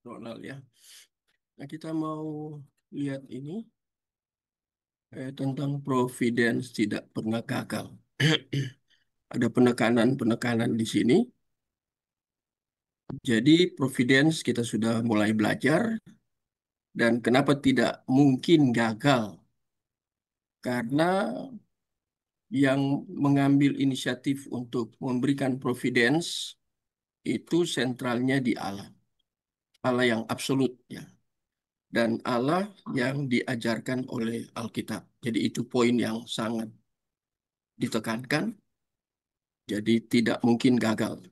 Ronald ya. Nah, kita mau lihat ini tentang providence tidak pernah gagal. Ada penekanan-penekanan di sini. Jadi providence kita sudah mulai belajar dan kenapa tidak mungkin gagal? Karena yang mengambil inisiatif untuk memberikan providence itu sentralnya di Allah. Allah yang absolut ya. Dan Allah yang diajarkan oleh Alkitab. Jadi itu poin yang sangat ditekankan. Jadi tidak mungkin gagal.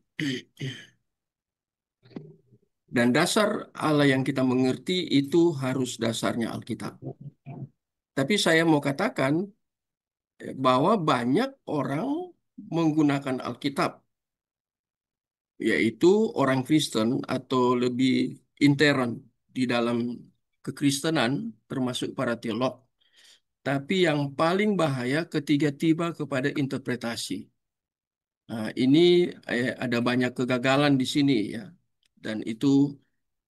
Dan dasar Allah yang kita mengerti itu harus dasarnya Alkitab. Tapi saya mau katakan bahwa banyak orang menggunakan Alkitab, yaitu orang Kristen atau lebih intern di dalam kekristenan, termasuk para teolog. Tapi yang paling bahaya ketika tiba kepada interpretasi. Nah, ini ada banyak kegagalan di sini ya. Dan itu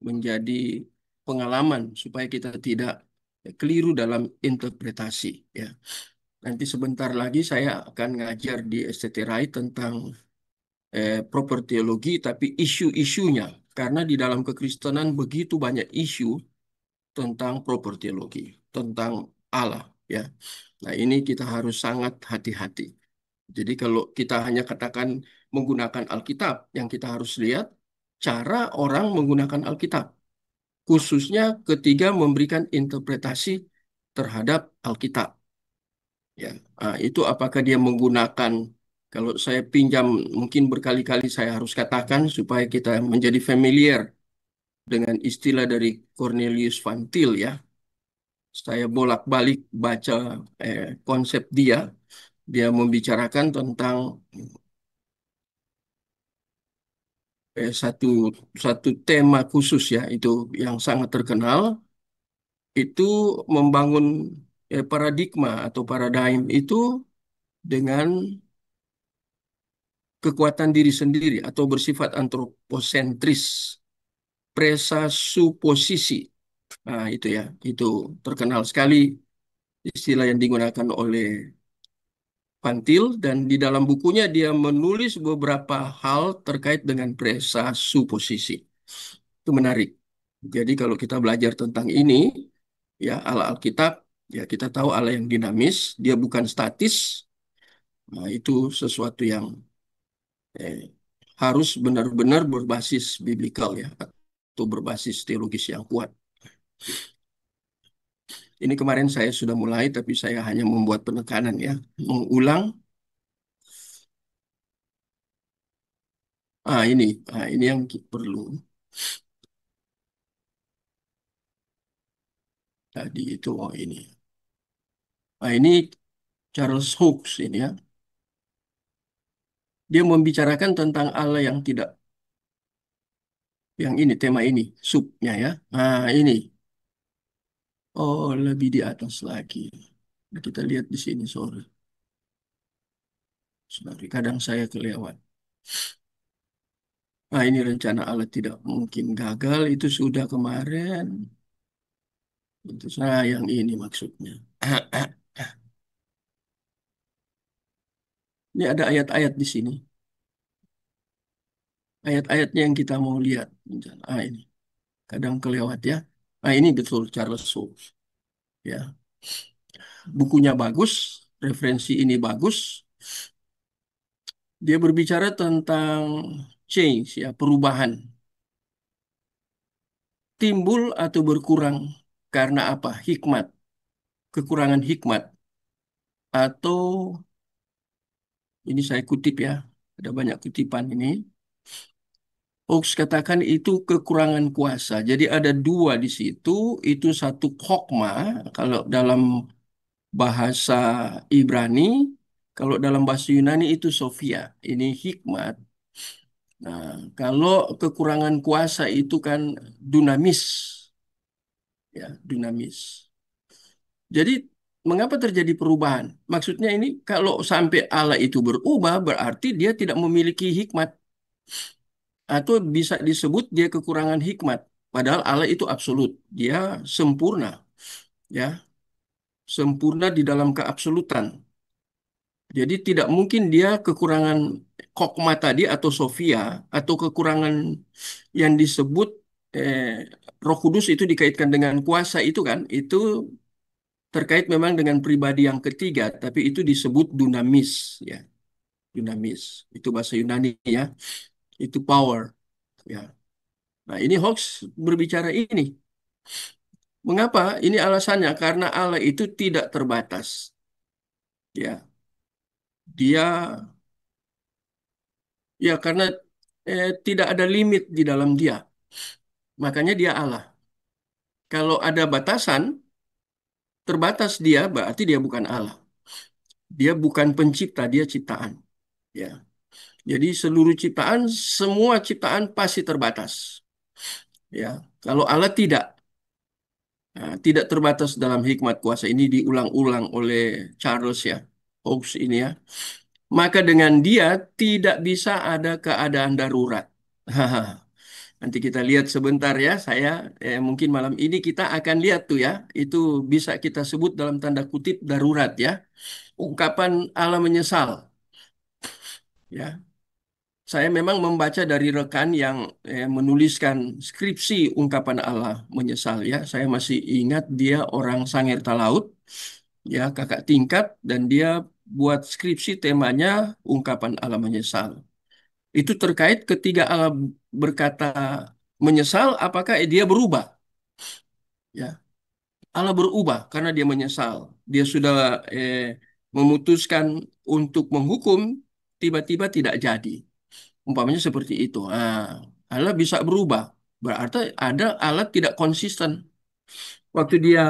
menjadi pengalaman supaya kita tidak keliru dalam interpretasi ya. Nanti sebentar lagi saya akan ngajar di STTRI tentang proper teologi tapi isu-isunya karena di dalam kekristenan begitu banyak isu tentang proper teologi, tentang Allah ya. Nah, ini kita harus sangat hati-hati. Jadi kalau kita hanya katakan menggunakan Alkitab, yang kita harus lihat cara orang menggunakan Alkitab, khususnya ketika memberikan interpretasi terhadap Alkitab. Ya, itu apakah dia menggunakan, kalau saya pinjam mungkin berkali-kali saya harus katakan supaya kita menjadi familiar dengan istilah dari Cornelius Van Til ya. Saya bolak-balik baca konsep dia. Dia membicarakan tentang satu satu tema khusus ya itu yang sangat terkenal itu membangun paradigma atau paradigm itu dengan kekuatan diri sendiri atau bersifat antroposentris, presasuposisi. Nah, itu ya, itu terkenal sekali istilah yang digunakan oleh Pantil dan di dalam bukunya dia menulis beberapa hal terkait dengan presasuposisi. Itu menarik. Jadi kalau kita belajar tentang ini, ya Allah Alkitab, ya kita tahu Allah yang dinamis, dia bukan statis. Nah, itu sesuatu yang eh, harus benar-benar berbasis biblikal ya, atau berbasis teologis yang kuat. Ini kemarin saya sudah mulai, tapi saya hanya membuat penekanan ya, mengulang. Ini yang perlu. Tadi itu, ini. Ini Charles Hooks ini ya. Dia membicarakan tentang Allah yang tidak, yang ini, tema ini, subnya ya. Ini. Oh, lebih di atas lagi. Kita lihat di sini, sorry. Sorry, kadang saya kelewat. Ini rencana Allah tidak mungkin gagal, itu sudah kemarin. Itu saya yang ini maksudnya. Ini ada ayat-ayat di sini. Ayat-ayatnya yang kita mau lihat. Ini. Kadang kelewat ya. Ini betul Charles Schulz. Ya. Bukunya bagus, referensi ini bagus. Dia berbicara tentang change ya, perubahan. Timbul atau berkurang karena apa? Hikmat, kekurangan hikmat atau ini saya kutip ya. Ada banyak kutipan ini. Oaks katakan itu kekurangan kuasa. Jadi ada dua di situ. Itu satu hokma. Kalau dalam bahasa Ibrani, kalau dalam bahasa Yunani itu Sophia. Ini hikmat. Nah, kalau kekurangan kuasa itu kan dunamis. Ya, dunamis. Jadi mengapa terjadi perubahan? Maksudnya ini kalau sampai Allah itu berubah berarti dia tidak memiliki hikmat. atau bisa disebut dia kekurangan hikmat. Padahal Allah itu absolut, dia sempurna, ya, sempurna di dalam keabsolutan. Jadi tidak mungkin dia kekurangan kokma tadi atau sofia atau kekurangan yang disebut eh, Roh Kudus itu dikaitkan dengan kuasa itu kan, itu terkait memang dengan pribadi yang ketiga, tapi itu disebut dunamis, ya, dunamis. Itu bahasa Yunani ya, itu power, ya. Nah, ini hoax berbicara ini. Mengapa? Ini alasannya karena Allah itu tidak terbatas. Ya, dia ya karena tidak ada limit di dalam dia. Makanya dia Allah. Kalau ada batasan, terbatas dia berarti dia bukan Allah. Dia bukan pencipta, dia ciptaan. Ya. Jadi seluruh ciptaan, semua ciptaan pasti terbatas. Ya. Kalau Allah tidak. Nah, tidak terbatas dalam hikmat kuasa ini diulang-ulang oleh Charles ya, Hobbes ini ya. Maka dengan dia tidak bisa ada keadaan darurat. Nanti kita lihat sebentar ya, saya mungkin malam ini kita akan lihat tuh ya, itu bisa kita sebut dalam tanda kutip darurat ya. Ungkapan Allah menyesal ya. Saya memang membaca dari rekan yang menuliskan skripsi ungkapan Allah menyesal ya. Saya masih ingat dia orang Sangir Talaut ya, kakak tingkat, dan dia buat skripsi temanya ungkapan Allah menyesal. Itu terkait ketika Allah berkata menyesal, apakah dia berubah? Ya, Allah berubah karena dia menyesal. Dia sudah eh, memutuskan untuk menghukum, tiba-tiba tidak jadi. Umpamanya seperti itu. Nah, Allah bisa berubah. Berarti ada Allah tidak konsisten. Waktu dia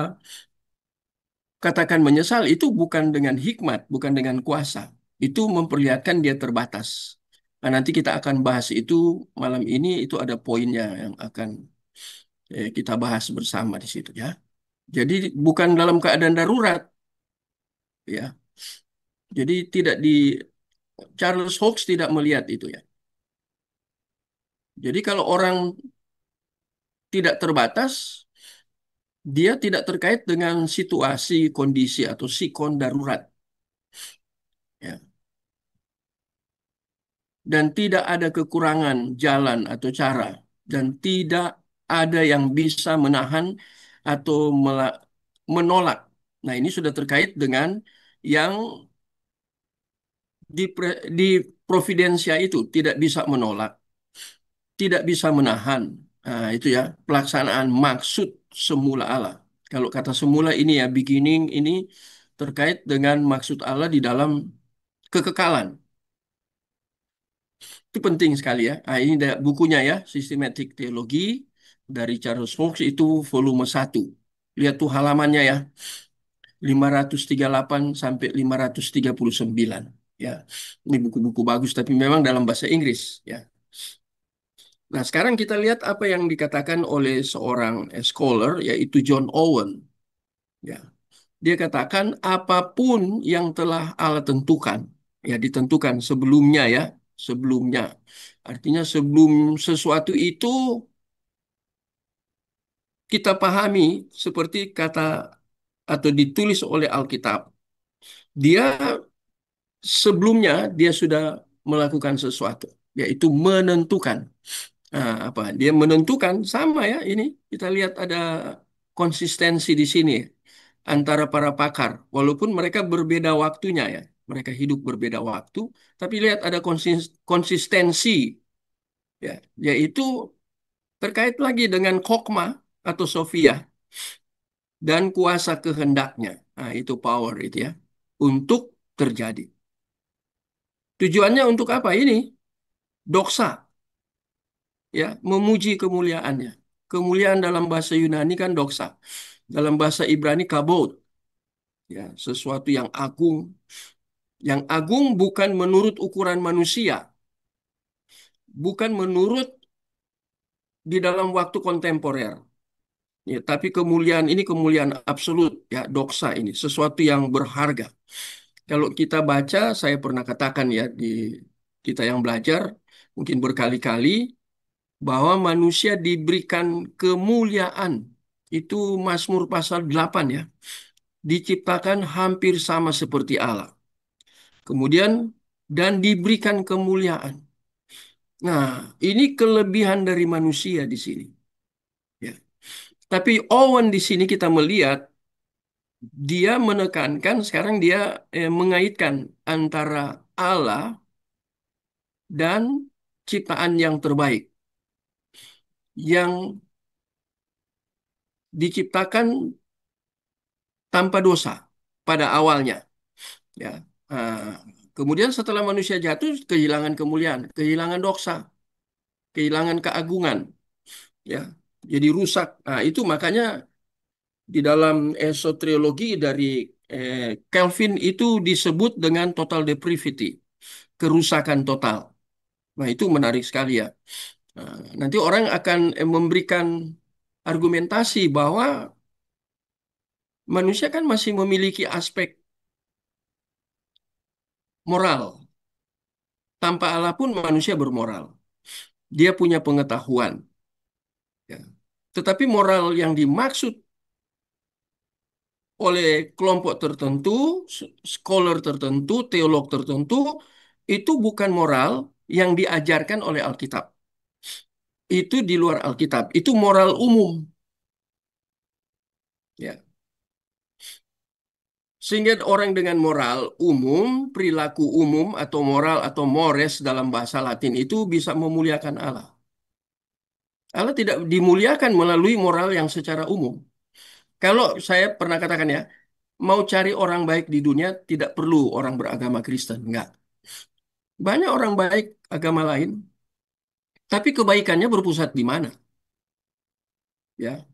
katakan menyesal itu bukan dengan hikmat, bukan dengan kuasa. Itu memperlihatkan dia terbatas. Nah, nanti kita akan bahas itu malam ini. Itu ada poinnya yang akan kita bahas bersama di situ ya. Jadi bukan dalam keadaan darurat ya. Jadi tidak di Charles Hawkes tidak melihat itu ya. Jadi kalau orang tidak terbatas, dia tidak terkait dengan situasi, kondisi atau sikon darurat ya. Dan tidak ada kekurangan jalan atau cara, dan tidak ada yang bisa menahan atau menolak. Nah, ini sudah terkait dengan yang di providensia itu tidak bisa menolak, tidak bisa menahan. Nah, itu ya pelaksanaan maksud semula Allah. Kalau kata semula ini ya beginning ini terkait dengan maksud Allah di dalam kekekalan. Itu penting sekali ya. Nah, ini bukunya ya, Systematic Theology dari Charles Fox itu volume 1. Lihat tuh halamannya ya, 538 sampai 539. Ya, ini buku-buku bagus tapi memang dalam bahasa Inggris ya. Nah, sekarang kita lihat apa yang dikatakan oleh seorang scholar yaitu John Owen. Ya, dia katakan apapun yang telah Allah tentukan, ya ditentukan sebelumnya ya, sebelumnya. Artinya sebelum sesuatu itu kita pahami seperti kata atau ditulis oleh Alkitab. Dia sebelumnya dia sudah melakukan sesuatu, yaitu menentukan. Nah, apa? Dia menentukan sama ya ini. Kita lihat ada konsistensi di sini antara para pakar. Walaupun mereka berbeda waktunya ya. Mereka hidup berbeda waktu, tapi lihat ada konsistensi ya, yaitu terkait lagi dengan kokma atau sofia dan kuasa kehendaknya. Nah, itu power itu ya. Untuk terjadi. Tujuannya untuk apa ini? Doksa ya, memuji kemuliaannya. Kemuliaan dalam bahasa Yunani kan doksa. Dalam bahasa Ibrani kabod, ya, sesuatu yang agung. Yang agung bukan menurut ukuran manusia, bukan menurut di dalam waktu kontemporer. Ya, tapi kemuliaan ini kemuliaan absolut, ya, doksa ini sesuatu yang berharga. Kalau kita baca, saya pernah katakan ya di kita yang belajar mungkin berkali-kali, bahwa manusia diberikan kemuliaan. Itu Mazmur pasal 8 ya. Diciptakan hampir sama seperti Allah. Kemudian dan diberikan kemuliaan. Nah, ini kelebihan dari manusia di sini. Ya. Tapi Owen di sini kita melihat dia menekankan sekarang dia mengaitkan antara Allah dan ciptaan yang terbaik yang diciptakan tanpa dosa pada awalnya. Ya. Ah, kemudian setelah manusia jatuh, kehilangan kemuliaan, kehilangan dosa, kehilangan keagungan, ya, jadi rusak. Nah, itu makanya di dalam esoteriologi dari Calvin itu disebut dengan total depravity, kerusakan total. Nah, itu menarik sekali ya. Nah, nanti orang akan memberikan argumentasi bahwa manusia kan masih memiliki aspek moral. Tanpa Allah pun manusia bermoral. Dia punya pengetahuan. Ya. Tetapi moral yang dimaksud oleh kelompok tertentu, scholar tertentu, teolog tertentu, itu bukan moral yang diajarkan oleh Alkitab. Itu di luar Alkitab. Itu moral umum. Ya. Sehingga orang dengan moral umum, perilaku umum, atau moral atau mores dalam bahasa Latin itu bisa memuliakan Allah. Allah tidak dimuliakan melalui moral yang secara umum. Kalau saya pernah katakan ya, mau cari orang baik di dunia tidak perlu orang beragama Kristen, enggak. Banyak orang baik agama lain, tapi kebaikannya berpusat di mana? Ya,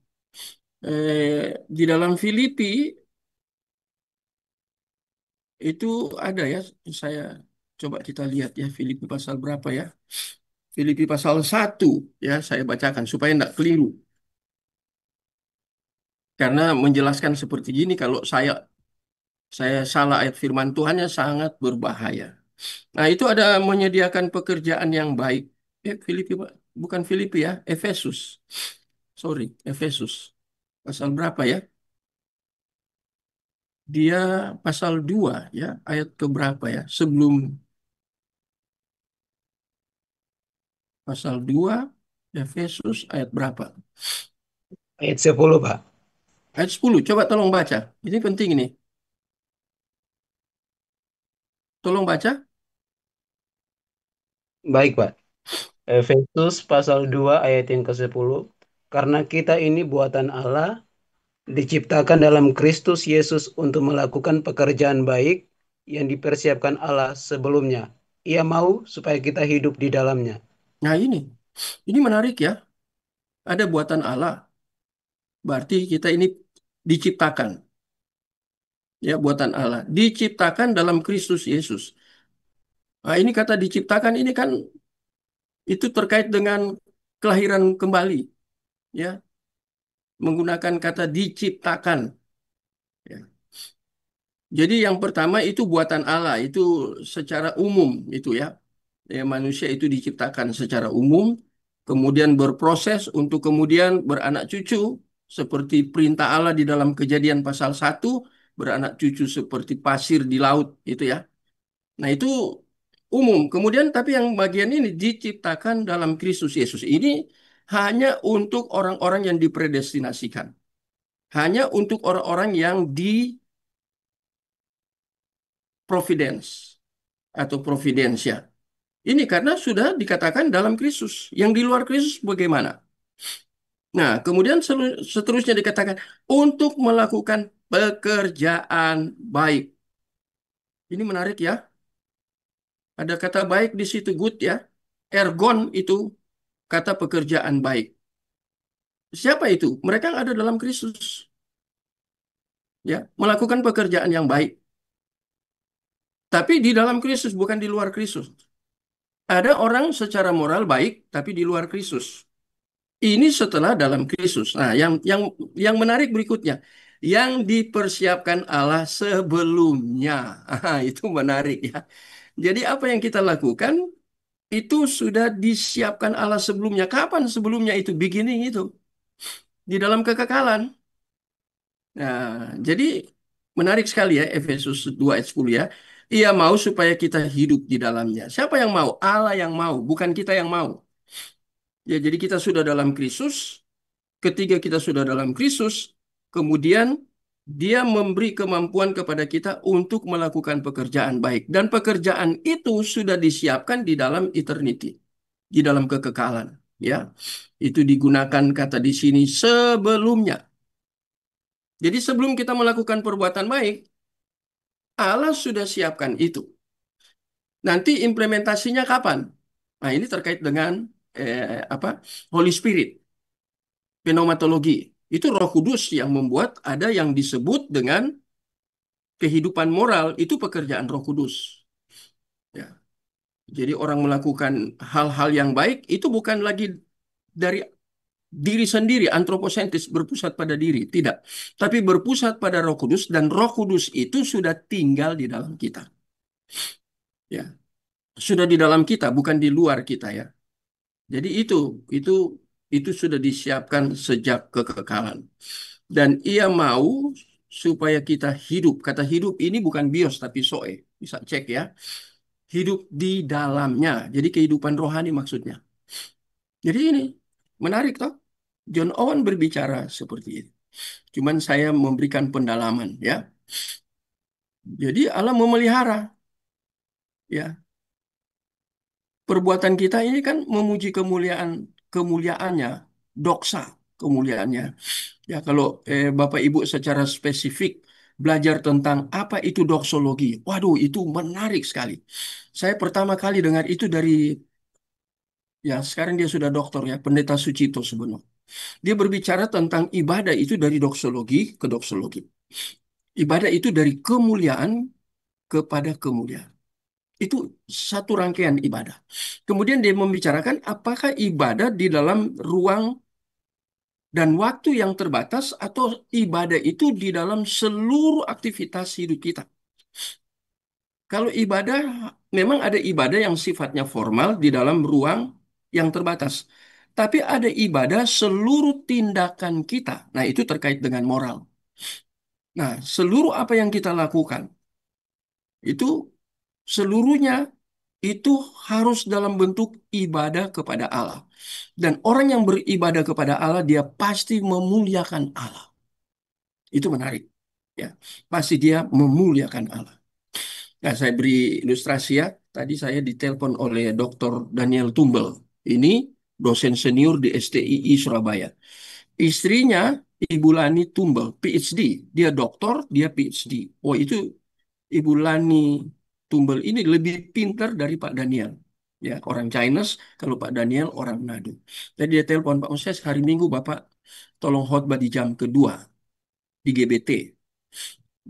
di dalam Filipi itu ada ya, saya coba kita lihat ya Filipi pasal berapa ya? Filipi pasal 1 ya, saya bacakan supaya enggak keliru. Karena menjelaskan seperti gini kalau saya salah ayat firman Tuhannya sangat berbahaya. Nah, itu ada menyediakan pekerjaan yang baik. Filipi, Pak. Bukan Filipi ya, Efesus. Sorry, Efesus. Pasal berapa ya? Dia pasal 2 ya, ayat ke berapa ya? Sebelum pasal 2 Efesus ayat berapa? Ayat 10, Pak. Ayat 10. Coba tolong baca. Ini penting ini. Tolong baca. Baik, Pak. Efesus pasal 2 ayat yang ke-10. Karena kita ini buatan Allah, diciptakan dalam Kristus Yesus untuk melakukan pekerjaan baik yang dipersiapkan Allah sebelumnya. Ia mau supaya kita hidup di dalamnya. Nah, ini menarik ya. Ada buatan Allah. Berarti kita ini diciptakan. Ya, buatan Allah. Diciptakan dalam Kristus Yesus. Nah, ini kata diciptakan ini kan itu terkait dengan kelahiran kembali, ya, menggunakan kata diciptakan. Ya. Jadi yang pertama itu buatan Allah, itu secara umum itu ya. Ya, manusia itu diciptakan secara umum, kemudian berproses untuk kemudian beranak cucu, seperti perintah Allah di dalam Kejadian pasal 1, beranak cucu seperti pasir di laut, itu ya. Nah, itu umum. Kemudian tapi yang bagian ini diciptakan dalam Kristus Yesus. Ini hanya untuk orang-orang yang dipredestinasikan. Hanya untuk orang-orang yang di providence atau providensia. Ini karena sudah dikatakan dalam Kristus. Yang di luar Kristus bagaimana? Nah, kemudian seterusnya dikatakan untuk melakukan pekerjaan baik. Ini menarik ya. Ada kata baik di situ good ya. Ergon itu kata pekerjaan baik. Siapa itu? Mereka yang ada dalam Kristus, ya, melakukan pekerjaan yang baik. Tapi di dalam Kristus, bukan di luar Kristus. Ada orang secara moral baik, tapi di luar Kristus. Ini setelah dalam Kristus. Nah, yang menarik berikutnya, yang dipersiapkan Allah sebelumnya. Ah, itu menarik ya. Jadi apa yang kita lakukan? itu sudah disiapkan Allah sebelumnya. Kapan sebelumnya itu? Beginning itu. Di dalam kekekalan. Nah, jadi menarik sekali ya Efesus 2 ayat 10 ya. Ia mau supaya kita hidup di dalamnya. Siapa yang mau? Allah yang mau, bukan kita yang mau. Ya, jadi kita sudah dalam Kristus. Ketika kita sudah dalam Kristus, kemudian Dia memberi kemampuan kepada kita untuk melakukan pekerjaan baik. Dan pekerjaan itu sudah disiapkan di dalam eternity, di dalam kekekalan. Ya, itu digunakan kata di sini sebelumnya. Jadi sebelum kita melakukan perbuatan baik, Allah sudah siapkan itu. Nanti implementasinya kapan? Nah, ini terkait dengan apa? Holy Spirit, pneumatologi. Itu Roh Kudus yang membuat ada yang disebut dengan kehidupan moral, itu pekerjaan Roh Kudus. Ya. Jadi orang melakukan hal-hal yang baik itu bukan lagi dari diri sendiri, antroposentris, berpusat pada diri, tidak. Tapi berpusat pada Roh Kudus dan Roh Kudus itu sudah tinggal di dalam kita. Ya, sudah di dalam kita, bukan di luar kita ya. Jadi itu itu sudah disiapkan sejak kekekalan. Dan ia mau supaya kita hidup. Kata hidup ini bukan bios tapi soe. Bisa cek ya. Hidup di dalamnya. Jadi kehidupan rohani maksudnya. Jadi ini menarik toh. John Owen berbicara seperti itu. Cuman saya memberikan pendalaman ya. Jadi Allah memelihara ya. Perbuatan kita ini kan memuji kemuliaannya, doksa kemuliaannya. Ya, kalau Bapak Ibu secara spesifik belajar tentang apa itu doksologi, waduh itu menarik sekali. Saya pertama kali dengar itu dari, ya sekarang dia sudah doktor ya, Pendeta Sucito sebenarnya. Dia berbicara tentang ibadah itu dari doksologi ke doksologi. Ibadah itu dari kemuliaan kepada kemuliaan. Itu satu rangkaian ibadah. Kemudian dia membicarakan apakah ibadah di dalam ruang dan waktu yang terbatas atau ibadah itu di dalam seluruh aktivitas hidup kita. Kalau ibadah, memang ada ibadah yang sifatnya formal di dalam ruang yang terbatas. Tapi ada ibadah seluruh tindakan kita. Nah, itu terkait dengan moral. Nah, seluruh apa yang kita lakukan, itu seluruhnya itu harus dalam bentuk ibadah kepada Allah. Dan orang yang beribadah kepada Allah, dia pasti memuliakan Allah. Itu menarik. Ya, pasti dia memuliakan Allah. Nah, saya beri ilustrasi ya. Tadi saya ditelepon oleh Dr. Daniel Tumbel. Ini dosen senior di STII Surabaya. Istrinya Ibu Lani Tumbel, PhD. Dia doktor, dia PhD. Oh, itu Ibu Lani Tumbel ini lebih pintar dari Pak Daniel. Ya, orang Chinese, kalau Pak Daniel orang Nadu. Jadi dia telepon, Pak Moses, hari Minggu Bapak tolong khotbah di jam kedua di GBT,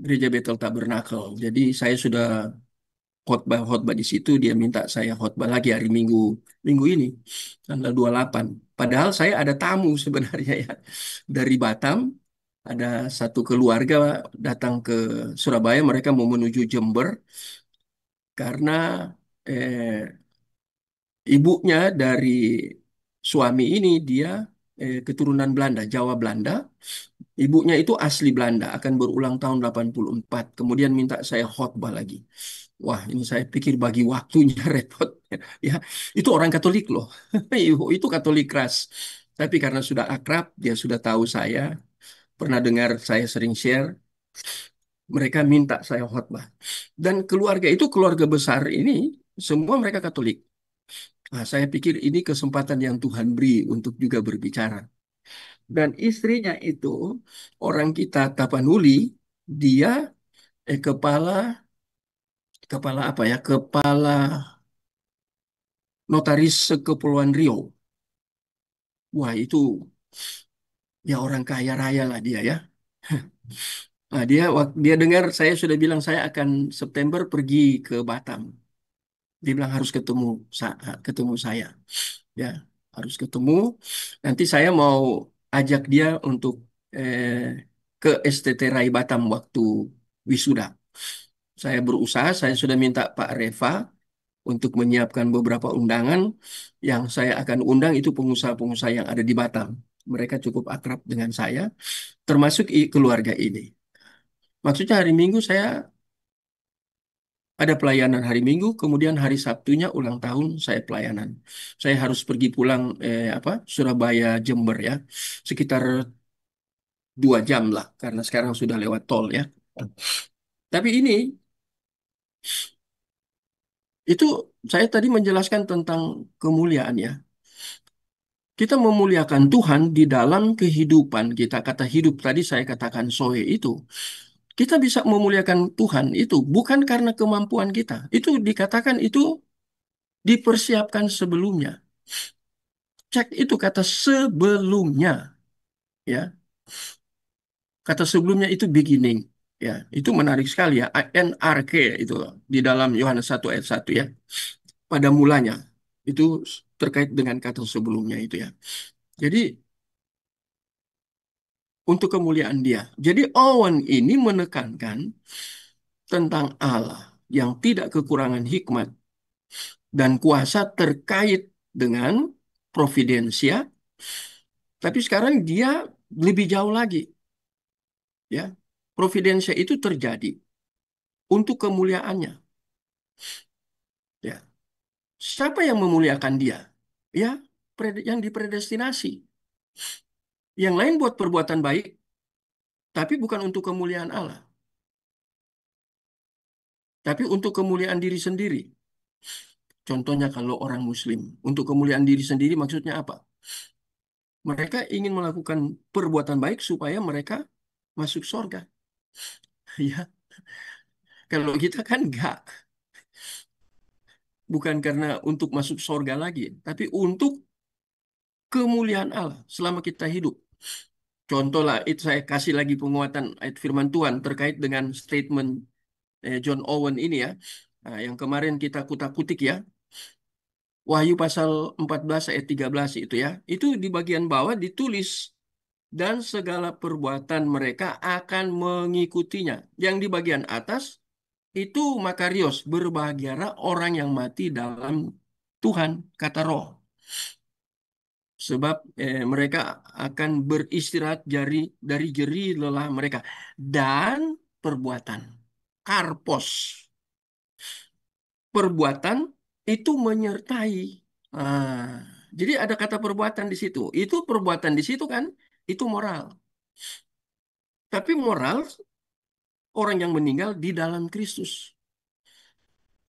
Gereja Bethel Tabernakel. Jadi saya sudah khotbah di situ, dia minta saya khotbah lagi hari Minggu minggu ini tanggal 28. Padahal saya ada tamu sebenarnya ya dari Batam, ada satu keluarga datang ke Surabaya, mereka mau menuju Jember karena eh, ibunya dari suami ini dia keturunan Belanda, Jawa Belanda. Ibunya itu asli Belanda, akan berulang tahun 84. Kemudian minta saya khotbah lagi. Wah, ini saya pikir bagi waktunya repot. Ya, itu orang Katolik loh. Itu Katolik keras. Tapi karena sudah akrab, dia sudah tahu saya, pernah dengar saya sering share, mereka minta saya khotbah. Dan keluarga itu, keluarga besar ini, semua mereka Katolik. Nah, saya pikir ini kesempatan yang Tuhan beri untuk juga berbicara. Dan istrinya itu, orang kita Tapanuli, dia kepala, kepala apa ya, kepala notaris Kepulauan Riau. Wah, itu ya orang kaya raya lah dia ya. Nah, dia dengar saya sudah bilang saya akan September pergi ke Batam. Dia bilang harus ketemu saya. Ya, harus ketemu. Nanti saya mau ajak dia untuk eh, ke STT Rai Batam waktu wisuda. Saya berusaha, saya sudah minta Pak Reva untuk menyiapkan beberapa undangan. Yang saya akan undang itu pengusaha-pengusaha yang ada di Batam. Mereka cukup akrab dengan saya, termasuk keluarga ini. Maksudnya hari Minggu saya ada pelayanan hari Minggu, kemudian hari Sabtunya ulang tahun saya pelayanan. Saya harus pergi pulang Surabaya Jember ya, sekitar 2 jam lah karena sekarang sudah lewat tol ya. Tapi ini itu saya tadi menjelaskan tentang kemuliaan ya. Kita memuliakan Tuhan di dalam kehidupan kita. Kata hidup tadi saya katakan soe itu. Kita bisa memuliakan Tuhan itu bukan karena kemampuan kita. Itu dikatakan itu dipersiapkan sebelumnya. Cek itu kata sebelumnya, ya. Kata sebelumnya itu beginning, ya. Itu menarik sekali ya. NRK itu di dalam Yohanes 1 ayat 1 ya. Pada mulanya itu terkait dengan kata sebelumnya itu ya. Jadi untuk kemuliaan Dia. Jadi Owen ini menekankan tentang Allah yang tidak kekurangan hikmat dan kuasa terkait dengan providensia, tapi sekarang dia lebih jauh lagi, ya. Providensia itu terjadi untuk kemuliaannya, ya. Siapa yang memuliakan dia? Ya, yang dipredestinasi. Yang lain buat perbuatan baik, tapi bukan untuk kemuliaan Allah, tapi untuk kemuliaan diri sendiri. Contohnya kalau orang Muslim, untuk kemuliaan diri sendiri maksudnya apa? Mereka ingin melakukan perbuatan baik supaya mereka masuk surga. Ya, kalau kita kan enggak. Bukan karena untuk masuk surga lagi, tapi untuk kemuliaan Allah selama kita hidup. Contoh lah, itu saya kasih lagi penguatan ayat firman Tuhan terkait dengan statement John Owen ini ya. Nah, yang kemarin kita kutak-kutik ya. Wahyu pasal 14 ayat 13 itu ya. Itu di bagian bawah ditulis dan segala perbuatan mereka akan mengikutinya. Yang di bagian atas itu Makarios, berbahagialah orang yang mati dalam Tuhan, kata Roh. Sebab mereka akan beristirahat dari jerih lelah mereka. Dan perbuatan, karpos, perbuatan itu menyertai. Ah, jadi ada kata perbuatan di situ. Itu perbuatan di situ kan, itu moral. Tapi moral orang yang meninggal di dalam Kristus.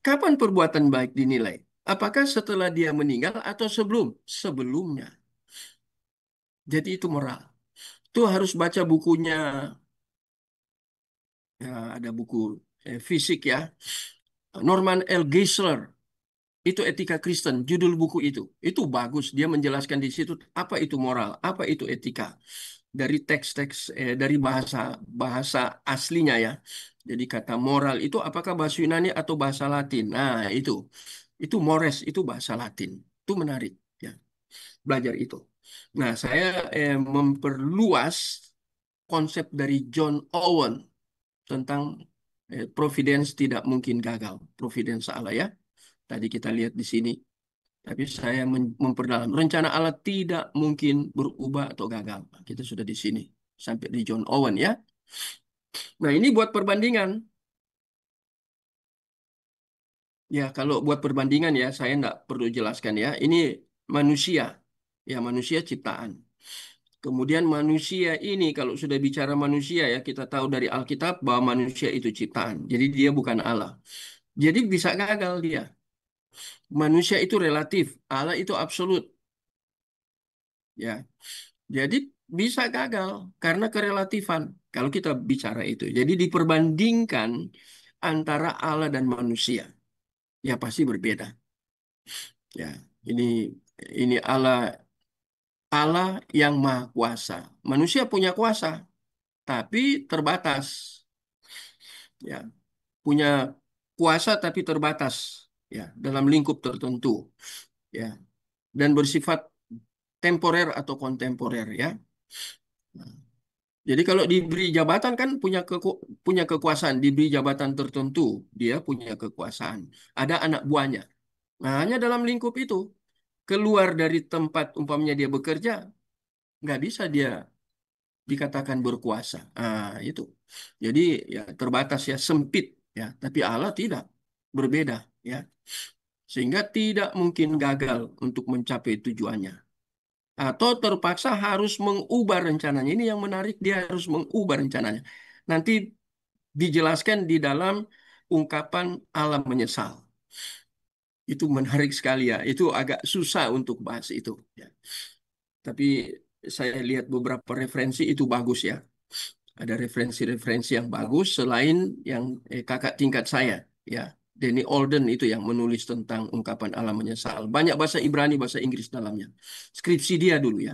Kapan perbuatan baik dinilai? Apakah setelah dia meninggal atau sebelum? Sebelumnya. Jadi itu moral. Itu harus baca bukunya, ya, ada buku fisik ya. Norman L. Geisler, itu Etika Kristen, judul buku itu. Itu bagus, dia menjelaskan di situ apa itu moral, apa itu etika. Dari teks-teks, dari bahasa bahasa aslinya ya. Jadi kata moral itu apakah bahasa Yunani atau bahasa Latin? Nah, itu mores, itu bahasa Latin. Itu menarik ya, belajar itu. Nah, saya memperluas konsep dari John Owen tentang providence tidak mungkin gagal. Providence Allah ya. Tadi kita lihat di sini. Tapi saya memperdalam. Rencana Allah tidak mungkin berubah atau gagal. Kita sudah di sini. Sampai di John Owen ya. Nah ini buat perbandingan. Ya kalau buat perbandingan ya saya nggak perlu jelaskan ya. Ini manusia. Ya manusia ciptaan. Kemudian manusia ini kalau sudah bicara manusia ya kita tahu dari Alkitab bahwa manusia itu ciptaan. Jadi dia bukan Allah. Jadi bisa gagal dia. Manusia itu relatif, Allah itu absolut. Ya, jadi bisa gagal karena kerelatifan. Kalau kita bicara itu, jadi diperbandingkan antara Allah dan manusia, ya pasti berbeda. Ya, ini Allah yang maha kuasa. Manusia punya kuasa, tapi terbatas. Ya, punya kuasa tapi terbatas. Ya, dalam lingkup tertentu. Ya, dan bersifat temporer atau kontemporer. Ya. Jadi kalau diberi jabatan kan punya kekuasaan, diberi jabatan tertentu, dia punya kekuasaan. Ada anak buahnya. Nah, hanya dalam lingkup itu, keluar dari tempat umpamanya dia bekerja, nggak bisa dia dikatakan berkuasa. Ah, itu. Jadi ya terbatas ya, sempit ya. Tapi Allah tidak, berbeda ya. Sehingga tidak mungkin gagal untuk mencapai tujuannya. Atau terpaksa harus mengubah rencananya. Ini yang menarik, dia harus mengubah rencananya. Nanti dijelaskan di dalam ungkapan Allah menyesal. Itu menarik sekali ya. Itu agak susah untuk bahas itu. Ya. Tapi saya lihat beberapa referensi itu bagus ya. Ada referensi-referensi yang bagus selain yang kakak tingkat saya ya. Danny Olden itu yang menulis tentang ungkapan Allah menyesal. Banyak bahasa Ibrani, bahasa Inggris dalamnya. Skripsi dia dulu ya.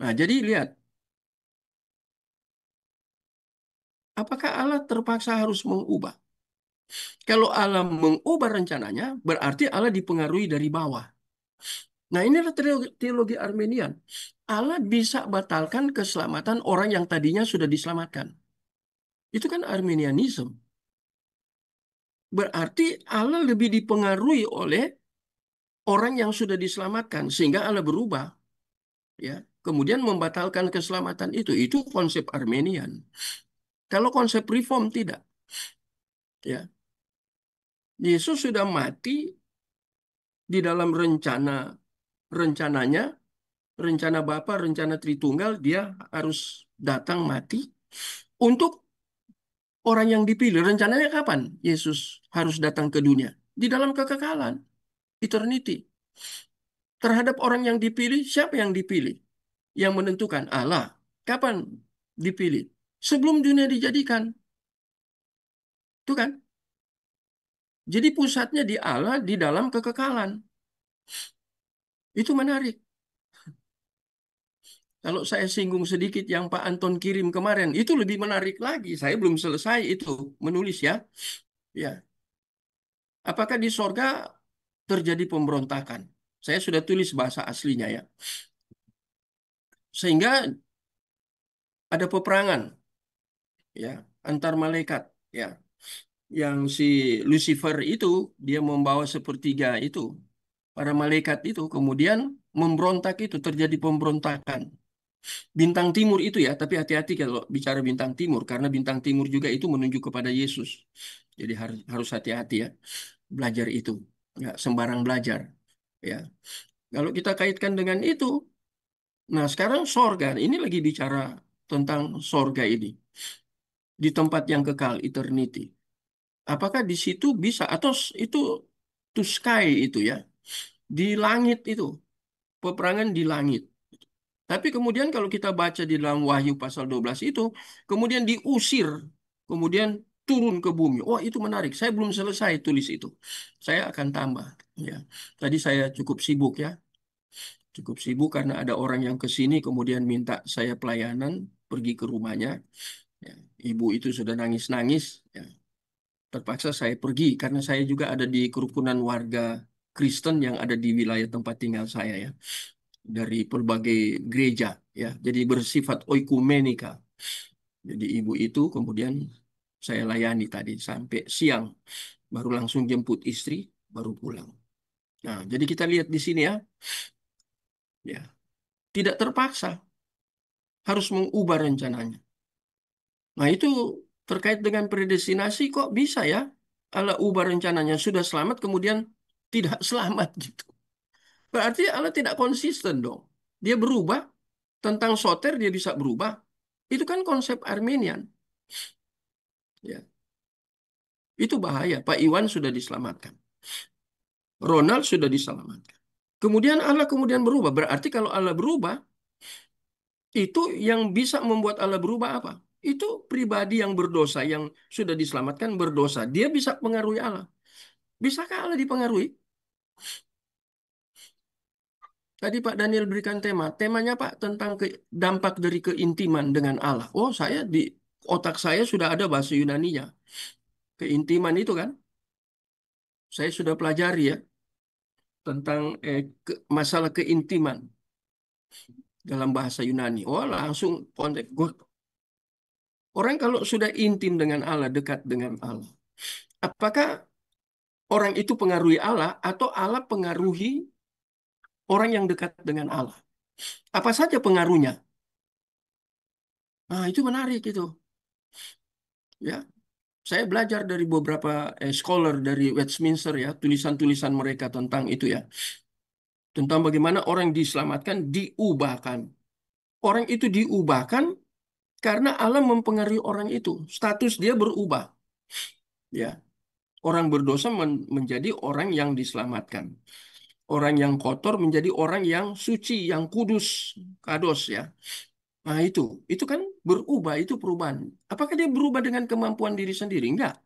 Nah, jadi lihat, apakah Allah terpaksa harus mengubah? Kalau Allah mengubah rencananya, berarti Allah dipengaruhi dari bawah. Nah, inilah teologi Armenian. Allah bisa batalkan keselamatan orang yang tadinya sudah diselamatkan. Itu kan Armenianism. Berarti Allah lebih dipengaruhi oleh orang yang sudah diselamatkan sehingga Allah berubah, ya. Kemudian membatalkan keselamatan itu konsep Armenian. Kalau konsep reform tidak, ya. Yesus sudah mati di dalam rencananya, rencana Bapa, rencana Tritunggal, dia harus datang mati untuk orang yang dipilih. Rencananya kapan Yesus harus datang ke dunia? Di dalam kekekalan, eternity. Terhadap orang yang dipilih, siapa yang dipilih? Yang menentukan Allah. Kapan dipilih? Sebelum dunia dijadikan. Itu kan? Jadi pusatnya di Allah di dalam kekekalan. Itu menarik. Kalau saya singgung sedikit yang Pak Anton kirim kemarin, itu lebih menarik lagi. Saya belum selesai itu menulis ya. Ya, apakah di sorga terjadi pemberontakan? Saya sudah tulis bahasa aslinya ya. Sehingga ada peperangan ya antar malaikat ya. Yang si Lucifer itu dia membawa sepertiga itu para malaikat itu kemudian memberontak, itu terjadi pemberontakan. Bintang timur itu ya, tapi hati-hati kalau bicara bintang timur karena bintang timur juga itu menunjuk kepada Yesus. Jadi harus harus hati-hati ya belajar itu, nggak sembarang belajar ya. Kalau kita kaitkan dengan itu, nah sekarang sorga ini lagi bicara tentang sorga ini di tempat yang kekal eternity. Apakah di situ bisa atau itu to sky itu ya, di langit itu, peperangan di langit. Tapi kemudian kalau kita baca di dalam Wahyu pasal 12 itu, kemudian diusir, kemudian turun ke bumi. Oh, itu menarik. Saya belum selesai tulis itu. Saya akan tambah. Ya, tadi saya cukup sibuk ya, cukup sibuk karena ada orang yang ke sini kemudian minta saya pelayanan, pergi ke rumahnya. Ya, ibu itu sudah nangis-nangis. Ya, terpaksa saya pergi karena saya juga ada di kerukunan warga Kristen yang ada di wilayah tempat tinggal saya ya, dari berbagai gereja ya. Jadi bersifat oikumenika. Jadi ibu itu kemudian saya layani tadi sampai siang, baru langsung jemput istri, baru pulang. Nah, jadi kita lihat di sini ya, ya tidak terpaksa harus mengubah rencananya. Nah, itu terkait dengan predestinasi kok bisa ya Allah ubah rencananya sudah selamat kemudian tidak selamat gitu. Berarti Allah tidak konsisten dong. Dia berubah tentang soter dia bisa berubah. Itu kan konsep Armenian. Ya, itu bahaya. Pak Iwan sudah diselamatkan. Ronald sudah diselamatkan. Kemudian Allah kemudian berubah. Berarti kalau Allah berubah, itu yang bisa membuat Allah berubah apa? Itu pribadi yang berdosa, yang sudah diselamatkan berdosa. Dia bisa mengaruhi Allah. Bisakah Allah dipengaruhi? Tadi Pak Daniel berikan tema. Temanya Pak tentang dampak dari keintiman dengan Allah. Oh, saya di otak saya sudah ada bahasa Yunaninya. Keintiman itu kan, saya sudah pelajari ya tentang masalah keintiman dalam bahasa Yunani. Oh, langsung konteks. Orang kalau sudah intim dengan Allah, dekat dengan Allah, apakah orang itu pengaruhi Allah atau Allah pengaruhi orang yang dekat dengan Allah. Apa saja pengaruhnya? Nah, itu menarik itu. Ya, saya belajar dari beberapa scholar dari Westminster ya, tulisan-tulisan mereka tentang itu ya. Tentang bagaimana orang diselamatkan, diubahkan. Orang itu diubahkan karena Allah mempengaruhi orang itu. Status dia berubah. Ya, orang berdosa menjadi orang yang diselamatkan. Orang yang kotor menjadi orang yang suci, yang kudus, kados ya. Nah itu kan berubah, itu perubahan. Apakah dia berubah dengan kemampuan diri sendiri? Enggak.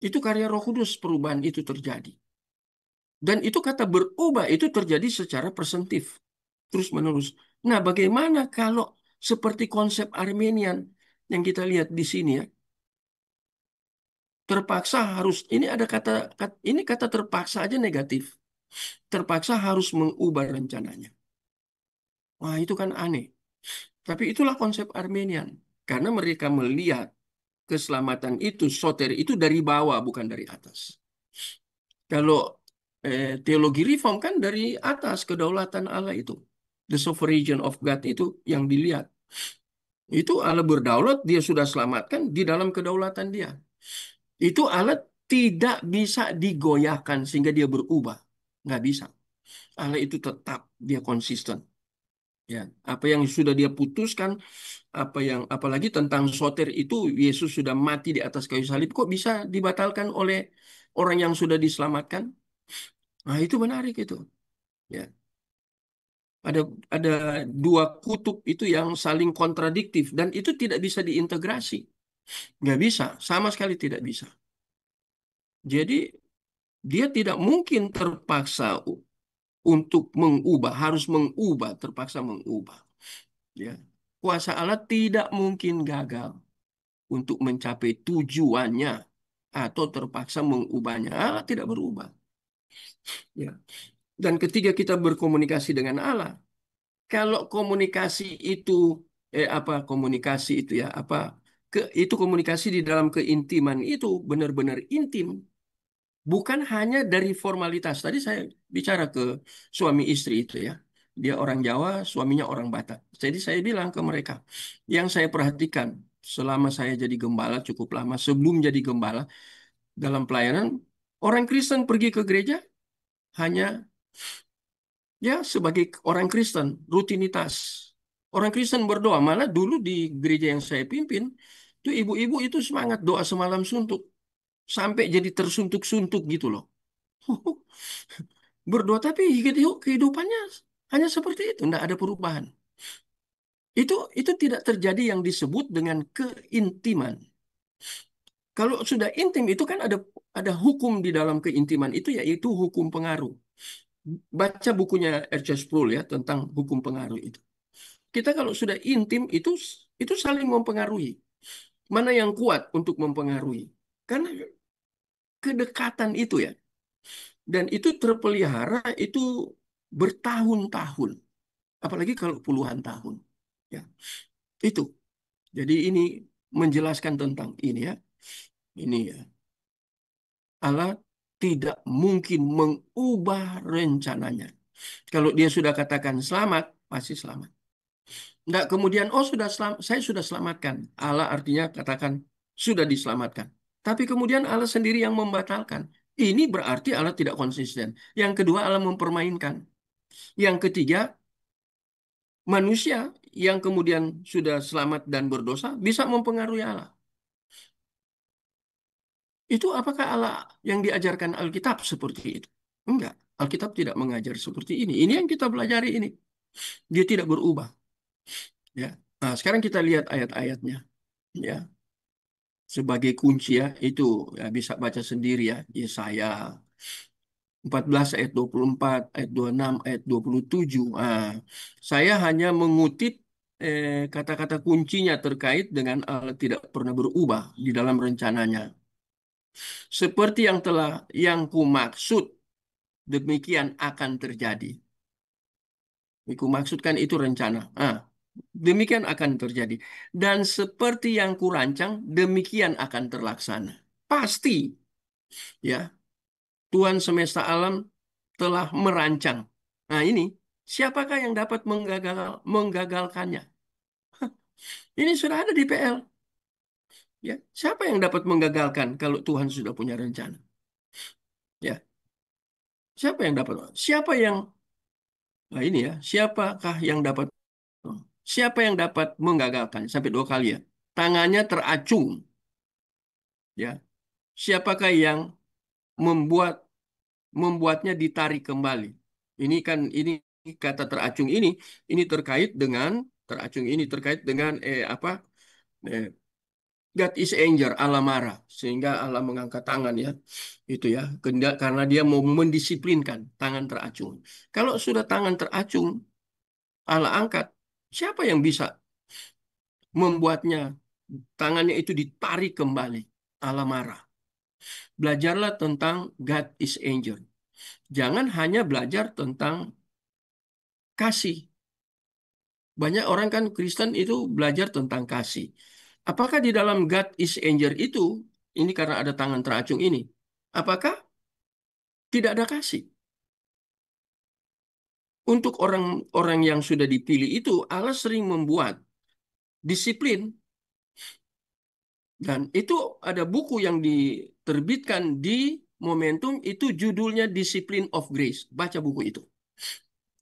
Itu karya Roh Kudus perubahan itu terjadi. Dan itu kata berubah itu terjadi secara presentif, terus-menerus. Nah, bagaimana kalau seperti konsep Armenian yang kita lihat di sini ya, terpaksa harus ini ada ini kata terpaksa aja negatif. Terpaksa harus mengubah rencananya. Wah, itu kan aneh. Tapi itulah konsep Armenian. Karena mereka melihat keselamatan itu, soteri itu dari bawah, bukan dari atas. Kalau teologi reform kan dari atas, kedaulatan Allah itu. The sovereignty of God itu yang dilihat. Itu Allah berdaulat, dia sudah selamatkan di dalam kedaulatan dia. Itu Allah tidak bisa digoyahkan sehingga dia berubah. Nggak bisa. Allah itu tetap, dia konsisten. Ya, apa yang sudah dia putuskan, apalagi tentang soter itu Yesus sudah mati di atas kayu salib, kok bisa dibatalkan oleh orang yang sudah diselamatkan? Nah, itu menarik itu. Ya, ada ada dua kutub itu yang saling kontradiktif dan itu tidak bisa diintegrasi. Nggak bisa, sama sekali tidak bisa. Jadi dia tidak mungkin terpaksa untuk mengubah, harus mengubah, terpaksa mengubah. Ya. Kuasa Allah tidak mungkin gagal untuk mencapai tujuannya atau terpaksa mengubahnya. Allah tidak berubah. Ya. Dan ketika kita berkomunikasi dengan Allah, kalau komunikasi itu komunikasi itu ya itu komunikasi di dalam keintiman itu benar-benar intim, bukan hanya dari formalitas. Tadi saya bicara ke suami istri itu ya. Dia orang Jawa, suaminya orang Batak. Jadi saya bilang ke mereka, yang saya perhatikan selama saya jadi gembala cukup lama, sebelum jadi gembala dalam pelayanan, orang Kristen pergi ke gereja hanya ya sebagai orang Kristen, rutinitas. Orang Kristen berdoa, malah dulu di gereja yang saya pimpin, itu ibu-ibu itu semangat doa semalam suntuk, sampai jadi tersuntuk-suntuk gitu loh. Berdoa tapi kehidupannya hanya seperti itu, tidak ada perubahan. Itu tidak terjadi yang disebut dengan keintiman. Kalau sudah intim itu kan ada hukum di dalam keintiman itu yaitu hukum pengaruh. Baca bukunya R.C. Sproul ya tentang hukum pengaruh itu. Kita kalau sudah intim itu saling mempengaruhi. Mana yang kuat untuk mempengaruhi? Karena kedekatan itu ya. Dan itu terpelihara itu bertahun-tahun. Apalagi kalau puluhan tahun. Ya, itu. Jadi ini menjelaskan tentang ini ya. Ini ya. Allah tidak mungkin mengubah rencananya. Kalau dia sudah katakan selamat, pasti selamat. Enggak kemudian, oh saya sudah selamatkan. Allah artinya katakan sudah diselamatkan. Tapi kemudian Allah sendiri yang membatalkan. Ini berarti Allah tidak konsisten. Yang kedua, Allah mempermainkan. Yang ketiga, manusia yang kemudian sudah selamat dan berdosa bisa mempengaruhi Allah. Itu apakah Allah yang diajarkan Alkitab seperti itu? Enggak. Alkitab tidak mengajar seperti ini. Ini yang kita pelajari ini. Dia tidak berubah. Ya. Nah, sekarang kita lihat ayat-ayatnya. Ya. Sebagai kunci ya, itu ya, bisa baca sendiri ya. Yesaya 14 ayat 24, ayat 26, ayat 27. Nah, saya hanya mengutip kata-kata kuncinya terkait dengan Allah tidak pernah berubah di dalam rencananya. Seperti yang kumaksud, demikian akan terjadi. Aku maksudkan itu rencana. Demikian akan terjadi. Dan seperti yang kurancang, demikian akan terlaksana. Pasti. Ya, Tuhan semesta alam telah merancang. Nah, ini siapakah yang dapat menggagalkannya? Ini sudah ada di PL. Ya, siapa yang dapat menggagalkan kalau Tuhan sudah punya rencana? Ya, siapa yang dapat? Siapa yang Nah, ini ya, siapa yang dapat menggagalkan sampai dua kali ya? Tangannya teracung, ya. Siapakah yang membuat membuatnya ditarik kembali? Ini kata teracung ini terkait dengan apa? Eh, God is anger, Allah marah sehingga Allah mengangkat tangan ya. Itu ya, karena dia mau mendisiplinkan tangan teracung. Kalau sudah tangan teracung, Allah angkat, siapa yang bisa membuatnya tangannya itu ditarik kembali? Allah marah. Belajarlah tentang God is anger. Jangan hanya belajar tentang kasih. Banyak orang kan Kristen itu belajar tentang kasih. Apakah di dalam God is anger itu, ini karena ada tangan teracung ini, apakah tidak ada kasih? Untuk orang-orang yang sudah dipilih itu, Allah sering membuat disiplin. Dan itu ada buku yang diterbitkan di Momentum, itu judulnya Discipline of Grace. Baca buku itu.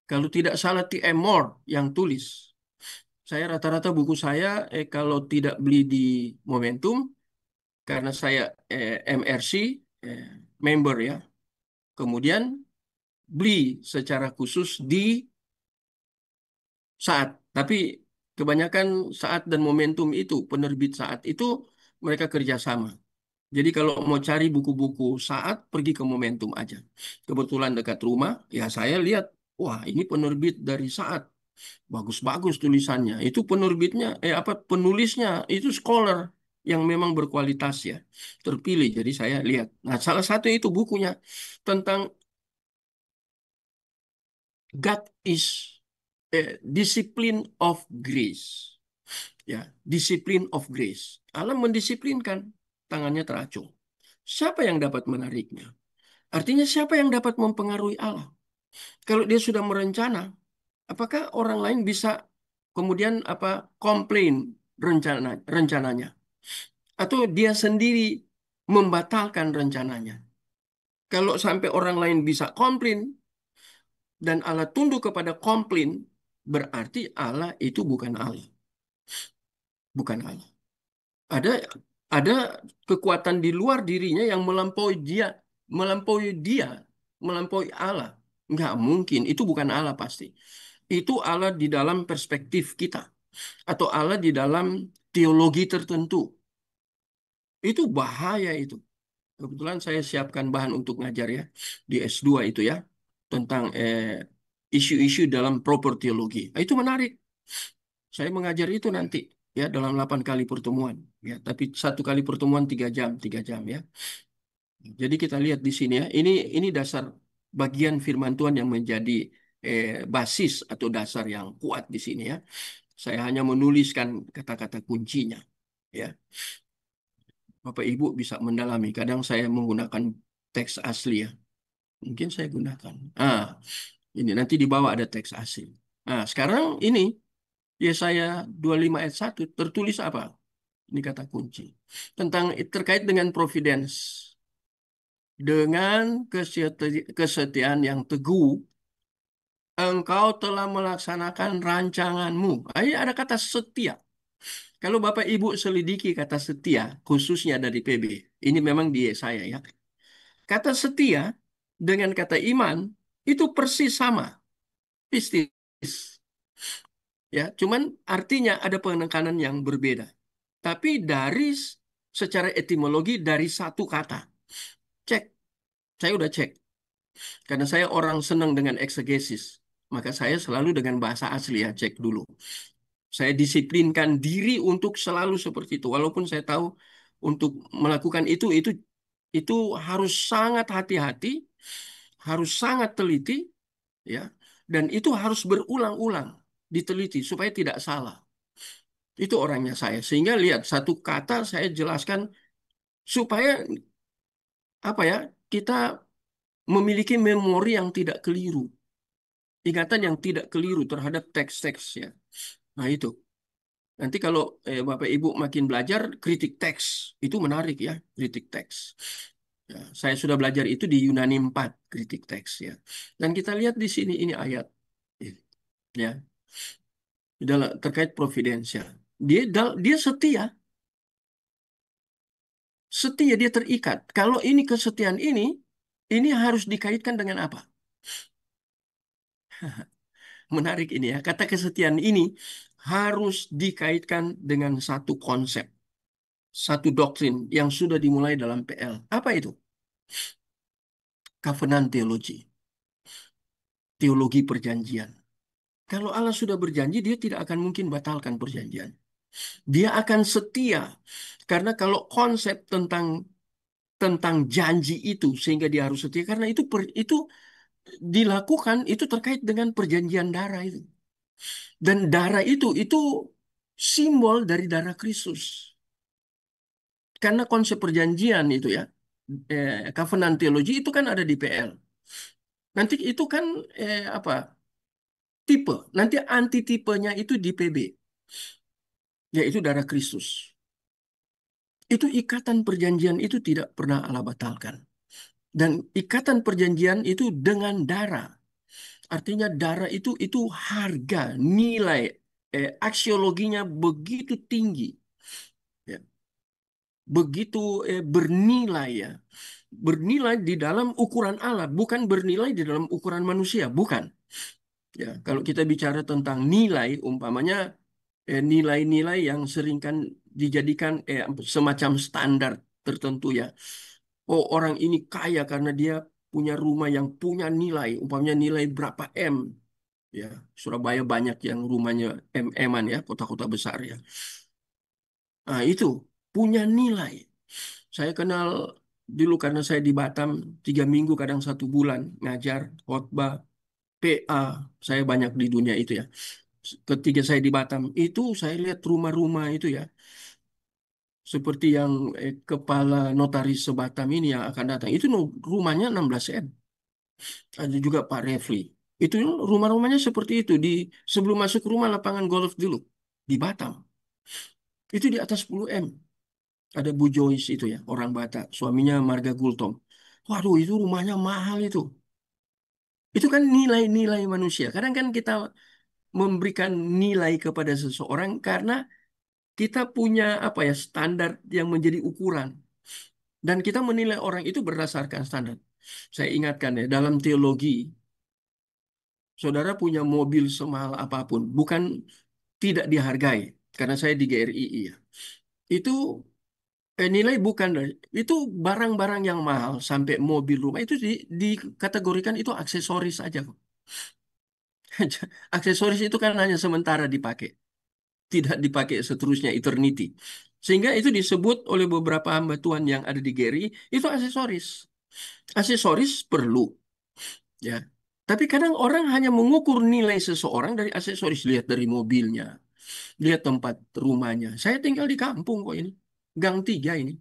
Kalau tidak salah T.M. Moore yang tulis. Saya rata-rata buku saya kalau tidak beli di Momentum karena saya MRC eh, member ya. Kemudian beli secara khusus di Saat. Tapi kebanyakan Saat dan Momentum itu penerbit Saat itu mereka kerjasama. Jadi kalau mau cari buku-buku Saat pergi ke Momentum aja. Kebetulan dekat rumah, ya saya lihat, wah ini penerbit dari Saat. Bagus-bagus tulisannya. Itu penulisnya itu scholar yang memang berkualitas ya. Terpilih. Jadi saya lihat. Nah, salah satu itu bukunya tentang God is discipline of grace. Ya, discipline of grace. Allah mendisiplinkan, tangannya teracung. Siapa yang dapat menariknya? Artinya siapa yang dapat mempengaruhi Allah? Kalau dia sudah merencana, apakah orang lain bisa kemudian komplain rencananya, atau dia sendiri membatalkan rencananya? Kalau sampai orang lain bisa komplain dan Allah tunduk kepada komplain, berarti Allah itu bukan Allah, bukan Allah. Ada ada kekuatan di luar dirinya yang melampaui dia, melampaui Allah. Nggak mungkin, itu bukan Allah pasti. Itu Allah di dalam perspektif kita atau Allah di dalam teologi tertentu. Itu bahaya itu. Kebetulan saya siapkan bahan untuk ngajar ya di S2 itu ya tentang isu-isu dalam proper teologi. Itu menarik. Saya mengajar itu nanti ya dalam 8 kali pertemuan ya, tapi satu kali pertemuan 3 jam ya. Jadi kita lihat di sini ya, ini dasar bagian firman Tuhan yang menjadi basis atau dasar yang kuat di sini ya. Saya hanya menuliskan kata-kata kuncinya ya. Bapak Ibu bisa mendalami. Kadang saya menggunakan teks asli ya. Mungkin saya gunakan. Ini nanti di bawah ada teks asli. Nah, sekarang ini Yesaya 25 ayat 1 tertulis apa? Ini kata kunci. Terkait dengan providence. Dengan kesetiaan yang teguh, engkau telah melaksanakan rancanganmu. Ini ada kata setia. Kalau Bapak Ibu selidiki kata setia, khususnya dari PB, ini memang di Yesaya ya. Kata setia dengan kata iman itu persis sama, pistis. Ya, cuman artinya ada penekanan yang berbeda. Tapi secara etimologi dari satu kata. Cek, saya udah cek. Karena saya orang senang dengan eksegesis. Maka saya selalu dengan bahasa asli ya, cek dulu. Saya disiplinkan diri untuk selalu seperti itu. Walaupun saya tahu untuk melakukan itu harus sangat hati-hati, harus sangat teliti, ya, dan itu harus berulang-ulang diteliti supaya tidak salah. Itu orangnya saya. Sehingga lihat satu kata saya jelaskan supaya apa ya, kita memiliki memori yang tidak keliru, ingatan yang tidak keliru terhadap teks-teks ya. Nah itu. Nanti kalau Bapak Ibu makin belajar kritik teks, itu menarik ya, kritik teks. Ya, saya sudah belajar itu di Yunani 4 kritik teks ya. Dan kita lihat di sini ini ayat ya, dalam terkait providensial. Dia setia, setia dia terikat. Kalau ini kesetiaan ini harus dikaitkan dengan apa? Menarik ini ya. Kata kesetiaan ini harus dikaitkan dengan satu konsep, satu doktrin yang sudah dimulai dalam PL. Apa itu? Covenant theology, teologi perjanjian. Kalau Allah sudah berjanji, dia tidak akan mungkin batalkan perjanjian. Dia akan setia. Karena kalau konsep tentang janji itu sehingga dia harus setia karena itu dilakukan itu terkait dengan perjanjian darah itu. Dan darah itu simbol dari darah Kristus. Karena konsep perjanjian itu ya, covenant theology itu kan ada di PL. Nanti itu kan apa? Tipe. Nanti antitipenya itu di PB, yaitu darah Kristus. Itu ikatan perjanjian itu tidak pernah Allah batalkan. Dan ikatan perjanjian itu dengan darah. Artinya darah itu harga, nilai, aksiologinya begitu tinggi, ya, begitu bernilai ya, bernilai di dalam ukuran Allah, bukan bernilai di dalam ukuran manusia, bukan. Ya, kalau kita bicara tentang nilai, umpamanya nilai-nilai yang sering kan dijadikan semacam standar tertentu ya. Oh, orang ini kaya karena dia punya rumah yang punya nilai, umpamanya nilai berapa M. Ya, Surabaya banyak yang rumahnya M-an ya, kota-kota besar ya. Nah, itu punya nilai. Saya kenal dulu karena saya di Batam 3 minggu, kadang 1 bulan ngajar, khotbah, PA. Saya banyak di dunia itu ya. Ketika saya di Batam itu saya lihat rumah-rumah itu ya, seperti yang kepala notaris sebatam ini yang akan datang. Itu rumahnya 16 M. Ada juga Pak Refli. Itu rumah-rumahnya seperti itu di sebelum masuk rumah lapangan golf dulu di Batam. Itu di atas 10 M. Ada Bu Joyce itu ya, orang Batak, suaminya Marga Gultom. Waduh, itu rumahnya mahal itu. Itu kan nilai-nilai manusia. Kadang kan kita memberikan nilai kepada seseorang karena kita punya apa ya standar yang menjadi ukuran dan kita menilai orang itu berdasarkan standar. Saya ingatkan ya, dalam teologi, saudara punya mobil semahal apapun, bukan tidak dihargai. Karena saya di GRII ya. Itu nilai bukan itu barang-barang yang mahal sampai mobil rumah itu dikategorikan itu aksesoris saja kok. Aksesoris itu kan hanya sementara dipakai, tidak dipakai seterusnya eternity. Sehingga itu disebut oleh beberapa hamba Tuhan yang ada di GRI itu aksesoris. Aksesoris perlu ya. Tapi kadang orang hanya mengukur nilai seseorang dari aksesoris, lihat dari mobilnya, lihat tempat rumahnya. Saya tinggal di kampung kok ini. Gang 3 ini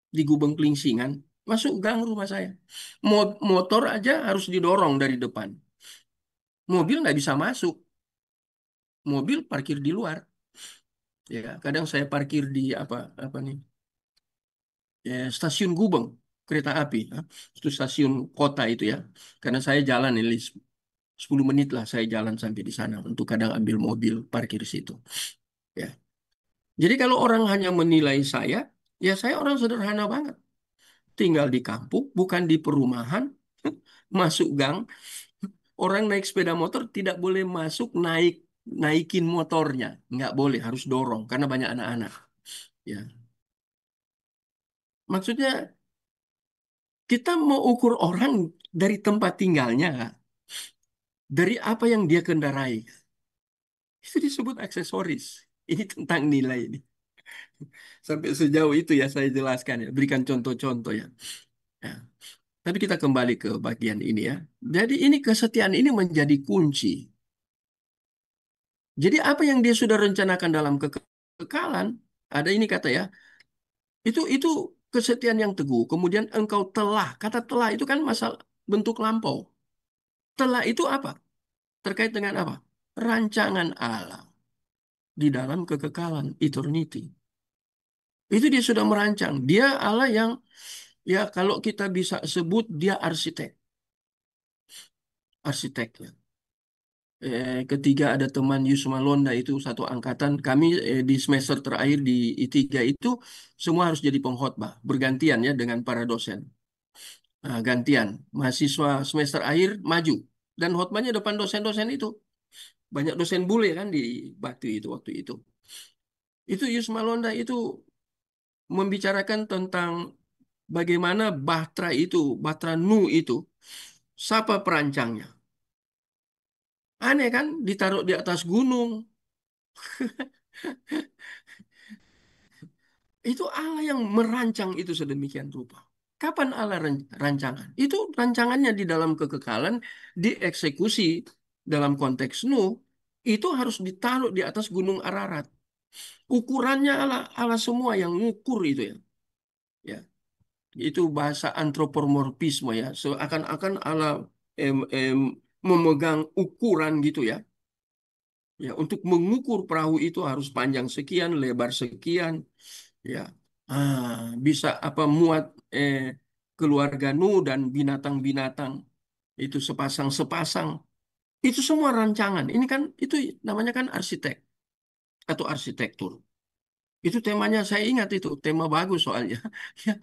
di Gubeng Plingsingan, masuk gang rumah saya. Motor aja harus didorong dari depan. Mobil nggak bisa masuk. Mobil parkir di luar. Ya, kadang saya parkir di apa nih? Ya, stasiun Gubeng kereta api. Ya. Itu stasiun kota itu ya. Karena saya jalan ini 10 menit lah saya jalan sampai di sana untuk kadang ambil mobil parkir situ. Ya. Jadi kalau orang hanya menilai saya, ya saya orang sederhana banget. Tinggal di kampung, bukan di perumahan, masuk gang, orang naik sepeda motor tidak boleh masuk naikin motornya, nggak boleh, harus dorong karena banyak anak-anak. Ya, maksudnya kita mau ukur orang dari tempat tinggalnya, Kak. Dari apa yang dia kendarai. Itu disebut aksesoris. Ini tentang nilai ini. Sampai sejauh itu ya saya jelaskan ya, berikan contoh-contoh ya. Ya. Tapi kita kembali ke bagian ini ya. Jadi ini kesetiaan ini menjadi kunci. Jadi apa yang dia sudah rencanakan dalam kekekalan, ada ini kata ya, itu Kesetiaan yang teguh. Kemudian engkau telah. Kata telah itu kan masalah bentuk lampau. Telah itu apa? Terkait dengan apa? Rancangan Allah di dalam kekekalan, eternity. Itu dia sudah merancang. Dia Allah yang, ya kalau kita bisa sebut, dia arsitek. Arsitek ya. Ketiga ada teman Yusma Londa itu satu angkatan. Kami di semester terakhir di I3 itu semua harus jadi pengkhotbah. Bergantian ya dengan para dosen. Nah, gantian. Mahasiswa semester akhir maju. Dan khotbahnya depan dosen-dosen itu. Banyak dosen bule kan di Bakti itu waktu itu. Itu Yusma Londa itu membicarakan tentang bagaimana Bahtera itu, Bahtera Nu itu, siapa perancangnya. Aneh kan, ditaruh di atas gunung. Itu Allah yang merancang itu sedemikian rupa. Kapan Allah rancangan? Itu rancangannya di dalam kekekalan, dieksekusi dalam konteks Nuh, itu harus ditaruh di atas gunung Ararat. Ukurannya Allah, Allah semua yang ngukur itu ya. Ya, itu bahasa antropomorfisme ya. Seakan-akan Allah memegang ukuran gitu ya. Ya, untuk mengukur perahu itu harus panjang sekian, lebar sekian, ya. Bisa apa muat eh, keluarga Nuh dan binatang-binatang itu sepasang-sepasang. Itu semua rancangan. Ini kan itu namanya kan arsitek atau arsitektur. Itu temanya saya ingat itu, tema bagus soalnya. Ya,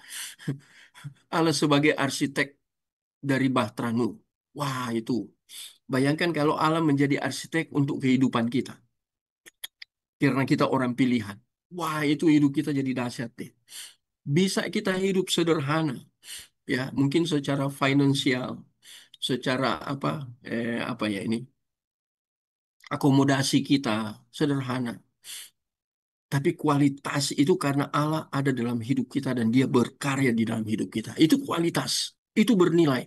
Allah sebagai arsitek dari Bahtera Nuh. Wah, itu. Bayangkan kalau Allah menjadi arsitek untuk kehidupan kita. Karena kita orang pilihan. Wah, itu hidup kita jadi dahsyat deh. Bisa kita hidup sederhana, ya, mungkin secara finansial, secara apa ya ini, akomodasi kita sederhana. Tapi kualitas itu karena Allah ada dalam hidup kita dan Dia berkarya di dalam hidup kita. Itu kualitas, itu bernilai,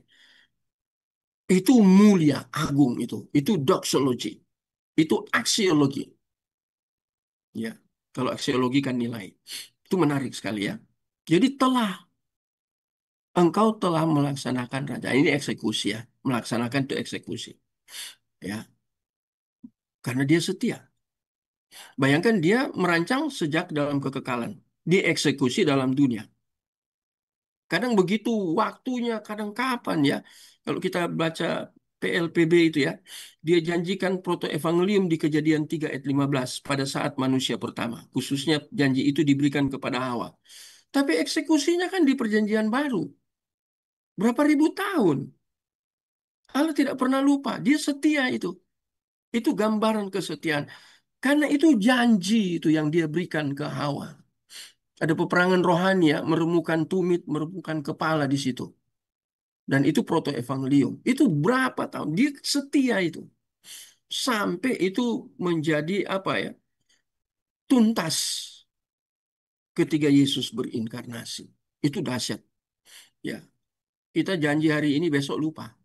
itu mulia, agung itu doxology, itu aksiologi. Ya, kalau aksiologi kan nilai. Itu menarik sekali ya. Jadi engkau telah melaksanakan raja. Ini eksekusi ya, melaksanakan itu eksekusi. Ya, karena dia setia. Bayangkan dia merancang sejak dalam kekekalan, dieksekusi dalam dunia. Kadang begitu waktunya, kadang kapan ya. Kalau kita baca PLPB itu ya, dia janjikan proto-evangelium di Kejadian 3 ayat 15 pada saat manusia pertama. Khususnya janji itu diberikan kepada Hawa. Tapi eksekusinya kan di perjanjian baru. Berapa ribu tahun. Allah tidak pernah lupa. Dia setia itu. Itu gambaran kesetiaan. Karena itu janji itu yang dia berikan ke Hawa. Ada peperangan rohani ya, meremukan tumit, meremukan kepala di situ. Dan itu proto-evangelium. Itu berapa tahun? Dia setia itu. Sampai itu menjadi apa ya? Tuntas ketika Yesus berinkarnasi. Itu dahsyat. Ya, kita janji hari ini besok lupa.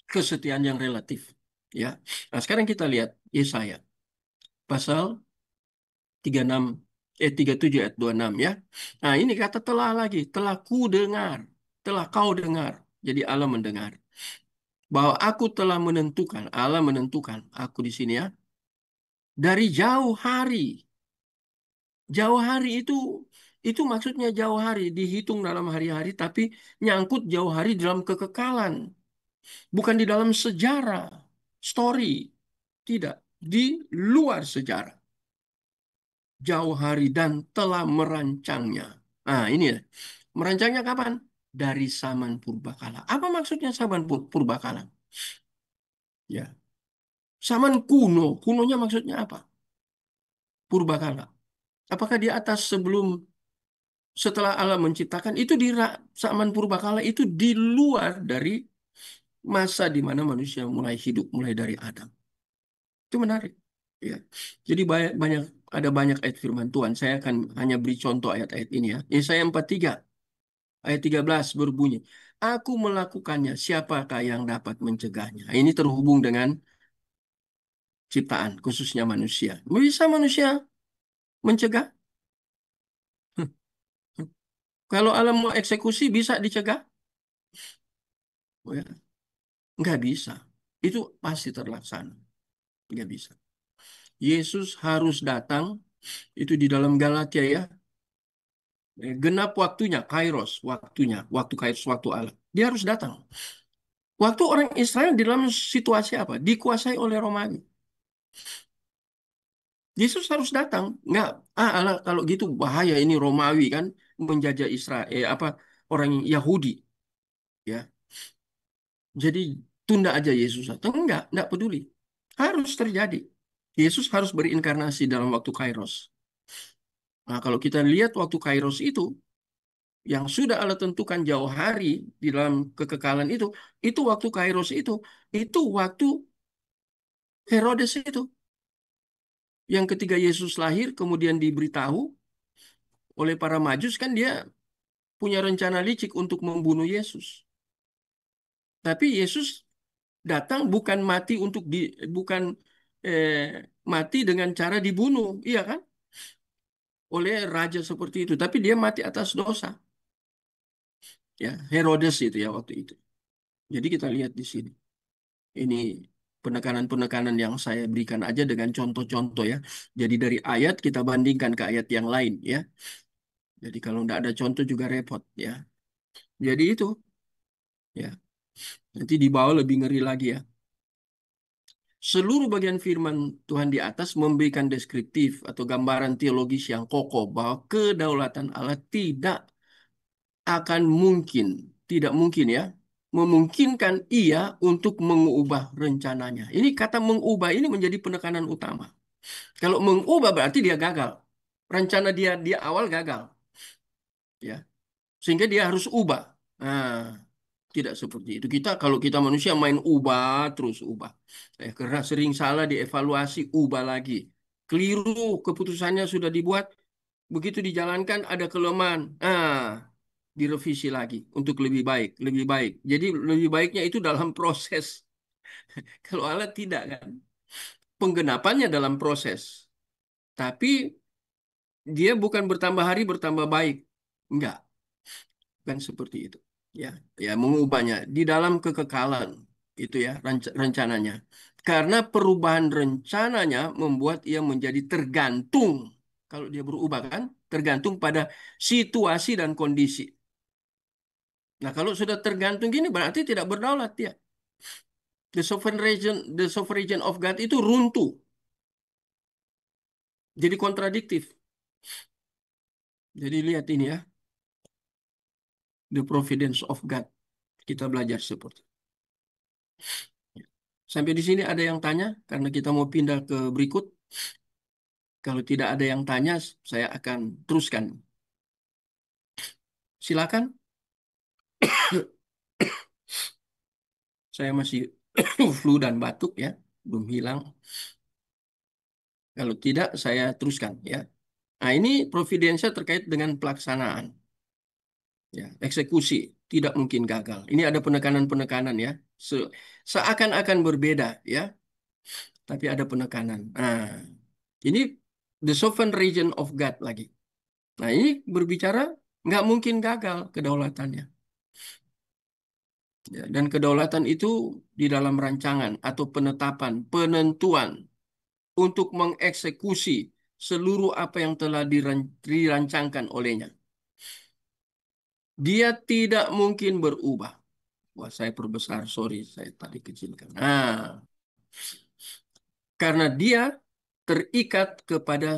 Kesetiaan yang relatif. Ya. Nah, sekarang kita lihat Yesaya pasal 36 37 ayat 26 ya. Nah, ini kata telah lagi, telah ku dengar, telah kau dengar. Jadi Allah mendengar bahwa aku telah menentukan, Allah menentukan aku di sini ya, dari jauh hari. Jauh hari itu maksudnya jauh hari dihitung dalam hari-hari tapi nyangkut jauh hari dalam kekekalan, bukan di dalam sejarah, story. Tidak, di luar sejarah. Jauh hari dan telah merancangnya. Nah, ini ya. Merancangnya kapan? Dari zaman purbakala. Apa maksudnya zaman purbakala? Ya, zaman kuno. Kunonya maksudnya apa? Purbakala. Apakah di atas sebelum setelah Allah menciptakan itu di zaman purbakala itu di luar dari masa di mana manusia mulai hidup mulai dari Adam. Itu menarik. Ya. Jadi ada banyak ayat firman Tuhan. Saya akan hanya beri contoh ayat-ayat ini ya. Yesaya 43 ayat 13 berbunyi, Aku melakukannya, siapakah yang dapat mencegahnya? Ini terhubung dengan ciptaan, khususnya manusia. Bisa manusia mencegah? Kalau Allah mau eksekusi, bisa dicegah? Oh ya, nggak bisa. Itu pasti terlaksana. Nggak bisa. Yesus harus datang, itu di dalam Galatia ya. Genap waktunya, kairos waktunya, waktu kairos, waktu Allah. Dia harus datang. Waktu orang Israel di dalam situasi apa? Dikuasai oleh Romawi. Yesus harus datang. Nggak, Allah, kalau gitu bahaya ini Romawi kan menjajah Israel, apa orang Yahudi, ya. Jadi tunda aja Yesus datang. Enggak peduli. Harus terjadi. Yesus harus berinkarnasi dalam waktu Kairos. Nah, kalau kita lihat waktu Kairos yang sudah Allah tentukan jauh hari di dalam kekekalan itu waktu Kairos itu waktu Herodes itu. Yang ketika Yesus lahir, kemudian diberitahu oleh para majus kan dia punya rencana licik untuk membunuh Yesus. Tapi Yesus datang bukan mati bukan eh, mati dengan cara dibunuh, iya kan? Oleh raja seperti itu, tapi dia mati atas dosa, ya Herodes itu ya waktu itu. Jadi kita lihat di sini. Ini penekanan-penekanan yang saya berikan aja dengan contoh-contoh ya. Jadi dari ayat kita bandingkan ke ayat yang lain ya. Jadi kalau nggak ada contoh juga repot ya. Jadi itu ya. Nanti di bawah lebih ngeri lagi ya. Seluruh bagian firman Tuhan di atas memberikan deskriptif atau gambaran teologis yang kokoh bahwa kedaulatan Allah akan mungkin, tidak mungkin ya, memungkinkan ia untuk mengubah rencananya. Ini kata mengubah ini menjadi penekanan utama. Kalau mengubah berarti dia gagal. Rencana dia di awal gagal, ya. Sehingga dia harus ubah. Nah, tidak seperti itu. Kalau kita manusia main ubah terus ubah. Karena sering salah dievaluasi, ubah lagi. Keliru, keputusannya sudah dibuat, begitu dijalankan ada kelemahan. Direvisi lagi untuk lebih baik, lebih baik. Jadi lebih baiknya itu dalam proses. Kalau Allah tidak kan. Penggenapannya dalam proses. Tapi dia bukan bertambah hari bertambah baik. Enggak, kan seperti itu. Ya, ya mengubahnya di dalam kekekalan itu ya rencananya. Karena perubahan rencananya membuat ia menjadi tergantung. Kalau dia berubah kan, tergantung pada situasi dan kondisi. Nah, kalau sudah tergantung gini berarti tidak berdaulat ya. The sovereign of God itu runtuh, jadi kontradiktif. Jadi lihat ini ya, the providence of God. Kita belajar seperti. Sampai di sini ada yang tanya karena kita mau pindah ke berikut. Kalau tidak ada yang tanya, saya akan teruskan. Silakan. Saya masih flu dan batuk ya, belum hilang. Kalau tidak, saya teruskan ya. Nah, ini providensia terkait dengan pelaksanaan. Ya, eksekusi tidak mungkin gagal. Ini ada penekanan-penekanan ya. Seakan-akan berbeda ya, tapi ada penekanan. Nah, ini the sovereign region of God lagi. Nah, ini berbicara nggak mungkin gagal kedaulatannya. Ya, dan kedaulatan itu di dalam rancangan atau penetapan, penentuan untuk mengeksekusi seluruh apa yang telah dirancangkan olehnya. Dia tidak mungkin berubah. Wah, saya perbesar, sorry, saya tadi kecilkan. Nah, karena dia terikat kepada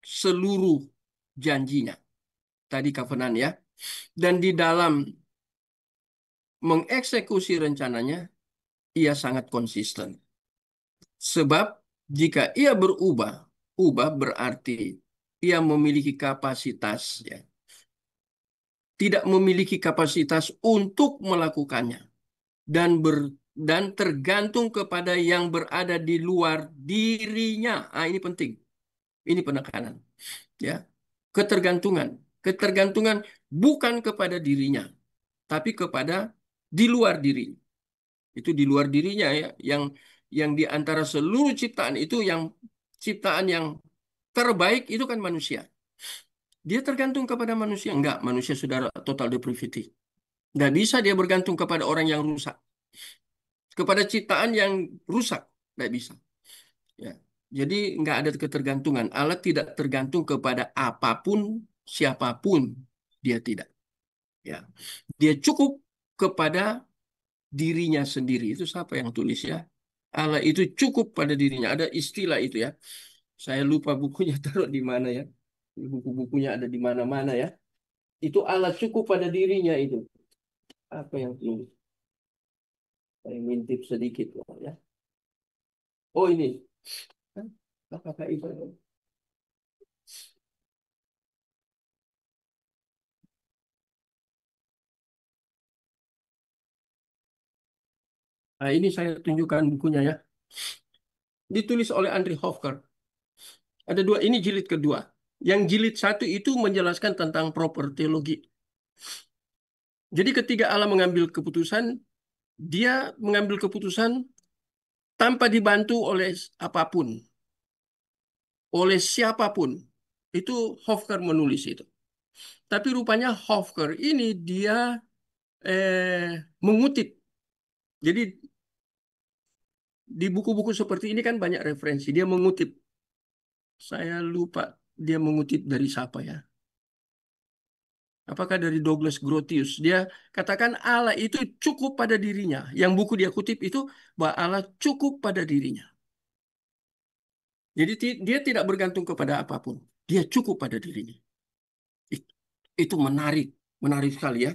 seluruh janjinya. Tadi covenant ya. Dan di dalam mengeksekusi rencananya, ia sangat konsisten. Sebab jika ia ubah berarti ia memiliki kapasitas ya. Tidak memiliki kapasitas untuk melakukannya dan tergantung kepada yang berada di luar dirinya. Ini penting. Ini penekanan, ya. Ketergantungan. Ketergantungan bukan kepada dirinya, tapi kepada di luar diri. Itu di luar dirinya ya, yang yang di antara seluruh ciptaan itu yang ciptaan yang terbaik itu kan manusia. Dia tergantung kepada manusia. Enggak, manusia sudah total depravity. Nggak bisa dia bergantung kepada orang yang rusak. Kepada ciptaan yang rusak. Nggak bisa. Ya. Jadi nggak ada ketergantungan. Allah tidak tergantung kepada apapun, siapapun. Dia tidak. Ya. Dia cukup kepada dirinya sendiri. Itu siapa yang tulis ya? Allah itu cukup pada dirinya. Ada istilah itu ya. Saya lupa bukunya taruh di mana ya. Buku-bukunya ada di mana-mana ya. Itu Allah cukup pada dirinya itu. Apa yang tulis? Saya ngintip sedikit ya. Oh ini. Hah? Apakah itu? Nah, ini saya tunjukkan bukunya ya. Ditulis oleh Andrew Hoffer. Ada dua, ini jilid kedua. Yang jilid satu itu menjelaskan tentang proper teologi. Jadi ketika Allah mengambil keputusan, dia mengambil keputusan tanpa dibantu oleh apapun, oleh siapapun. Itu Hoffer menulis itu. Tapi rupanya Hoffer ini dia mengutip. Jadi di buku-buku seperti ini kan banyak referensi. Dia mengutip. Saya lupa dia mengutip dari siapa ya. Apakah dari Douglas Grotius? Dia katakan Allah itu cukup pada dirinya. Yang buku dia kutip itu bahwa Allah cukup pada dirinya. Jadi dia tidak bergantung kepada apapun. Dia cukup pada dirinya. It- Itu menarik, menarik sekali ya.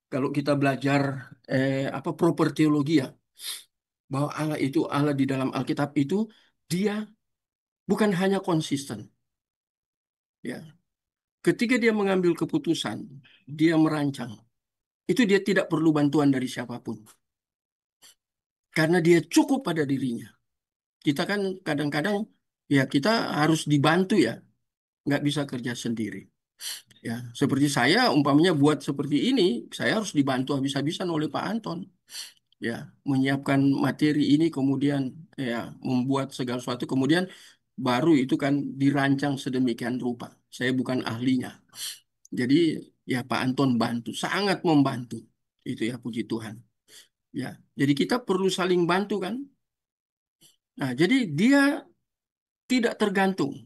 Kalau kita belajar apa proper teologi ya, bahwa Allah itu Allah di dalam Alkitab itu dia bukan hanya konsisten, ya. Ketika dia mengambil keputusan, dia merancang. Itu dia tidak perlu bantuan dari siapapun. Karena dia cukup pada dirinya. Kita kan kadang-kadang ya kita harus dibantu ya. Nggak bisa kerja sendiri. Ya, seperti saya umpamanya buat seperti ini, saya harus dibantu habis-habisan oleh Pak Anton. Ya, menyiapkan materi ini kemudian ya membuat segala sesuatu kemudian baru itu kan dirancang sedemikian rupa. Saya bukan ahlinya. Jadi ya Pak Anton bantu, sangat membantu. Itu ya puji Tuhan. Ya, jadi kita perlu saling bantu kan. Nah, jadi dia tidak tergantung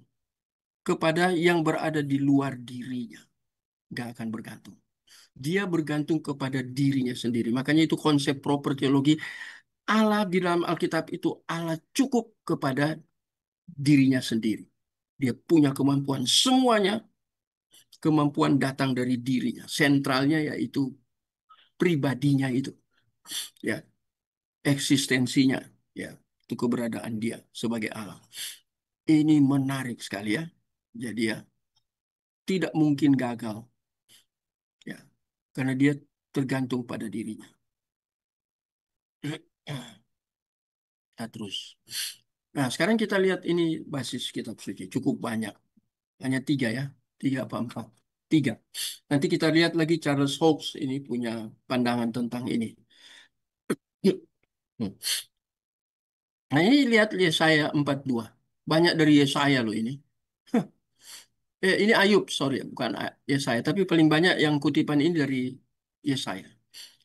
kepada yang berada di luar dirinya. Nggak akan bergantung. Dia bergantung kepada dirinya sendiri. Makanya itu konsep proper teologi. Allah di dalam Alkitab itu Allah cukup kepada dirinya sendiri. Dia punya kemampuan. Semuanya kemampuan datang dari dirinya. Sentralnya yaitu pribadinya itu. Ya, eksistensinya. Ya, itu keberadaan dia sebagai Allah. Ini menarik sekali ya. Jadi ya, tidak mungkin gagal. Ya, karena dia tergantung pada dirinya. Nah, terus. Nah, sekarang kita lihat ini basis kitab suci. Cukup banyak. Hanya tiga ya. Tiga apa empat? Tiga. Nanti kita lihat lagi Charles Fox ini punya pandangan tentang ini. Nah, ini lihat Yesaya 42. Banyak dari Yesaya loh ini. Ini Ayub, sorry, bukan Yesaya. Tapi paling banyak yang kutipan ini dari Yesaya.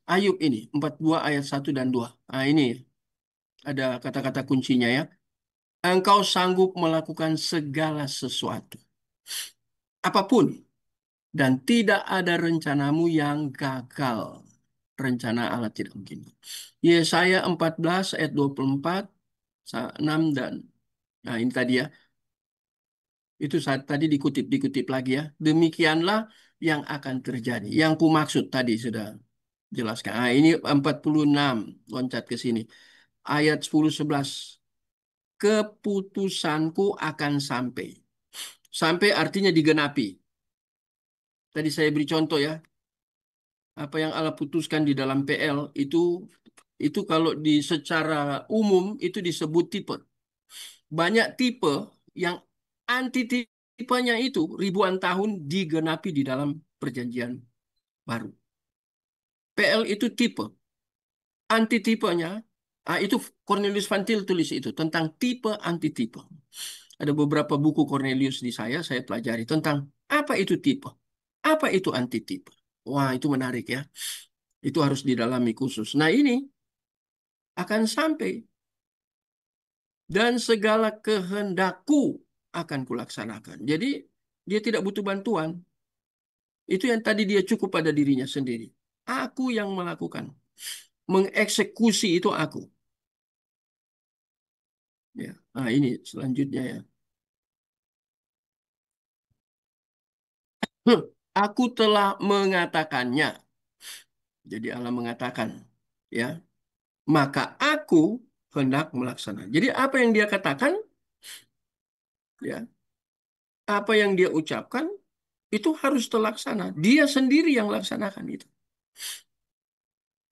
Ayub ini, 42 ayat 1 dan 2. Nah, ini ada kata-kata kuncinya ya. Engkau sanggup melakukan segala sesuatu. Apapun. Dan tidak ada rencanamu yang gagal. Rencana Allah tidak mungkin. Yesaya 14 ayat 24, 6 dan nah ini tadi ya. Itu saat tadi dikutip lagi ya. Demikianlah yang akan terjadi. Yang ku maksud tadi sudah jelaskan. Nah, ini 46 loncat ke sini. Ayat 10-11. Keputusanku akan sampai. Sampai artinya digenapi. Tadi saya beri contoh ya. Apa yang Allah putuskan di dalam PL itu kalau di secara umum itu disebut tipe. Banyak tipe yang anti tipenya itu ribuan tahun digenapi di dalam perjanjian baru. PL itu tipe. Anti tipenya Itu Cornelius Van Til tulis itu tentang tipe antitipe. Ada beberapa buku Cornelius di saya pelajari tentang apa itu tipe, apa itu antitipe. Wah, itu menarik ya. Itu harus didalami khusus. Nah, ini akan sampai dan segala kehendakku akan kulaksanakan. Jadi dia tidak butuh bantuan. Itu yang tadi dia cukup pada dirinya sendiri. Aku yang melakukan. Mengeksekusi itu aku. Ya. Nah, ini selanjutnya ya. Aku telah mengatakannya. Jadi Allah mengatakan, ya, maka aku hendak melaksanakan. Jadi apa yang dia katakan, ya, apa yang dia ucapkan itu harus terlaksana. Dia sendiri yang laksanakan itu.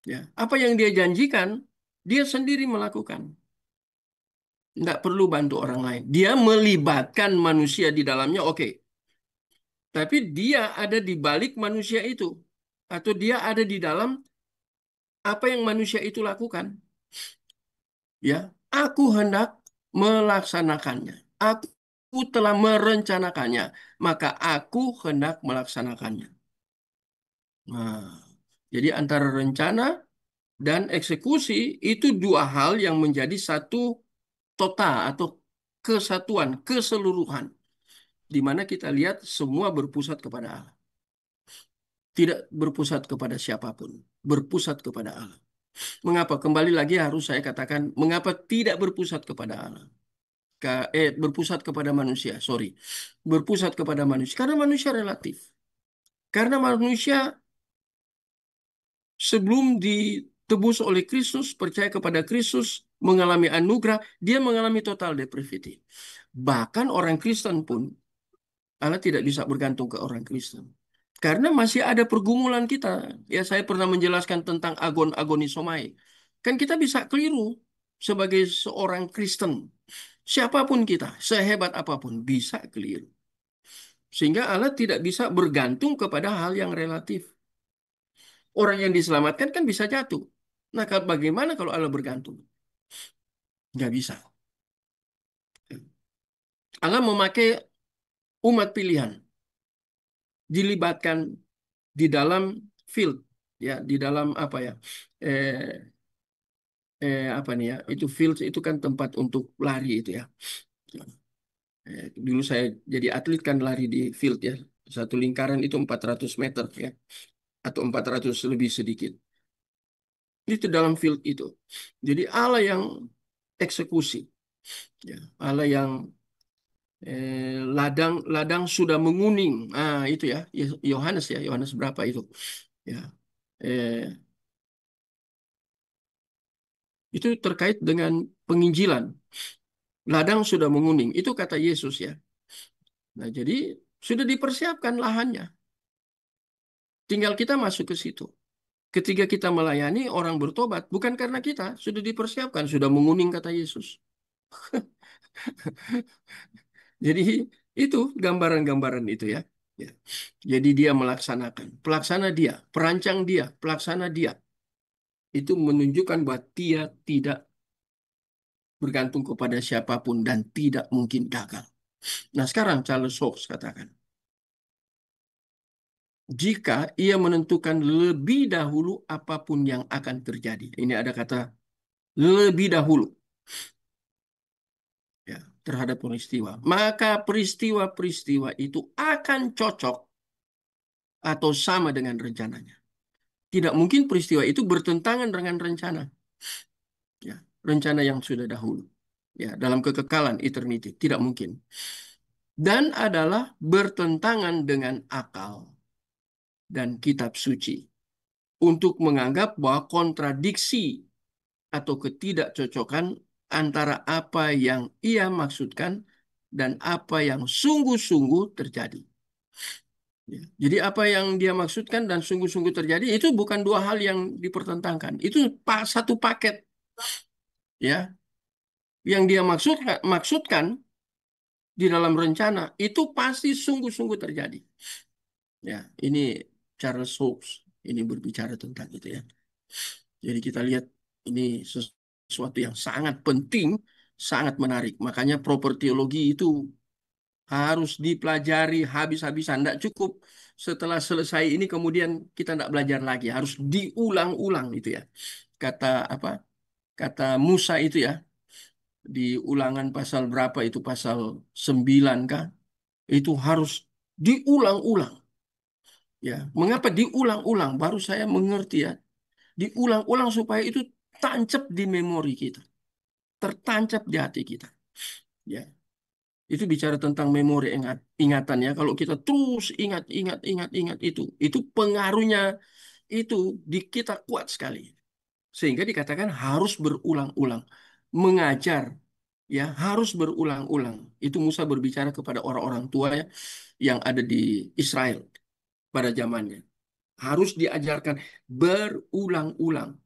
Ya, apa yang dia janjikan, dia sendiri melakukan. Nggak perlu bantu orang lain. Dia melibatkan manusia di dalamnya, oke. Tapi dia ada di balik manusia itu. Atau dia ada di dalam apa yang manusia itu lakukan. Ya, aku hendak melaksanakannya. Aku telah merencanakannya, maka aku hendak melaksanakannya. Nah, jadi antara rencana dan eksekusi itu dua hal yang menjadi satu total atau kesatuan, keseluruhan, di mana kita lihat semua berpusat kepada Allah. Tidak berpusat kepada siapapun, berpusat kepada Allah. Mengapa? Kembali lagi harus saya katakan, mengapa tidak berpusat kepada Allah? Berpusat kepada manusia, sorry. Berpusat kepada manusia. Karena manusia relatif. Karena manusia sebelum ditebus oleh Kristus, percaya kepada Kristus, mengalami anugerah, dia mengalami total depravity. Bahkan orang Kristen pun, Allah tidak bisa bergantung ke orang Kristen. Karena masih ada pergumulan kita. Ya, saya pernah menjelaskan tentang agonisomai. Kan kita bisa keliru sebagai seorang Kristen. Siapapun kita, sehebat apapun, bisa keliru. Sehingga Allah tidak bisa bergantung kepada hal yang relatif. Orang yang diselamatkan kan bisa jatuh. Nah, bagaimana kalau Allah bergantung? Nggak bisa. Allah memakai umat pilihan, dilibatkan di dalam field, ya, di dalam apa ya, eh, apa nih ya, itu field itu kan tempat untuk lari itu ya. Dulu saya jadi atlet kan lari di field ya, satu lingkaran itu 400 meter ya, atau 400 lebih sedikit. Itu dalam field itu. Jadi Allah yang eksekusi, ya. Allah yang ladang ladang sudah menguning. Ah, itu ya, Yohanes ya, Yohanes berapa itu? Ya. Eh, itu terkait dengan penginjilan. Ladang sudah menguning. Itu kata Yesus ya. Nah, jadi sudah dipersiapkan lahannya. Tinggal kita masuk ke situ. Ketika kita melayani orang bertobat, bukan karena kita, sudah dipersiapkan, sudah menguning kata Yesus. Jadi itu gambaran-gambaran itu ya. Ya. Jadi dia melaksanakan, pelaksana dia, perancang dia, pelaksana dia. Itu menunjukkan bahwa dia tidak bergantung kepada siapapun dan tidak mungkin gagal. Nah sekarang Charles Fox katakan, jika ia menentukan lebih dahulu apapun yang akan terjadi. Ini ada kata lebih dahulu ya, terhadap peristiwa. Maka peristiwa-peristiwa itu akan cocok atau sama dengan rencananya. Tidak mungkin peristiwa itu bertentangan dengan rencana. Ya, rencana yang sudah dahulu. Ya, dalam kekekalan eternity. Tidak mungkin. Dan adalah bertentangan dengan akal dan kitab suci. Untuk menganggap bahwa kontradiksi atau ketidakcocokan antara apa yang ia maksudkan dan apa yang sungguh-sungguh terjadi. Ya. Jadi apa yang dia maksudkan dan sungguh-sungguh terjadi itu bukan dua hal yang dipertentangkan. Itu satu paket ya. Yang dia maksudkan di dalam rencana itu pasti sungguh-sungguh terjadi. Ya, ini Charles Hawkes ini berbicara tentang itu ya. Jadi kita lihat ini sesuatu yang sangat penting, sangat menarik. Makanya proper teologi itu harus dipelajari habis-habisan. Tidak cukup setelah selesai ini kemudian kita tidak belajar lagi. Harus diulang-ulang itu ya. Kata apa? Kata Musa itu ya. Di Ulangan pasal berapa itu? Pasal 9 kah? Itu harus diulang-ulang. Ya, mengapa diulang-ulang? Baru saya mengerti ya. Diulang-ulang supaya itu tancap di memori kita, tertancap di hati kita. Ya, itu bicara tentang memori ingatan ya. Kalau kita terus ingat, ingat, ingat, ingat itu pengaruhnya itu di kita kuat sekali. Sehingga dikatakan harus berulang-ulang mengajar, ya harus berulang-ulang. Itu Musa berbicara kepada orang-orang tua ya yang ada di Israel pada zamannya. Harus diajarkan berulang-ulang.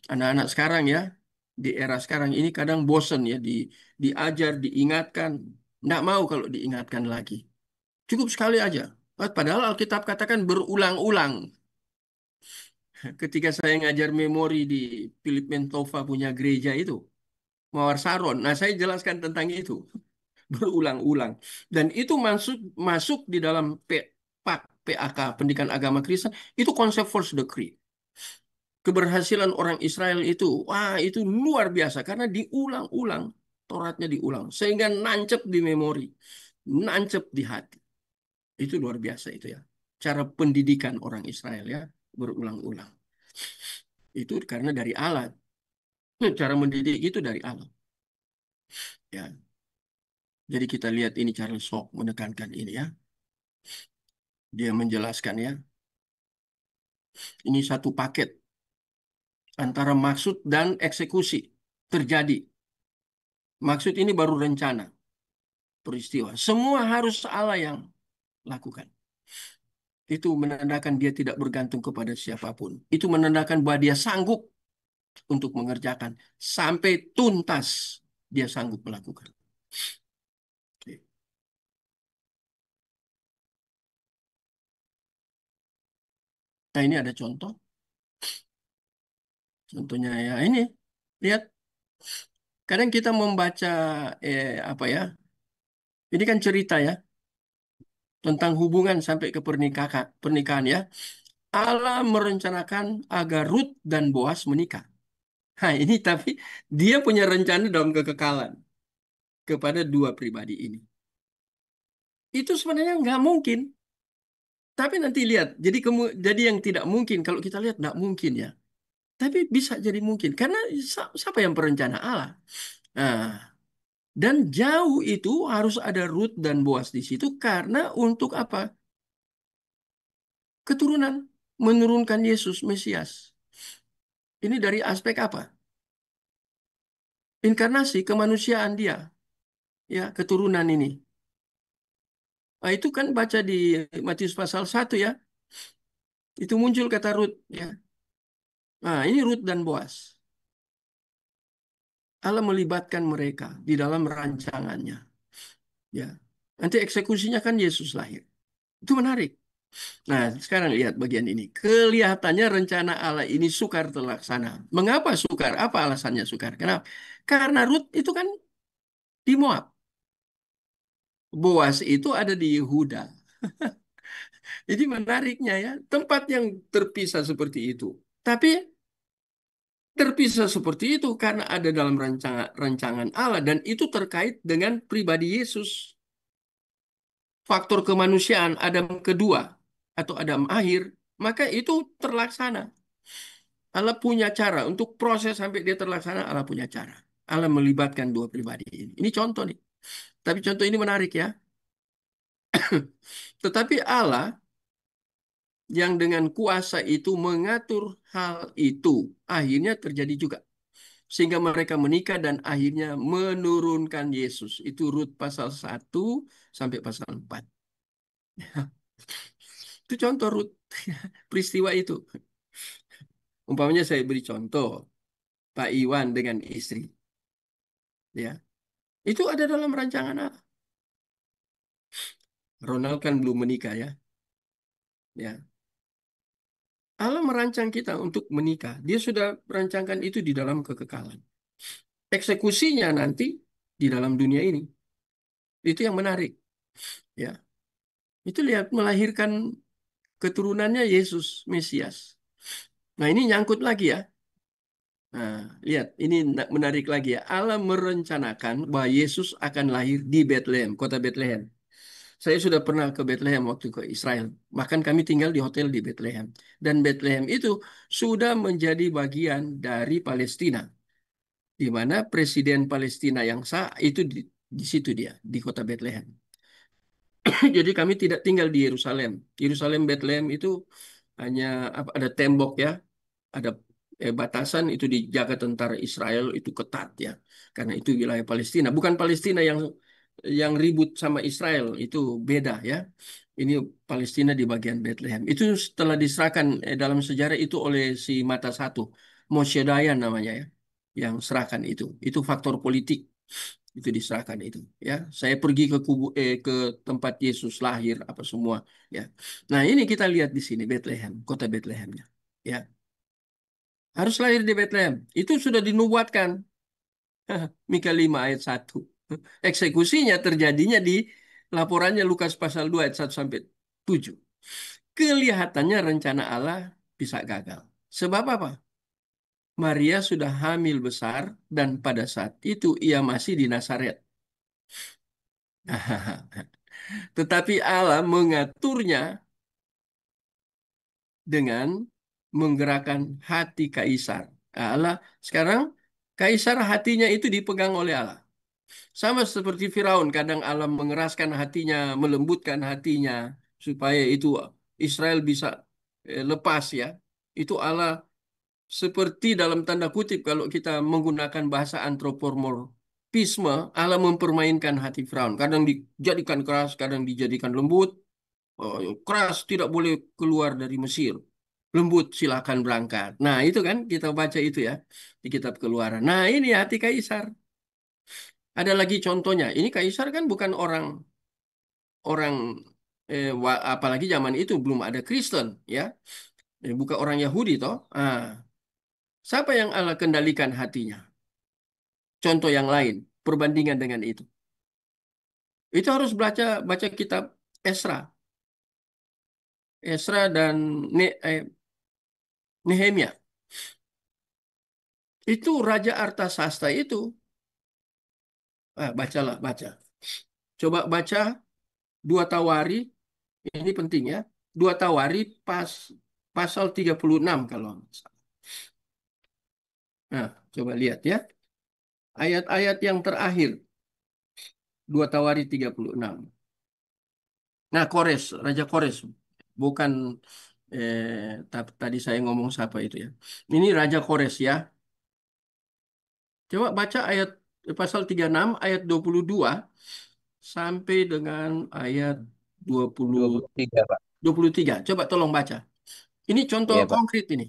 Anak-anak sekarang ya, di era sekarang ini kadang bosen ya diajar, diingatkan. Nggak mau kalau diingatkan lagi. Cukup sekali aja. Padahal Alkitab katakan berulang-ulang. Ketika saya ngajar memori di Philip Mentova punya gereja itu, Mawar Saron. Nah, saya jelaskan tentang itu berulang-ulang. Dan itu masuk masuk di dalam PAK, Pendidikan Agama Kristen, itu konsep false decree. Keberhasilan orang Israel itu, wah itu luar biasa karena diulang-ulang, Tauratnya diulang sehingga nancep di memori, nancep di hati. Itu luar biasa itu ya. Cara pendidikan orang Israel ya, berulang-ulang. Itu karena dari Allah. Cara mendidik itu dari Allah. Ya, jadi kita lihat ini Charles Hock menekankan ini ya. Dia menjelaskan ya, ini satu paket antara maksud dan eksekusi terjadi. Maksud ini baru rencana, peristiwa. Semua harus Allah yang lakukan. Itu menandakan dia tidak bergantung kepada siapapun. Itu menandakan bahwa dia sanggup untuk mengerjakan sampai tuntas. Dia sanggup melakukan. Oke. Nah ini ada contoh. Contohnya ya ini. Lihat. Kadang kita membaca apa ya? Ini kan cerita ya tentang hubungan sampai ke pernikahan ya. Allah merencanakan agar Ruth dan Boas menikah. Nah, ini tapi dia punya rencana dalam kekekalan kepada dua pribadi ini. Itu sebenarnya nggak mungkin. Tapi nanti lihat, jadi yang tidak mungkin kalau kita lihat nggak mungkin ya. Tapi bisa jadi mungkin karena siapa yang perencana Allah. Nah, dan jauh itu harus ada Ruth dan Boas di situ karena untuk apa? Keturunan menurunkan Yesus Mesias. Ini dari aspek apa? Inkarnasi kemanusiaan dia, ya keturunan ini. Nah, itu kan baca di Matius pasal 1 ya. Itu muncul kata Ruth ya. Nah, ini Ruth dan Boas. Allah melibatkan mereka di dalam rancangannya. Ya. Nanti eksekusinya kan Yesus lahir. Itu menarik. Nah, sekarang lihat bagian ini. Kelihatannya rencana Allah ini sukar terlaksana. Mengapa sukar? Apa alasannya sukar? Kenapa? Karena Ruth itu kan di Moab. Boas itu ada di Yehuda. Jadi menariknya ya, tempat yang terpisah seperti itu. Tapi terpisah seperti itu karena ada dalam rancangan Allah dan itu terkait dengan pribadi Yesus. Faktor kemanusiaan Adam kedua atau Adam akhir, maka itu terlaksana. Allah punya cara untuk proses sampai dia terlaksana, Allah punya cara. Allah melibatkan dua pribadi ini. Ini contoh nih. Tapi contoh ini menarik ya. Tetapi Allah yang dengan kuasa itu mengatur hal itu, akhirnya terjadi juga. Sehingga mereka menikah dan akhirnya menurunkan Yesus. Itu Rut pasal 1 sampai pasal 4. Itu contoh Rut, peristiwa itu. Umpamanya saya beri contoh, Pak Iwan dengan istri. Ya, itu ada dalam rancangan Allah. Ronald kan belum menikah ya. Ya, Allah merancang kita untuk menikah. Dia sudah merancangkan itu di dalam kekekalan. Eksekusinya nanti di dalam dunia ini. Itu yang menarik, ya. Itu lihat melahirkan keturunannya Yesus Mesias. Nah, ini nyangkut lagi ya. Nah, lihat, ini menarik lagi ya. Allah merencanakan bahwa Yesus akan lahir di Bethlehem, kota Bethlehem. Saya sudah pernah ke Bethlehem waktu ke Israel. Bahkan kami tinggal di hotel di Bethlehem. Dan Bethlehem itu sudah menjadi bagian dari Palestina, di mana Presiden Palestina yang sah itu di situ dia, di kota Bethlehem. Jadi kami tidak tinggal di Yerusalem. Yerusalem Bethlehem itu hanya ada tembok ya, ada batasan itu dijaga tentara Israel itu ketat ya, karena itu wilayah Palestina. Bukan Palestina yang ribut sama Israel, itu beda ya. Ini Palestina di bagian Bethlehem. Itu setelah diserahkan dalam sejarah itu oleh si Mata Satu, Moshe Dayan namanya ya, yang serahkan itu. Itu faktor politik itu diserahkan itu ya. Saya pergi ke ke tempat Yesus lahir apa semua ya. Nah, ini kita lihat di sini Bethlehem, kota Bethlehemnya ya. Harus lahir di Bethlehem. Itu sudah dinubuatkan. Mika 5 ayat 1. Eksekusinya terjadinya di laporannya Lukas pasal 2 ayat 1 sampai 7. Kelihatannya rencana Allah bisa gagal. Sebab apa? Maria sudah hamil besar dan pada saat itu ia masih di Nazaret. Tetapi Allah mengaturnya dengan menggerakkan hati kaisar. Allah sekarang kaisar hatinya itu dipegang oleh Allah. Sama seperti Firaun, kadang Allah mengeraskan hatinya, melembutkan hatinya supaya itu Israel bisa lepas ya. Itu Allah seperti dalam tanda kutip kalau kita menggunakan bahasa antropomorfisme, Allah mempermainkan hati Firaun. Kadang dijadikan keras, kadang dijadikan lembut. Oh, keras tidak boleh keluar dari Mesir. Lembut silakan berangkat. Nah, itu kan kita baca itu ya di kitab Keluaran. Nah, ini hati kaisar. Ada lagi contohnya. Ini kaisar kan bukan orang orang apalagi zaman itu belum ada Kristen ya. Bukan orang Yahudi toh. Siapa yang Allah kendalikan hatinya? Contoh yang lain, perbandingan dengan itu. Itu harus baca baca kitab Esra. Esra dan Nehemia. Itu Raja Artasasta itu. Bacalah, baca. Coba baca dua Tawari, ini penting ya. Dua Tawari pasal 36 kalau nggak salah. Nah, coba lihat ya. Ayat-ayat yang terakhir, dua Tawari 36. Nah, Kores, Raja Kores. Bukan tadi saya ngomong siapa itu ya. Ini Raja Kores ya. Coba baca ayat pasal 36 ayat 22 sampai dengan ayat 20 23, Pak. 23. Coba tolong baca. Ini contoh Iya, Pak. konkret ini.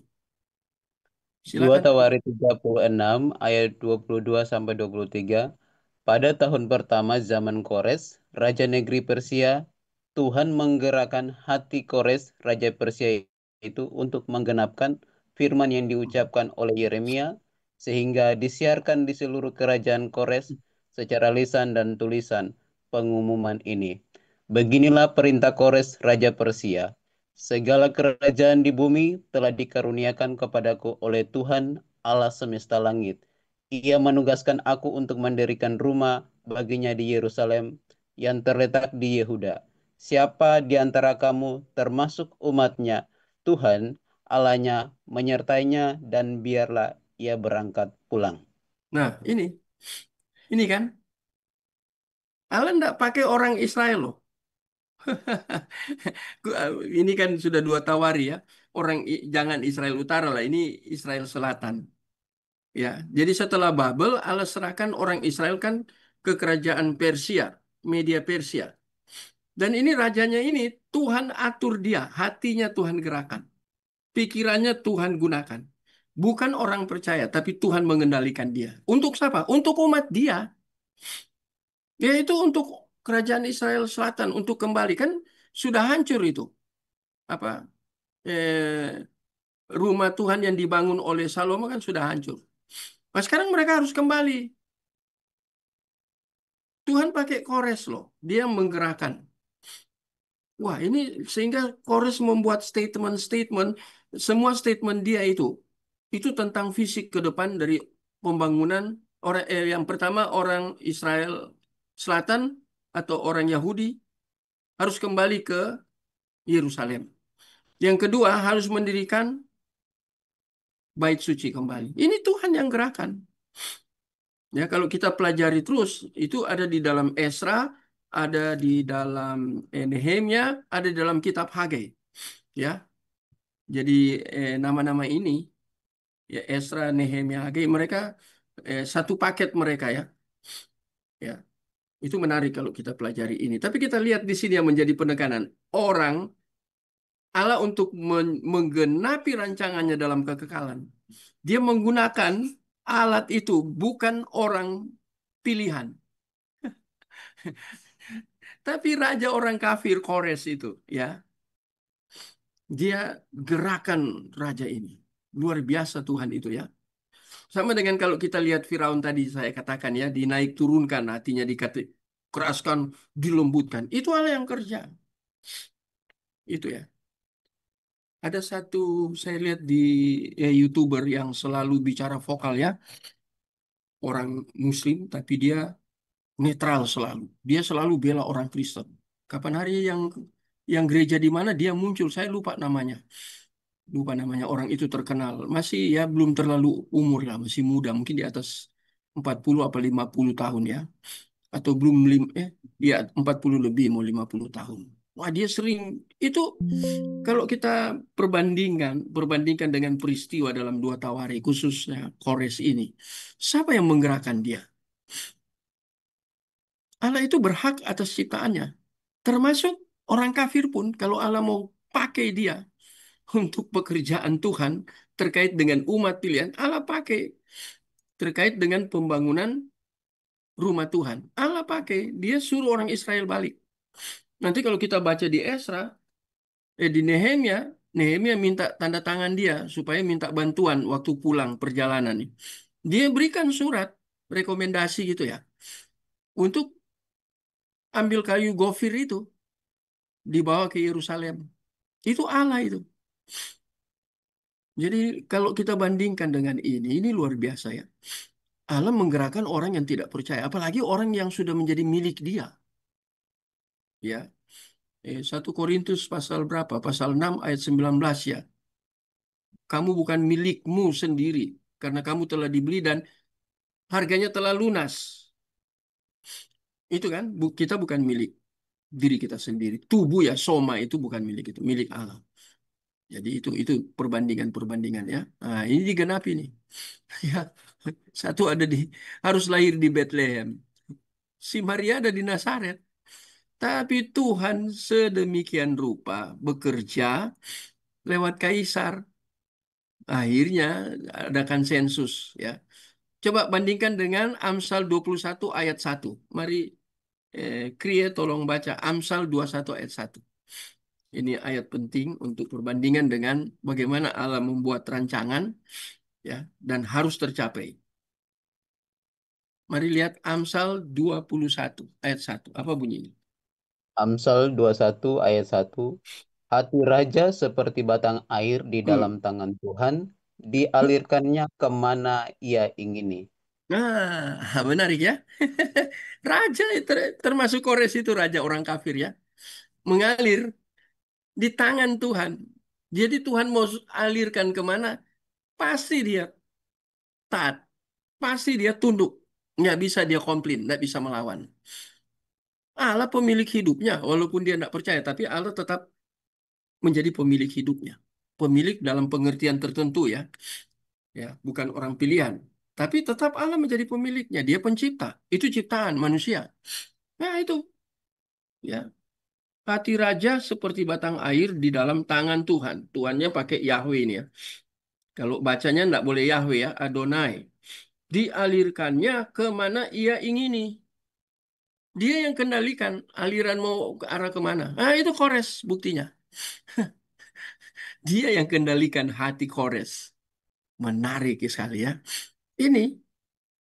2 Silakan. Tawari 36 ayat 22 sampai 23. Pada tahun pertama zaman Kores, Raja Negeri Persia, Tuhan menggerakkan hati Kores, Raja Persia itu untuk menggenapkan firman yang diucapkan oleh Yeremia, sehingga disiarkan di seluruh kerajaan Kores secara lisan dan tulisan pengumuman ini. Beginilah perintah Kores, Raja Persia. Segala kerajaan di bumi telah dikaruniakan kepadaku oleh Tuhan Allah semesta langit. Ia menugaskan aku untuk mendirikan rumah baginya di Yerusalem yang terletak di Yehuda. Siapa di antara kamu termasuk umatnya, Tuhan Allahnya menyertainya dan biarlah ia berangkat pulang. Nah, ini kan Allah nggak pakai orang Israel loh. Ini kan sudah dua Tawari ya. Jangan Israel Utara lah, ini Israel Selatan. Ya, jadi setelah Babel, Allah serahkan orang Israel kan ke kerajaan Persia, media Persia. Dan ini rajanya ini Tuhan atur dia, hatinya Tuhan gerakan, pikirannya Tuhan gunakan. Bukan orang percaya, tapi Tuhan mengendalikan dia. Untuk siapa? Untuk umat dia. Yaitu untuk kerajaan Israel Selatan untuk kembali kan sudah hancur itu. Apa rumah Tuhan yang dibangun oleh Salomo kan sudah hancur. Nah, sekarang mereka harus kembali. Tuhan pakai Kores loh. Dia menggerakkan. Wah, ini sehingga Kores membuat statement-statement, semua statement dia itu tentang fisik ke depan dari pembangunan orang yang pertama orang Israel Selatan atau orang Yahudi harus kembali ke Yerusalem. Yang kedua harus mendirikan bait suci kembali. Ini Tuhan yang gerakan. Ya, kalau kita pelajari terus, itu ada di dalam Esra, ada di dalam Nehemia, ada di dalam kitab Hagai. Ya, jadi nama-nama ini, ya Esra, Nehemia, Hagai, mereka satu paket mereka ya. Ya, itu menarik kalau kita pelajari ini. Tapi kita lihat di sini yang menjadi penekanan orang Allah untuk menggenapi rancangannya dalam kekekalan. Dia menggunakan alat itu bukan orang pilihan. Tapi raja orang kafir Kores itu, ya, dia gerakan raja ini. Luar biasa Tuhan itu ya. Sama dengan kalau kita lihat Firaun tadi saya katakan ya, dinaik turunkan hatinya keraskan, dilembutkan. Itu Allah yang kerja. Itu ya. Ada satu saya lihat di YouTuber yang selalu bicara vokal ya, orang Muslim tapi dia netral selalu. Dia selalu bela orang Kristen. Kapan hari yang gereja di mana dia muncul, saya lupa namanya. Lupa namanya orang itu terkenal. Masih ya belum terlalu umur lah, masih muda, mungkin di atas 40 apa 50 tahun ya. Atau belum ya 40 lebih mau 50 tahun. Wah, dia sering itu kalau kita perbandingkan dengan peristiwa dalam dua Tawari khususnya Kores ini. Siapa yang menggerakkan dia? Allah itu berhak atas ciptaannya. Termasuk orang kafir pun kalau Allah mau pakai dia untuk pekerjaan Tuhan terkait dengan umat pilihan, Allah pakai terkait dengan pembangunan rumah Tuhan. Allah pakai, dia suruh orang Israel balik. Nanti kalau kita baca di Esra, di Nehemia, Nehemia minta tanda tangan dia supaya minta bantuan waktu pulang perjalanan. Dia berikan surat rekomendasi gitu ya untuk ambil kayu gofir itu dibawa ke Yerusalem. Itu Allah itu. Jadi kalau kita bandingkan dengan ini luar biasa ya. Allah menggerakkan orang yang tidak percaya, apalagi orang yang sudah menjadi milik dia. Ya, 1 Korintus pasal berapa? Pasal 6 ayat 19 ya. Kamu bukan milikmu sendiri, karena kamu telah dibeli dan harganya telah lunas. Itu kan, kita bukan milik diri kita sendiri. Tubuh ya, soma itu bukan milik itu, milik Allah. Jadi itu perbandingan-perbandingan ya. Nah, ini digenapi nih. Ya, satu ada harus lahir di Bethlehem. Si Maria ada di Nazaret. Tapi Tuhan sedemikian rupa bekerja lewat kaisar. Akhirnya adakan sensus ya. Coba bandingkan dengan Amsal 21 ayat 1. Mari Krie tolong baca Amsal 21 ayat 1. Ini ayat penting untuk perbandingan dengan bagaimana Allah membuat rancangan ya dan harus tercapai. Mari lihat Amsal 21 ayat 1. Apa bunyinya? Amsal 21 ayat 1. Hati raja seperti batang air di dalam Hmm. tangan Tuhan, dialirkannya kemana ia ingini. Nah, menarik ya. Raja termasuk Kores itu raja orang kafir ya. Mengalir di tangan Tuhan. Jadi Tuhan mau alirkan kemana? Pasti dia taat. Pasti dia tunduk. Nggak bisa dia komplain, nggak bisa melawan. Allah pemilik hidupnya, walaupun dia nggak percaya, tapi Allah tetap menjadi pemilik hidupnya. Pemilik dalam pengertian tertentu ya, ya, bukan orang pilihan. Tapi tetap Allah menjadi pemiliknya. Dia pencipta. Itu ciptaan manusia. Nah itu, ya. Hati raja seperti batang air di dalam tangan Tuhan. Tuhannya pakai Yahweh ini ya. Kalau bacanya nggak boleh Yahweh ya, Adonai. Dialirkannya kemana ia ingini. Dia yang kendalikan aliran mau ke arah kemana. Nah itu Kores buktinya. Dia yang kendalikan hati Kores. Menarik sekali ya. Ini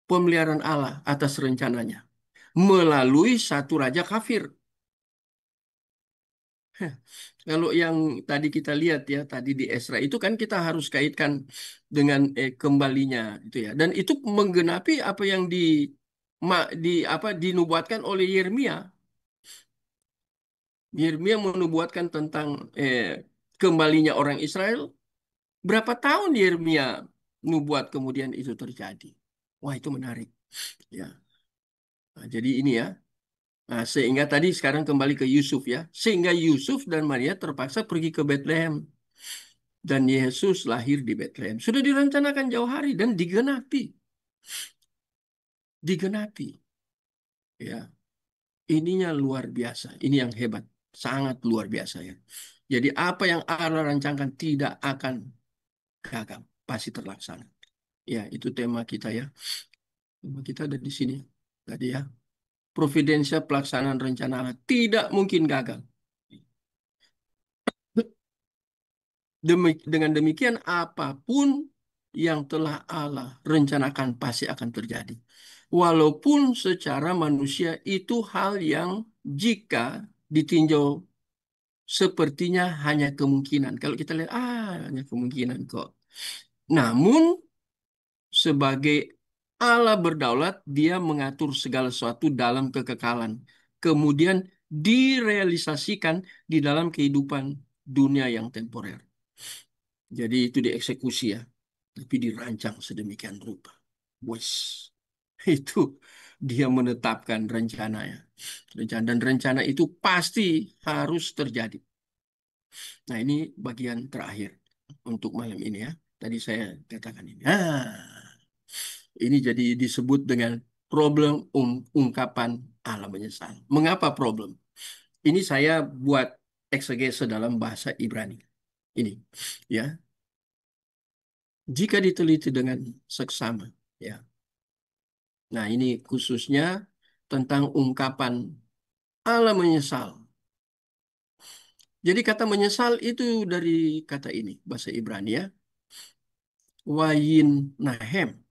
pemeliharaan Allah atas rencananya melalui satu raja kafir. Kalau yang tadi kita lihat ya, tadi di Esra itu kan kita harus kaitkan dengan kembalinya itu ya. Dan itu menggenapi apa yang di apa dinubuatkan oleh Yeremia. Yeremia menubuatkan tentang kembalinya orang Israel. Berapa tahun Yeremia nubuat kemudian itu terjadi? Wah, itu menarik. Ya. Nah, jadi ini ya. Nah, sehingga tadi sekarang kembali ke Yusuf ya. Sehingga Yusuf dan Maria terpaksa pergi ke Bethlehem. Dan Yesus lahir di Bethlehem. Sudah direncanakan jauh hari dan digenapi. Digenapi. Ya, ininya luar biasa. Ini yang hebat. Sangat luar biasa ya. Jadi apa yang Allah rancangkan tidak akan gagal. Pasti terlaksana. Ya, itu tema kita ya. Tema kita ada di sini. Tadi ya. Providensia pelaksanaan rencana Allah tidak mungkin gagal. Dengan demikian, apapun yang telah Allah rencanakan pasti akan terjadi. Walaupun secara manusia itu hal yang jika ditinjau sepertinya hanya kemungkinan. Kalau kita lihat, hanya kemungkinan kok. Namun, sebagai Allah berdaulat, dia mengatur segala sesuatu dalam kekekalan. Kemudian direalisasikan di dalam kehidupan dunia yang temporer. Jadi itu dieksekusi ya, tapi dirancang sedemikian rupa. Wes, itu dia menetapkan rencananya. Rencana dan rencana itu pasti harus terjadi. Nah, ini bagian terakhir untuk malam ini ya. Tadi saya katakan ini. Ini jadi disebut dengan problem ungkapan Allah menyesal. Mengapa problem? Ini saya buat eksegese dalam bahasa Ibrani. Ini ya. Jika diteliti dengan seksama, ya. Nah, ini khususnya tentang ungkapan Allah menyesal. Jadi kata menyesal itu dari kata ini, bahasa Ibrani ya. Wayin nahem.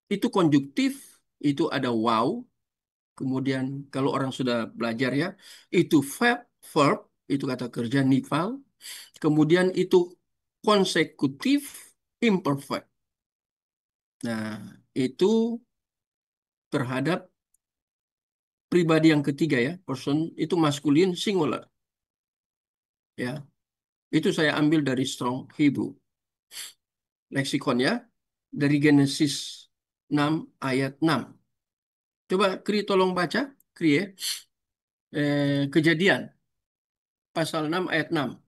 Itu konjuktif, itu ada wow. Kemudian kalau orang sudah belajar ya, itu verb, itu kata kerja nifal. Kemudian itu konsekutif imperfect. Nah, itu terhadap pribadi yang ketiga ya, person itu maskulin singular ya. Itu saya ambil dari Strong Hebrew leksikon ya, dari Genesis 6 ayat 6. Coba Kri tolong baca, Kri ya. Kejadian pasal 6 ayat 6.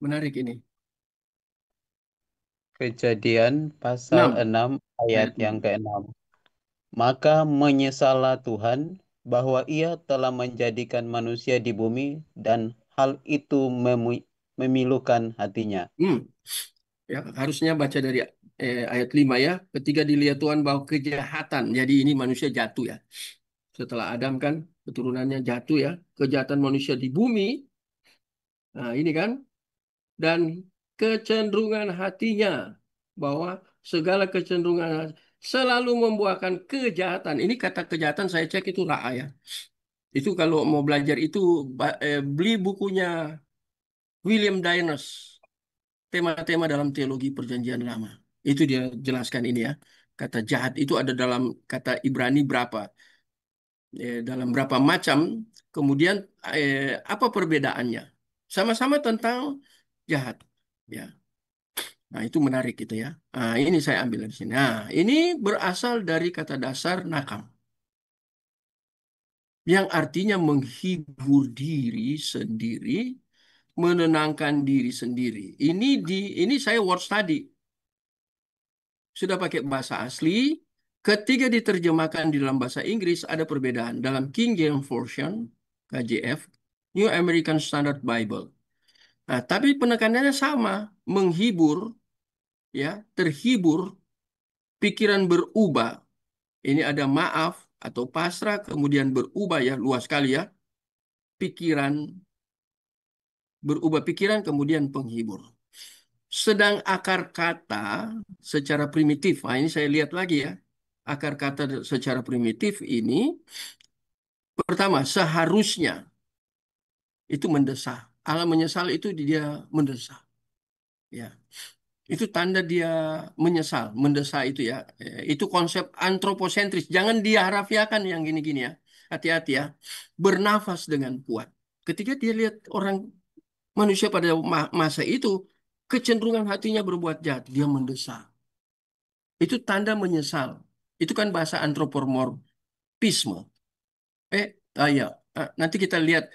Menarik ini. Kejadian pasal 6 6 ayat ayat yang 6. ke-6. Maka menyesallah Tuhan bahwa ia telah menjadikan manusia di bumi dan hal itu memilukan hatinya. Hmm. Ya, harusnya baca dari ayat 5 ya. Ketika dilihat Tuhan bahwa kejahatan, jadi ini manusia jatuh ya. Setelah Adam kan keturunannya jatuh ya, kejahatan manusia di bumi. Nah, ini kan dan kecenderungan hatinya bahwa segala kecenderungan selalu membuahkan kejahatan. Ini kata kejahatan saya cek itu ra'a ya. Itu kalau mau belajar itu beli bukunya William Dynes, tema-tema dalam teologi Perjanjian Lama. Itu dia jelaskan ini ya. Kata jahat itu ada dalam kata Ibrani berapa? Dalam berapa macam? Kemudian apa perbedaannya? Sama-sama tentang jahat. Ya. Nah, itu menarik gitu ya. Nah, ini saya ambil dari sini. Nah, ini berasal dari kata dasar nakam, yang artinya menghibur diri sendiri, menenangkan diri sendiri. Ini saya word study. Sudah pakai bahasa asli. Ketika diterjemahkan di dalam bahasa Inggris ada perbedaan. Dalam King James Version, KJV, New American Standard Bible. Nah, tapi penekanannya sama, menghibur, ya, terhibur, pikiran berubah. Ini ada maaf atau pasrah, kemudian berubah ya, luas sekali ya. Pikiran, berubah pikiran, kemudian penghibur. Sedang akar kata secara primitif, nah ini saya lihat lagi ya, akar kata secara primitif ini, pertama, seharusnya itu mendesah. Allah menyesal itu dia mendesah. Ya, itu tanda dia menyesal, mendesah itu ya. Itu konsep antroposentris. Jangan diharafiakan yang gini-gini ya. Hati-hati ya. Bernafas dengan kuat. Ketika dia lihat orang manusia pada masa itu, kecenderungan hatinya berbuat jahat. Dia mendesah. Itu tanda menyesal. Itu kan bahasa antropomorfisme. Eh, ya. Nanti kita lihat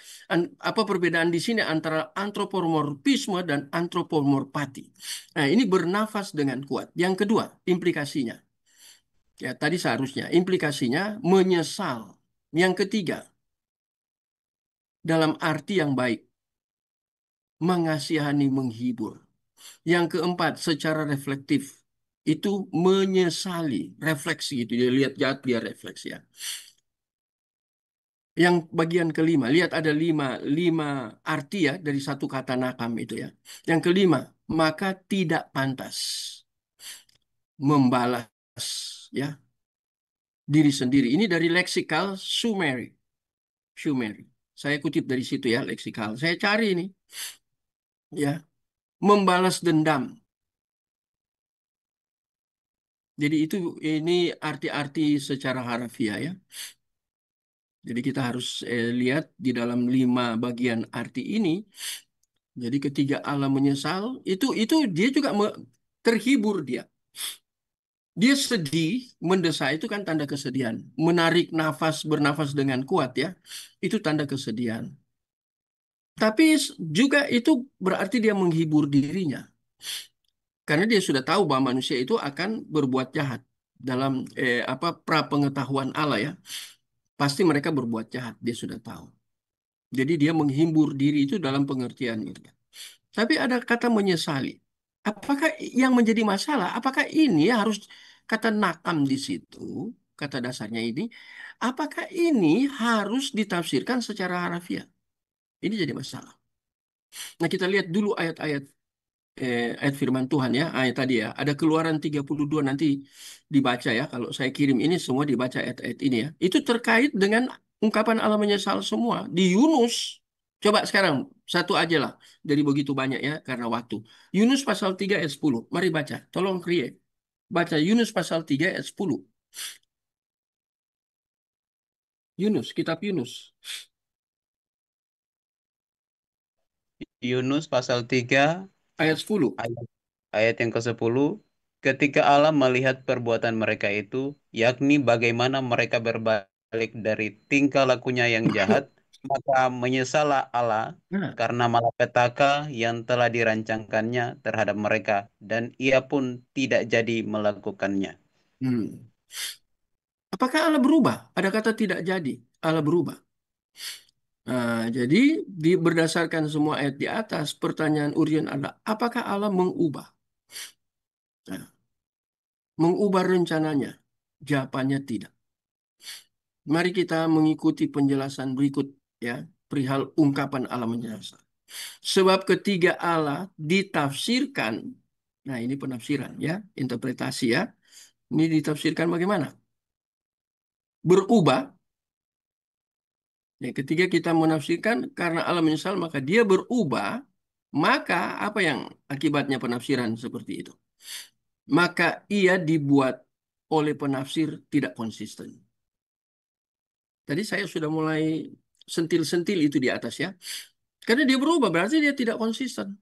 apa perbedaan di sini antara antropomorfisme dan antropomorpati. Nah, ini bernafas dengan kuat. Yang kedua, implikasinya. Ya, tadi seharusnya implikasinya menyesal. Yang ketiga, dalam arti yang baik, mengasihani, menghibur. Yang keempat, secara reflektif. Itu menyesali, refleksi itu. Dia lihat jahat, dia refleksi ya. Yang bagian kelima, lihat ada lima arti ya dari satu kata nakam itu ya. Yang kelima, maka tidak pantas membalas ya diri sendiri. Ini dari leksikal Sumeri. Sumeri. Saya kutip dari situ ya leksikal. Saya cari ini ya, membalas dendam. Jadi itu ini arti-arti secara harfiah ya. Jadi kita harus lihat di dalam lima bagian arti ini. Jadi ketika Allah menyesal, itu dia juga terhibur dia. Dia sedih, mendesah itu kan tanda kesedihan. Menarik nafas, bernafas dengan kuat ya. Itu tanda kesedihan. Tapi juga itu berarti dia menghibur dirinya. Karena dia sudah tahu bahwa manusia itu akan berbuat jahat. Dalam apa prapengetahuan Allah ya. Pasti mereka berbuat jahat, dia sudah tahu. Jadi dia menghibur diri itu dalam pengertian itu. Tapi ada kata menyesali. Apakah yang menjadi masalah? Apakah ini harus kata nakam di situ, kata dasarnya ini, apakah ini harus ditafsirkan secara harafiah? Ini jadi masalah. Nah, kita lihat dulu ayat firman Tuhan ya, ayat tadi ya. Ada Keluaran 32 nanti dibaca ya. Kalau saya kirim ini semua dibaca ayat-ayat ini ya. Itu terkait dengan ungkapan Allah menyesal semua di Yunus. Coba sekarang satu aja lah dari begitu banyak ya karena waktu. Yunus pasal 3 ayat 10. Mari baca. Tolong create. Baca Yunus pasal 3 ayat 10. Yunus, kitab Yunus Yunus pasal 3 ayat 10. ayat, ayat yang ke-10. Ketika Allah melihat perbuatan mereka itu, yakni bagaimana mereka berbalik dari tingkah lakunya yang jahat, maka menyesallah Allah Nah, karena malapetaka yang telah dirancangkannya terhadap mereka, dan ia pun tidak jadi melakukannya. hmm. Apakah Allah berubah? Ada kata tidak jadi. Allah berubah. Nah, jadi berdasarkan semua ayat di atas, pertanyaan urgen adalah, apakah Allah mengubah? Nah, mengubah rencananya? Jawabannya tidak. Mari kita mengikuti penjelasan berikut ya, perihal ungkapan Allah menyesal. Sebab ketiga Allah ditafsirkan, nah ini penafsiran ya, interpretasi ya. Ini ditafsirkan bagaimana? Berubah. Ya, ketika kita menafsirkan karena Allah menyesal maka dia berubah, maka apa yang akibatnya penafsiran seperti itu? Maka ia dibuat oleh penafsir tidak konsisten. Tadi saya sudah mulai sentil-sentil itu di atas ya. Karena dia berubah berarti dia tidak konsisten.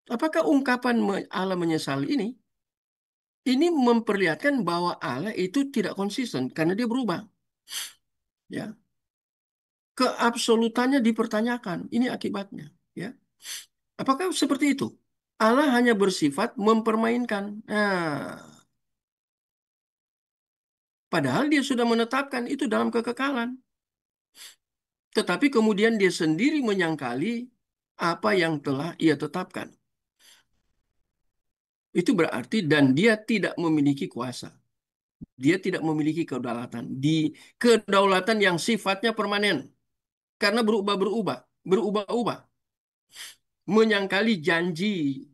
Apakah ungkapan Allah menyesal ini memperlihatkan bahwa Allah itu tidak konsisten karena dia berubah. Ya, keabsolutannya dipertanyakan. Ini akibatnya. Ya, apakah seperti itu? Allah hanya bersifat mempermainkan. Nah, padahal dia sudah menetapkan itu dalam kekekalan. Tetapi kemudian dia sendiri menyangkali apa yang telah ia tetapkan. Itu berarti dan dia tidak memiliki kuasa. Dia tidak memiliki kedaulatan. Di kedaulatan yang sifatnya permanen. Karena berubah-ubah. Menyangkali janji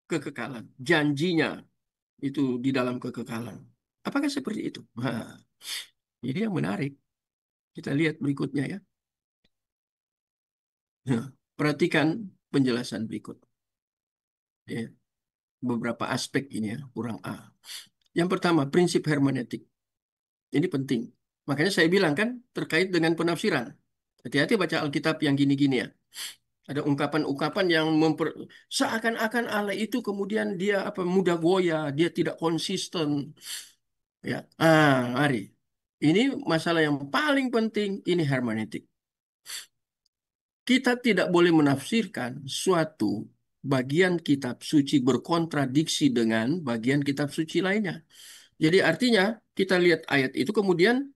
kekekalan. Janjinya itu di dalam kekekalan. Apakah seperti itu? Nah, ini yang menarik. Kita lihat berikutnya ya. Nah, perhatikan penjelasan berikut. Ya, beberapa aspek ini ya, kurang A. Yang pertama, prinsip hermeneutik. Ini penting. Makanya saya bilang kan terkait dengan penafsiran. Hati-hati baca Alkitab yang gini-gini ya. Ada ungkapan-ungkapan yang seakan-akan Allah itu kemudian dia apa mudah goyah, dia tidak konsisten. Ya, mari. Ini masalah yang paling penting, ini hermeneutik. Kita tidak boleh menafsirkan suatu bagian kitab suci berkontradiksi dengan bagian kitab suci lainnya. Jadi artinya kita lihat ayat itu kemudian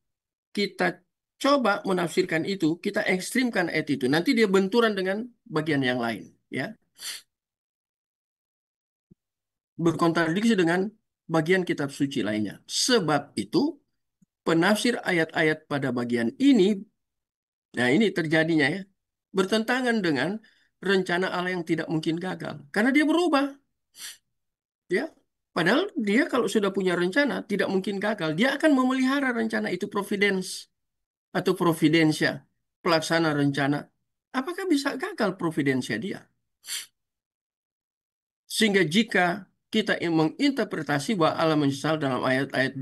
kita coba menafsirkan itu, kita ekstrimkan ayat itu. Nanti dia benturan dengan bagian yang lain, ya. Berkontradiksi dengan bagian kitab suci lainnya. Sebab itu penafsir ayat-ayat pada bagian ini, nah ini terjadinya ya, bertentangan dengan rencana Allah yang tidak mungkin gagal. Karena dia berubah, ya. Padahal dia kalau sudah punya rencana tidak mungkin gagal. Dia akan memelihara rencana itu providence atau providensia, pelaksana rencana. Apakah bisa gagal providensia dia? Sehingga jika kita menginterpretasi bahwa Allah menyesal dalam ayat-ayat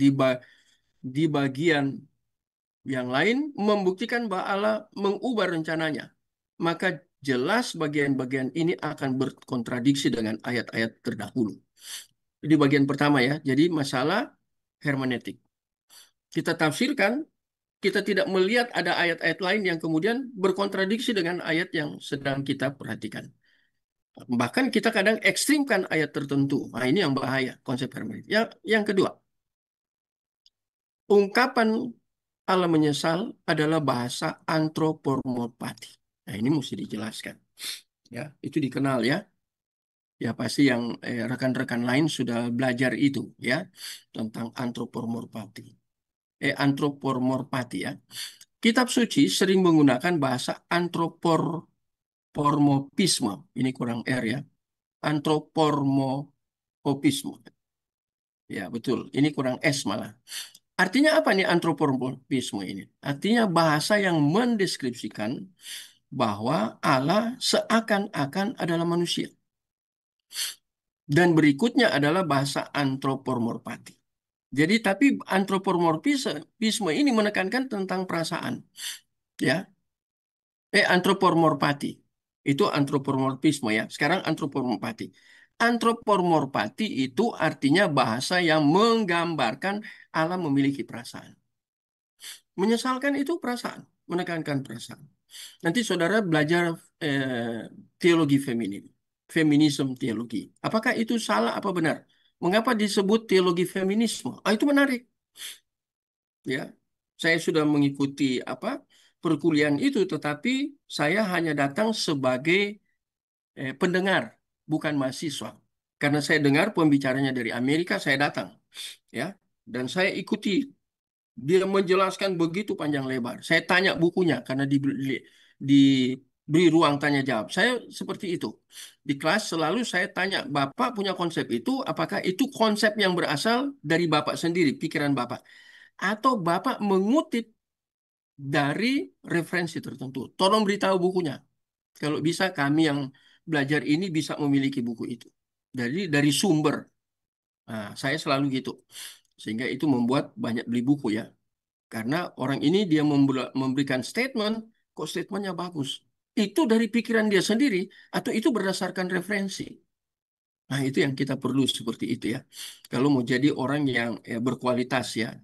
di bagian yang lain membuktikan bahwa Allah mengubah rencananya, maka jelas bagian-bagian ini akan berkontradiksi dengan ayat-ayat terdahulu. Jadi bagian pertama ya, jadi masalah hermeneutik. Kita tafsirkan, kita tidak melihat ada ayat-ayat lain yang kemudian berkontradiksi dengan ayat yang sedang kita perhatikan. Bahkan kita kadang ekstrimkan ayat tertentu. Nah, ini yang bahaya, konsep hermeneutik. Yang kedua, ungkapan Allah menyesal adalah bahasa antropormopati. Nah, ini mesti dijelaskan. Ya, itu dikenal ya. Ya, pasti yang rekan-rekan lain sudah belajar itu ya tentang antropormopati ya. Kitab suci sering menggunakan bahasa antropormopisme. Ini kurang R ya. Antropormopisme. Ya, betul. Ini kurang S malah. Artinya apa nih antropomorfisme ini? Artinya bahasa yang mendeskripsikan bahwa Allah seakan-akan adalah manusia. Dan berikutnya adalah bahasa antropomorfati. Jadi tapi antropomorfisme ini menekankan tentang perasaan, ya. Antropomorfati. Itu antropomorfisme ya. Sekarang antropomorfati. Antropomorfati itu artinya bahasa yang menggambarkan Allah memiliki perasaan. Menyesalkan itu perasaan, menekankan perasaan. Nanti saudara belajar teologi feminin, feminisme teologi. Apakah itu salah apa benar? Mengapa disebut teologi feminisme? Itu menarik, ya. Saya sudah mengikuti perkuliahan itu, tetapi saya hanya datang sebagai pendengar, bukan mahasiswa. Karena saya dengar pembicaranya dari Amerika, saya datang, ya, dan saya ikuti. Dia menjelaskan begitu panjang lebar. Saya tanya bukunya karena diberi ruang tanya jawab. Saya seperti itu. Di kelas selalu saya tanya, Bapak punya konsep itu, apakah itu konsep yang berasal dari Bapak sendiri, pikiran Bapak? Atau Bapak mengutip dari referensi tertentu? Tolong beritahu bukunya. Kalau bisa kami yang belajar ini bisa memiliki buku itu. Dari sumber. Nah, saya selalu gitu. Sehingga itu membuat banyak beli buku ya. Karena orang ini dia memberikan statement, kok statementnya bagus. Itu dari pikiran dia sendiri atau itu berdasarkan referensi. Nah, itu yang kita perlu seperti itu ya. Kalau mau jadi orang yang berkualitas ya,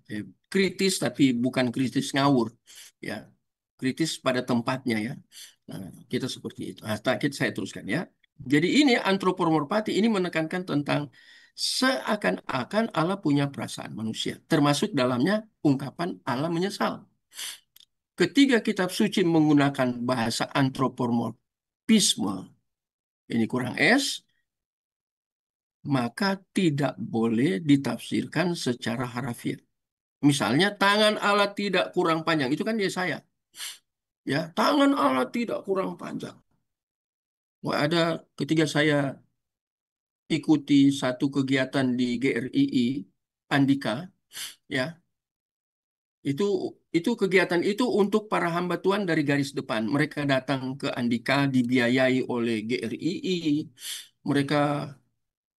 kritis tapi bukan kritis ngawur, ya, kritis pada tempatnya ya. Nah, kita seperti itu. Nah, saya teruskan ya. Jadi ini antropomorfati ini menekankan tentang seakan-akan Allah punya perasaan manusia, termasuk dalamnya ungkapan Allah menyesal. Ketiga kitab suci menggunakan bahasa antropomorfisme, ini kurang S, maka tidak boleh ditafsirkan secara harafiah. Misalnya tangan Allah tidak kurang panjang, itu kan Yesaya. Ya, tangan Allah tidak kurang panjang. Wah, ada ketika saya ikuti satu kegiatan di GRII Andika, ya. Itu itu kegiatan itu untuk para hamba Tuhan dari garis depan. Mereka datang ke Andika dibiayai oleh GRII. Mereka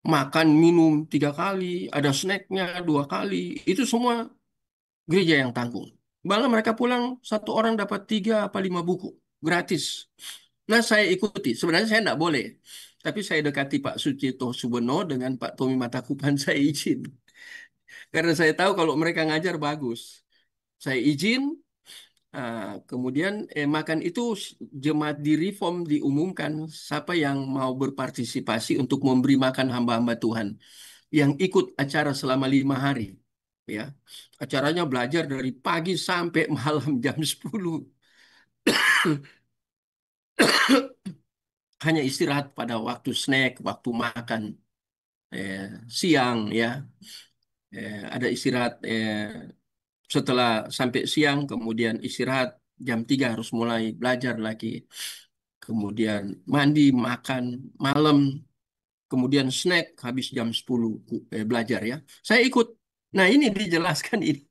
makan minum 3 kali, ada snacknya 2 kali. Itu semua gereja yang tanggung. Malah mereka pulang satu orang dapat 3 apa 5 buku gratis. Nah, saya ikuti. Sebenarnya saya tidak boleh. Tapi saya dekati Pak Sucipto Subono dengan Pak Tommy Matakupan, saya izin. Karena saya tahu kalau mereka ngajar bagus. Saya izin, kemudian makan itu jemaat di Reform diumumkan siapa yang mau berpartisipasi untuk memberi makan hamba-hamba Tuhan yang ikut acara selama 5 hari. Ya, acaranya belajar dari pagi sampai malam jam 10. Hanya istirahat pada waktu snack, waktu makan eh, siang ya. Ada istirahat setelah sampai siang, kemudian istirahat jam 3 harus mulai belajar lagi. Kemudian mandi, makan malam, kemudian snack habis jam 10 belajar ya. Saya ikut. Nah, ini dijelaskan ini.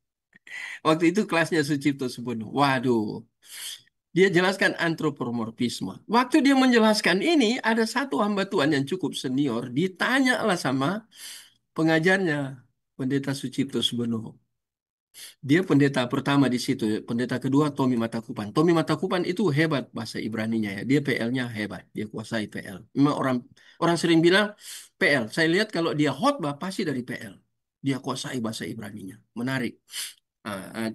Waktu itu kelasnya Sucipto Subono. Waduh, dia jelaskan antropomorfisme. Waktu dia menjelaskan ini, ada satu hamba Tuhan yang cukup senior, ditanyalah sama pengajarnya, Pendeta Sucipto Subono. Dia pendeta pertama di situ, pendeta kedua Tommy Matakupan. Tommy Matakupan itu hebat bahasa Ibraninya ya. Dia PL-nya hebat, dia kuasai PL. Memang orang orang sering bilang PL. Saya lihat kalau dia khotbah pasti dari PL. Dia kuasai bahasa Ibraninya. Menarik.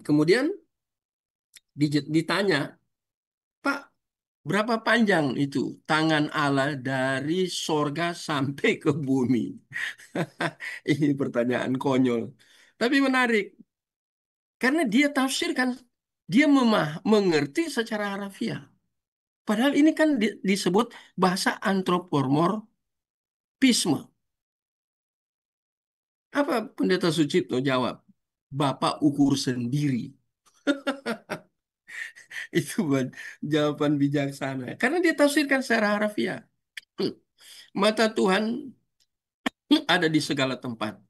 Kemudian ditanya, Pak, berapa panjang itu tangan Allah dari sorga sampai ke bumi? Ini pertanyaan konyol. Tapi menarik. Karena dia tafsirkan, dia mengerti secara harafiah. Padahal ini kan disebut bahasa antropomorfisme. Apa Pendeta Sucipto jawab? Bapak ukur sendiri. Itu jawaban bijaksana. Karena dia tafsirkan secara harafiah. Mata Tuhan ada di segala tempat.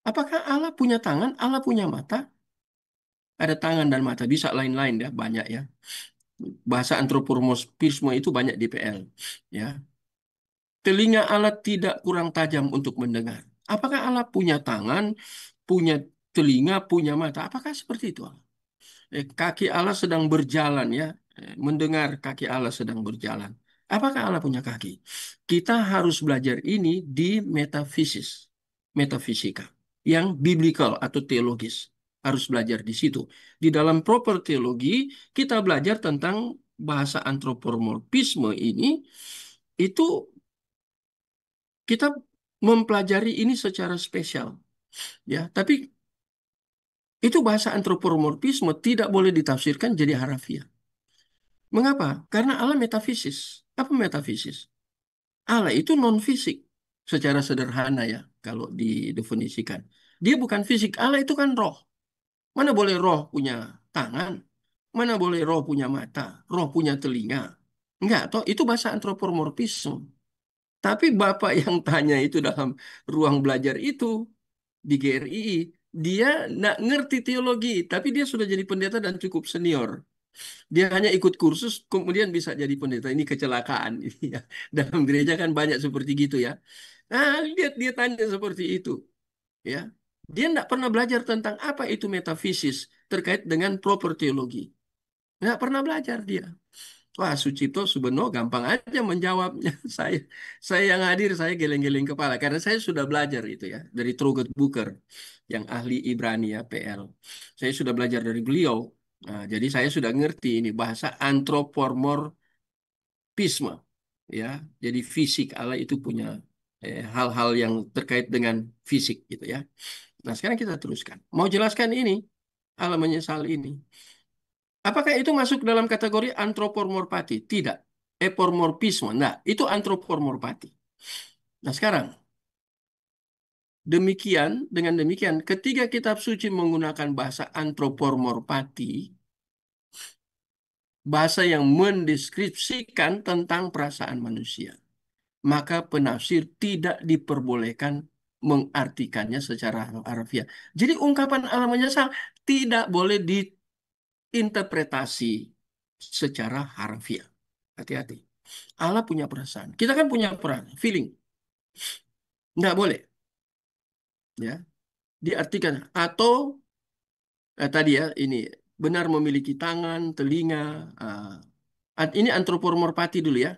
Apakah Allah punya tangan? Allah punya mata? Ada tangan dan mata. Bisa lain-lain ya, banyak ya. Bahasa antropomorfisme itu banyak di PL. Ya. Telinga Allah tidak kurang tajam untuk mendengar. Apakah Allah punya tangan, punya telinga, punya mata? Apakah seperti itu Allah? Kaki Allah sedang berjalan ya, mendengar kaki Allah sedang berjalan. Apakah Allah punya kaki? Kita harus belajar ini di metafisis, metafisika, yang biblical atau teologis. Harus belajar di situ. Di dalam proper teologi, kita belajar tentang bahasa antropomorfisme ini, itu kita mempelajari ini secara spesial. Ya, tapi itu bahasa antropomorfisme tidak boleh ditafsirkan jadi harafiah. Mengapa? Karena Allah metafisis. Apa metafisis? Allah itu non fisik secara sederhana ya kalau didefinisikan. Dia bukan fisik. Allah itu kan roh. Mana boleh roh punya tangan? Mana boleh roh punya mata? Roh punya telinga? Enggak, toh itu bahasa antropomorfisme. Tapi Bapak yang tanya itu dalam ruang belajar itu di GRII, dia nggak ngerti teologi, tapi dia sudah jadi pendeta dan cukup senior. Dia hanya ikut kursus, kemudian bisa jadi pendeta. Ini kecelakaan. Ini ya. Dalam gereja kan banyak seperti gitu ya. Nah, lihat dia tanya seperti itu. Ya, dia nggak pernah belajar tentang apa itu metafisis terkait dengan proper teologi. Nggak pernah belajar dia. Wah, Sucipto Subono gampang aja menjawabnya. Saya yang hadir, saya geleng-geleng kepala karena saya sudah belajar itu ya dari Truget Booker yang ahli Ibrani ya PL. Saya sudah belajar dari beliau. Nah, jadi saya sudah ngerti ini bahasa antropomorfisme ya. Jadi fisik Allah itu punya hal-hal yang terkait dengan fisik gitu ya. Nah, sekarang kita teruskan. Mau jelaskan ini, Allah menyesal ini. Apakah itu masuk dalam kategori antropomorfati? Tidak. Epomorfisme. Nah, itu antropomorfati. Nah, sekarang, dengan demikian, ketiga kitab suci menggunakan bahasa antropomorfati, bahasa yang mendeskripsikan tentang perasaan manusia. maka penafsir tidak diperbolehkan mengartikannya secara harfiah. Jadi ungkapan Allah menyesal tidak boleh diinterpretasi secara harfiah. Hati-hati. Allah punya perasaan. Kita kan punya perasaan, feeling. Nggak boleh, ya. Diartikan atau tadi ya ini benar memiliki tangan, telinga. Ini antropomorfati dulu ya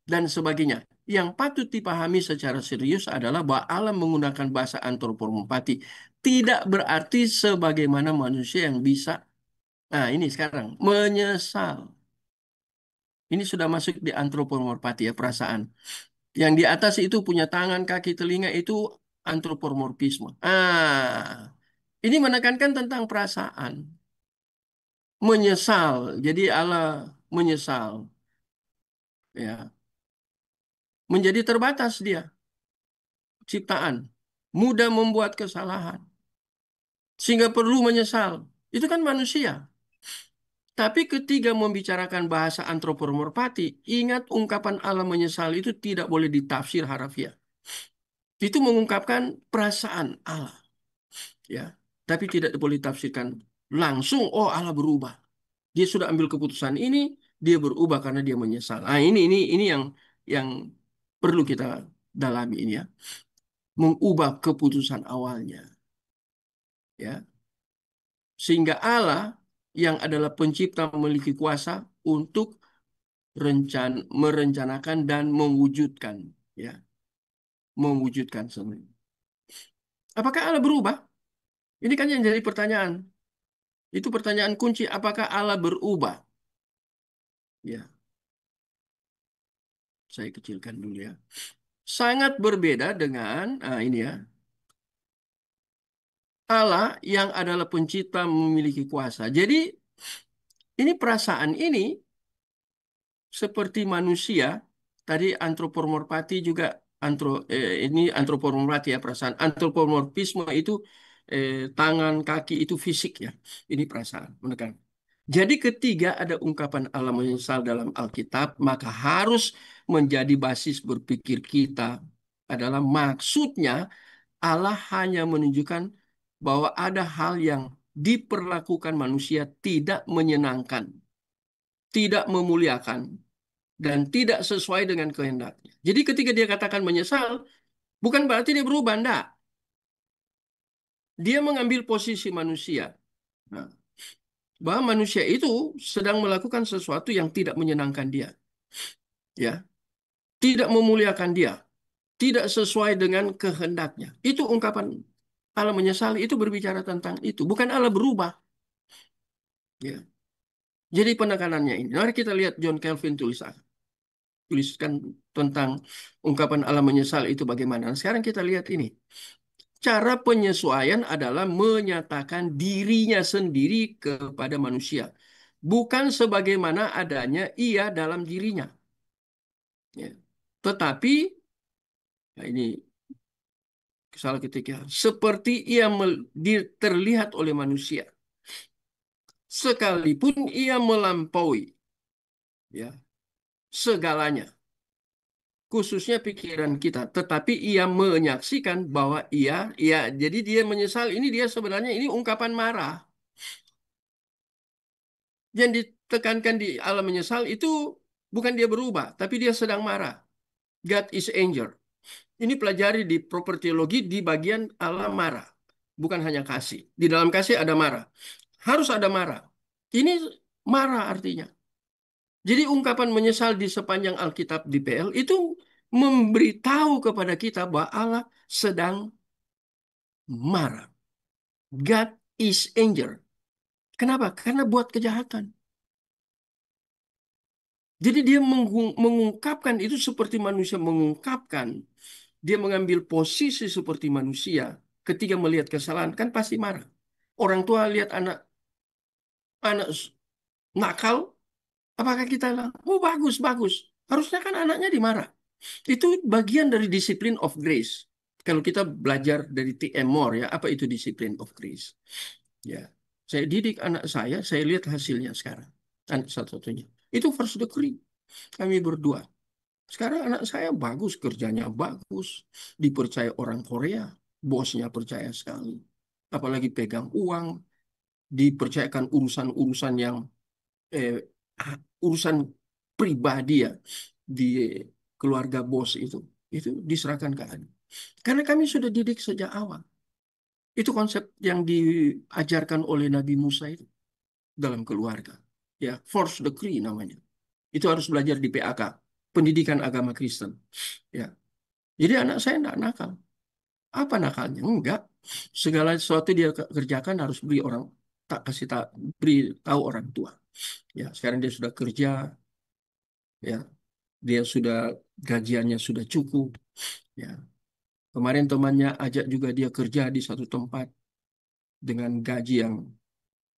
dan sebagainya. Yang patut dipahami secara serius adalah bahwa Allah menggunakan bahasa antropomorfati tidak berarti sebagaimana manusia yang bisa. Nah, ini sekarang menyesal. Ini sudah masuk di antropomorfati ya perasaan. Yang di atas itu punya tangan, kaki, telinga itu antropomorfisme. Ini menekankan tentang perasaan. Menyesal. Jadi Allah menyesal. Ya, menjadi terbatas dia ciptaan. Mudah membuat kesalahan. Sehingga perlu menyesal. Itu kan manusia. Tapi ketika membicarakan bahasa antropomorfati, ingat ungkapan Allah menyesal itu tidak boleh ditafsir harafiah. Itu mengungkapkan perasaan Allah, ya. Tapi tidak boleh ditafsirkan langsung, oh Allah berubah. Dia sudah ambil keputusan ini, dia berubah karena dia menyesal. Ini yang perlu kita dalami ini ya. Mengubah keputusan awalnya, ya. Sehingga Allah yang adalah pencipta memiliki kuasa untuk merencanakan dan mewujudkan, ya, mewujudkan semuanya. Apakah Allah berubah? Ini kan yang jadi pertanyaan. Itu pertanyaan kunci, apakah Allah berubah? Ya, saya kecilkan dulu ya. Sangat berbeda dengan ini ya. Allah yang adalah pencipta memiliki kuasa. Jadi ini perasaan ini seperti manusia, tadi antropomorfati juga ini antropomorfati ya perasaan. Antropomorfisme itu tangan, kaki itu fisik ya. Ini perasaan, menekan. Jadi ketiga ada ungkapan Allah menyesal dalam Alkitab, maka harus menjadi basis berpikir kita adalah maksudnya Allah hanya menunjukkan bahwa ada hal yang diperlakukan manusia tidak menyenangkan, tidak memuliakan, dan tidak sesuai dengan kehendaknya. Jadi ketika dia katakan menyesal, bukan berarti dia berubah, enggak. Dia mengambil posisi manusia. Nah, bahwa manusia itu sedang melakukan sesuatu yang tidak menyenangkan dia, ya, tidak memuliakan dia, tidak sesuai dengan kehendaknya. Itu ungkapan Allah menyesali itu berbicara tentang itu, bukan Allah berubah, ya. Jadi penekanannya ini. Mari kita lihat John Calvin tuliskan tentang ungkapan Allah menyesal itu bagaimana. Nah, sekarang kita lihat ini. Cara penyesuaian adalah menyatakan dirinya sendiri kepada manusia, bukan sebagaimana adanya ia dalam dirinya. Ya. Tetapi, nah ini salah ketika, seperti ia terlihat oleh manusia, sekalipun ia melampaui, ya, segalanya, khususnya pikiran kita. Tetapi ia menyaksikan bahwa jadi dia menyesal. Ini dia sebenarnya ini ungkapan marah. Yang ditekankan di alam menyesal itu bukan dia berubah, tapi dia sedang marah. God is anger. Ini pelajari di propertiologi di bagian alam marah. Bukan hanya kasih. Di dalam kasih ada marah. Harus ada marah. Ini marah artinya. Jadi ungkapan menyesal di sepanjang Alkitab di PL itu memberitahu kepada kita bahwa Allah sedang marah. God is anger. Kenapa? Karena buat kejahatan. Jadi dia mengungkapkan itu seperti manusia mengungkapkan. Dia mengambil posisi seperti manusia ketika melihat kesalahan kan pasti marah. Orang tua lihat anak anak nakal, apakah kita bilang, oh bagus bagus. Harusnya kan anaknya dimarah. Itu bagian dari disiplin of grace. Kalau kita belajar dari T.M. Moore ya, apa itu disiplin of grace? Ya, saya didik anak saya lihat hasilnya sekarang. Anak satu-satunya. Itu first degree. Kami berdua. Sekarang anak saya bagus, kerjanya bagus, dipercaya orang Korea, bosnya percaya sekali. Apalagi pegang uang, dipercayakan urusan-urusan yang eh, urusan pribadi ya di keluarga bos itu diserahkan ke anak. Karena kami sudah didik sejak awal. Itu konsep yang diajarkan oleh Nabi Musa itu dalam keluarga. Ya, force decree namanya. Itu harus belajar di PAK, Pendidikan Agama Kristen. Ya, jadi anak saya enggak nakal. Apa nakalnya? Enggak. Segala sesuatu dia kerjakan harus beri orang tak kasih tak beri tahu orang tua. Ya, sekarang dia sudah kerja, ya, dia sudah gajiannya sudah cukup. Ya, kemarin temannya ajak juga dia kerja di satu tempat dengan gaji yang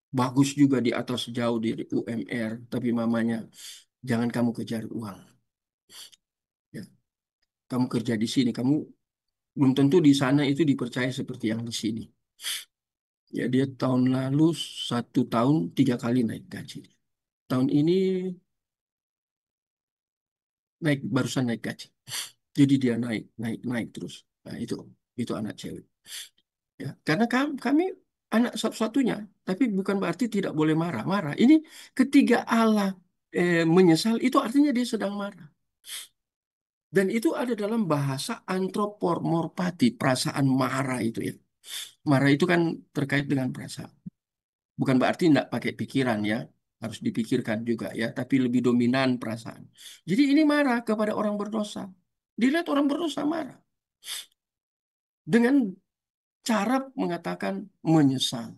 bagus juga di atas jauh dari UMR, tapi mamanya jangan kamu kejar uang. Ya, kamu kerja di sini, kamu belum tentu di sana itu dipercaya seperti yang di sini. Ya, dia tahun lalu 1 tahun 3 kali naik gaji. Tahun ini naik barusan naik gaji. Jadi dia naik, naik, naik terus. Nah, itu anak cewek. Ya, karena kami anak satu-satunya, tapi bukan berarti tidak boleh marah. Marah. Ini ketiga Allah menyesal, itu artinya dia sedang marah. Dan itu ada dalam bahasa antropomorfati, perasaan marah itu ya. Marah itu kan terkait dengan perasaan. Bukan berarti tidak pakai pikiran ya, harus dipikirkan juga ya, tapi lebih dominan perasaan. Jadi ini marah kepada orang berdosa. Dilihat orang berdosa marah dengan cara mengatakan menyesal.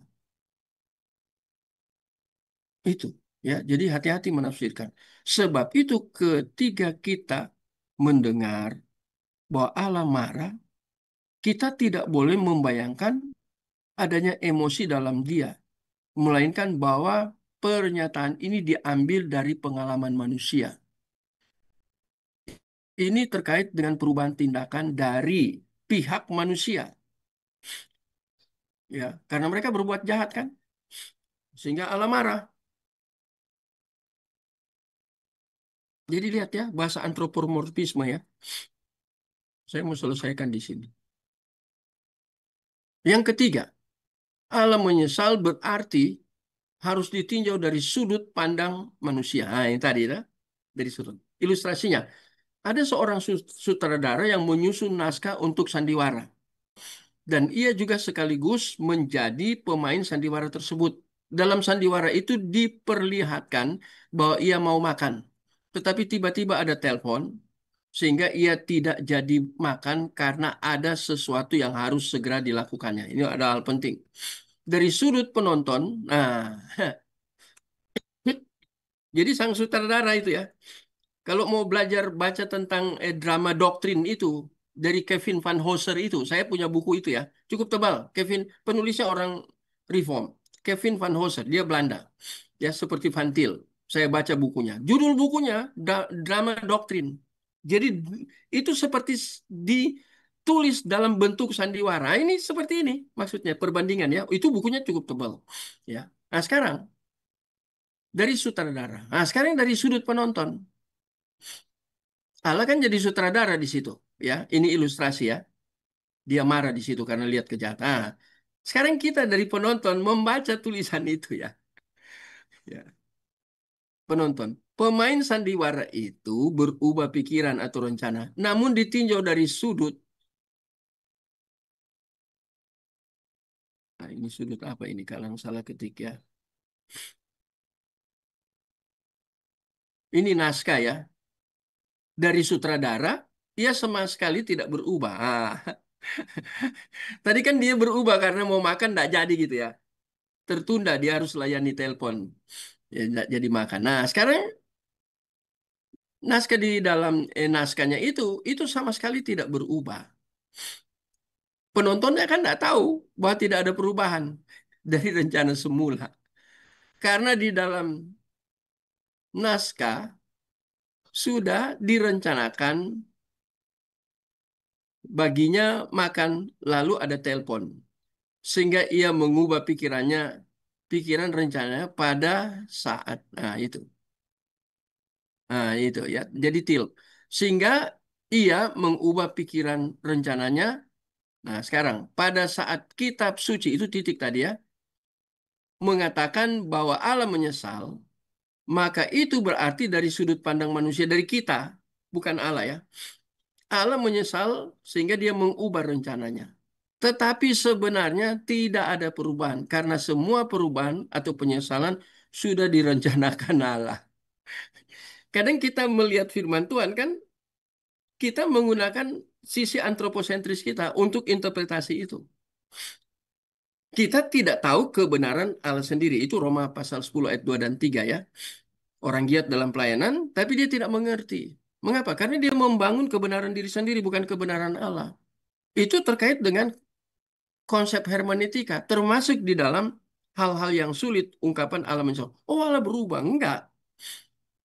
Itu ya. Jadi hati-hati menafsirkan. Sebab itu ketika kita mendengar bahwa Allah marah, kita tidak boleh membayangkan adanya emosi dalam dia, melainkan bahwa pernyataan ini diambil dari pengalaman manusia. Ini terkait dengan perubahan tindakan dari pihak manusia, ya, karena mereka berbuat jahat kan, sehingga Allah marah. Jadi lihat ya bahasa antropomorfisme ya. Saya mau selesaikan di sini. Yang ketiga, Allah menyesal berarti harus ditinjau dari sudut pandang manusia. Nah, yang tadi ya, dari sudut. Ilustrasinya, ada seorang sutradara yang menyusun naskah untuk sandiwara. Dan ia juga sekaligus menjadi pemain sandiwara tersebut. Dalam sandiwara itu diperlihatkan bahwa ia mau makan. Tetapi tiba-tiba ada telepon, sehingga ia tidak jadi makan karena ada sesuatu yang harus segera dilakukannya. Ini ada hal penting. Dari sudut penonton, nah, jadi sang sutradara itu ya, kalau mau belajar baca tentang drama doktrin itu dari Kevin Van Hooser itu, saya punya buku itu ya, cukup tebal. Penulisnya orang Reform. Kevin Van Hooser, dia Belanda, ya seperti Van Til. Saya baca bukunya. Judul bukunya Drama Doktrin. Jadi itu seperti ditulis dalam bentuk sandiwara. Ini seperti ini maksudnya perbandingan ya. Itu bukunya cukup tebal, ya. Nah sekarang dari sutradara. Nah sekarang dari sudut penonton. Allah kan jadi sutradara di situ, ya. Ini ilustrasi ya. Dia marah di situ karena lihat kejahatan. Nah, sekarang kita dari penonton membaca tulisan itu ya. Ya, penonton. Pemain sandiwara itu berubah pikiran atau rencana, namun ditinjau dari sudut. Nah, ini sudut apa ini? Kalau yang salah ketik ya. Ini naskah ya. Dari sutradara, ia sama sekali tidak berubah. Ah, tadi kan dia berubah karena mau makan tidak jadi gitu ya. Tertunda, dia harus layani telepon. Ya, nggak jadi makan. Nah, sekarang naskah di dalam naskahnya itu sama sekali tidak berubah. Penontonnya kan nggak tahu bahwa tidak ada perubahan dari rencana semula. Karena di dalam naskah sudah direncanakan baginya makan, lalu ada telepon. Sehingga ia mengubah pikiran rencananya pada saat, nah itu ya. Jadi tilt. Sehingga ia mengubah pikiran rencananya. Nah, sekarang pada saat kitab suci itu titik tadi ya, mengatakan bahwa Allah menyesal, maka itu berarti dari sudut pandang manusia, dari kita, bukan Allah ya. Allah menyesal sehingga dia mengubah rencananya. Tetapi sebenarnya tidak ada perubahan karena semua perubahan atau penyesalan sudah direncanakan Allah. Kadang kita melihat firman Tuhan kan, kita menggunakan sisi antroposentris kita untuk interpretasi itu. Kita tidak tahu kebenaran Allah sendiri. Itu Roma pasal 10 ayat 2 dan 3 ya. Orang giat dalam pelayanan, tapi dia tidak mengerti. Mengapa? Karena dia membangun kebenaran diri sendiri, bukan kebenaran Allah. Itu terkait dengan konsep hermeneutika, termasuk di dalam hal-hal yang sulit, ungkapan Allah menyesal. Oh, Allah berubah. Enggak.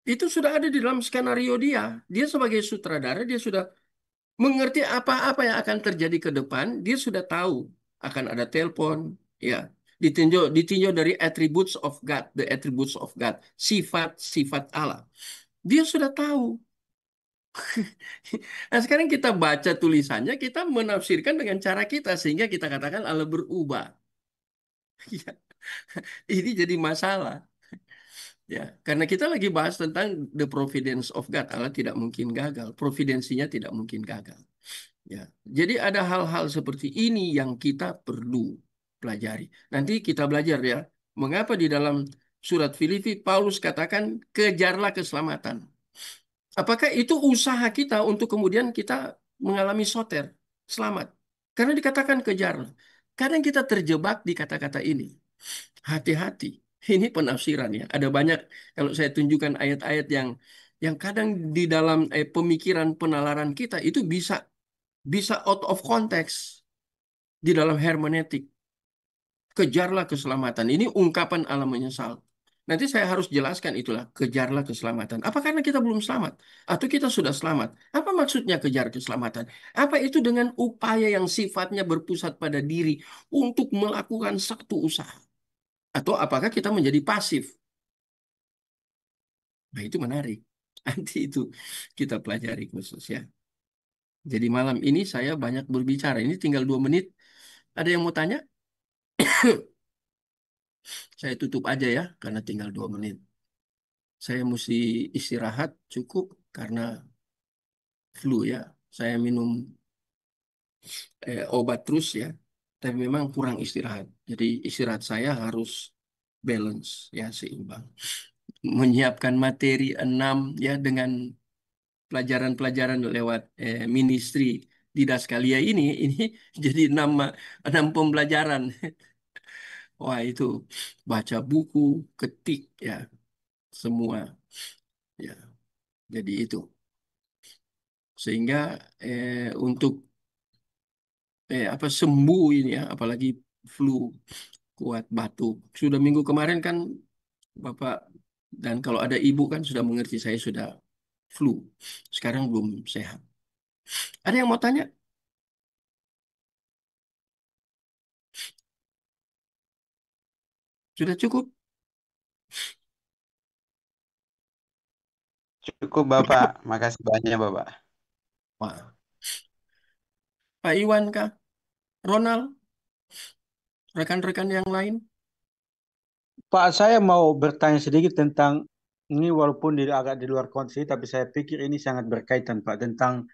Itu sudah ada di dalam skenario dia. Dia sebagai sutradara, dia sudah mengerti apa-apa yang akan terjadi ke depan. Dia sudah tahu akan ada telepon, ya. Ditinjau dari attributes of God, the attributes of God, sifat-sifat Allah. Dia sudah tahu. Nah, sekarang kita baca tulisannya, kita menafsirkan dengan cara kita sehingga kita katakan Allah berubah. Ya, ini jadi masalah. Ya, karena kita lagi bahas tentang the providence of God. Allah tidak mungkin gagal, providensinya tidak mungkin gagal. Ya, jadi ada hal-hal seperti ini yang kita perlu pelajari. Nanti kita belajar ya, mengapa di dalam surat Filipi Paulus katakan kejarlah keselamatan. Apakah itu usaha kita untuk kemudian kita mengalami soter, selamat? Karena dikatakan kejarlah. Kadang kita terjebak di kata-kata ini. Hati-hati. Ini penafsirannya. Ada banyak kalau saya tunjukkan ayat-ayat yang kadang di dalam pemikiran penalaran kita itu bisa bisa out of context di dalam hermeneutik. Kejarlah keselamatan. Ini ungkapan Allah menyesal. Nanti saya harus jelaskan itulah, kejarlah keselamatan. Apa karena kita belum selamat? Atau kita sudah selamat? Apa maksudnya kejar keselamatan? Apa itu dengan upaya yang sifatnya berpusat pada diri untuk melakukan satu usaha? Atau apakah kita menjadi pasif? Nah, itu menarik. Nanti itu kita pelajari khusus ya. Jadi malam ini saya banyak berbicara. Ini tinggal 2 menit. Ada yang mau tanya? Saya tutup aja ya, karena tinggal 2 menit. Saya mesti istirahat cukup karena flu ya. Saya minum obat terus ya. Tapi memang kurang istirahat. Jadi istirahat saya harus balance ya, seimbang. Menyiapkan materi 6 ya dengan pelajaran-pelajaran lewat ministry di Daskalia ini jadi 6 pembelajaran. Wah, itu baca buku, ketik ya, semua ya. Jadi itu sehingga untuk apa sembuh ini ya, apalagi flu kuat batuk. Sudah minggu kemarin kan Bapak dan kalau ada Ibu kan sudah mengerti saya sudah flu. Sekarang belum sehat. Ada yang mau tanya? Sudah cukup? Cukup Bapak, makasih banyak Bapak. Wah, Pak Iwan kah? Ronald? Rekan-rekan yang lain? Pak, saya mau bertanya sedikit tentang ini walaupun agak di luar konteks, tapi saya pikir ini sangat berkaitan Pak tentang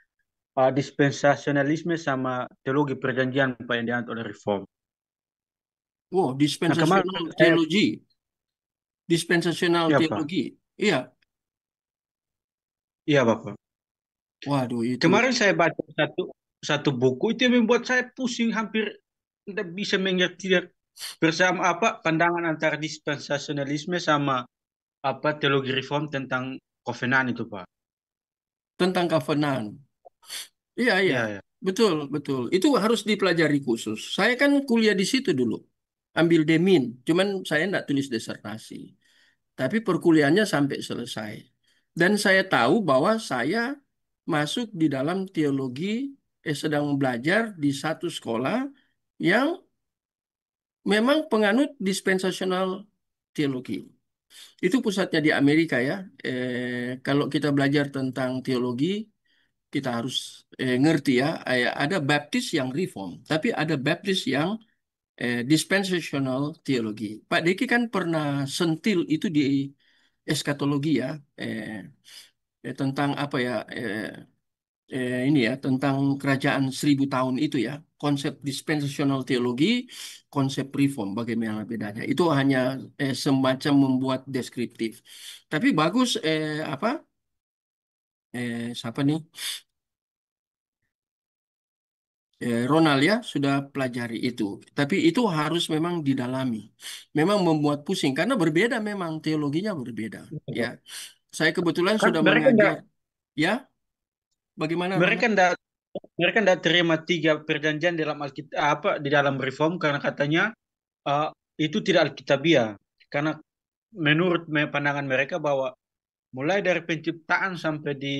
dispensasionalisme sama teologi perjanjian Pak yang dianut oleh Reform. Wow, Nah kemarin dispensational saya, theology. Dispensational ya Pak, teologi. Iya. iya Bapak. Waduh, itu. Kemarin saya baca satu satu buku itu yang membuat saya pusing, hampir tidak bisa mengerti bersama apa pandangan antara dispensasionalisme sama apa teologi Reform tentang kovenan itu Pak. Tentang covenant. Iya, iya. Iya, ya. Betul, betul. Itu harus dipelajari khusus. Saya kan kuliah di situ dulu. Ambil Demin. Cuman saya nggak tulis disertasi. Tapi perkuliahannya sampai selesai. Dan saya tahu bahwa saya masuk di dalam teologi, sedang belajar di satu sekolah yang memang penganut dispensational teologi. Itu pusatnya di Amerika ya. Kalau kita belajar tentang teologi, kita harus ngerti ya, ada baptis yang reform, tapi ada baptis yang dispensational theology. Pak Deki kan pernah sentil itu di eskatologi ya, eh, tentang apa ya, ini ya, tentang kerajaan 1000 tahun itu ya, konsep dispensational teologi, konsep reform, bagaimana bedanya? Itu hanya semacam membuat deskriptif. Tapi bagus, apa, siapa nih? Ronald ya sudah pelajari itu. Tapi itu harus memang didalami. Memang membuat pusing karena berbeda memang teologinya berbeda. Ya, saya kebetulan Kan sudah mereka mengajar. Ya, bagaimana mereka Ronald? ndak mereka ndak terima tiga perjanjian dalam Alkitab apa di dalam reform karena katanya eh, itu tidak Alkitabiah. Karena menurut pandangan mereka bahwa mulai dari penciptaan sampai di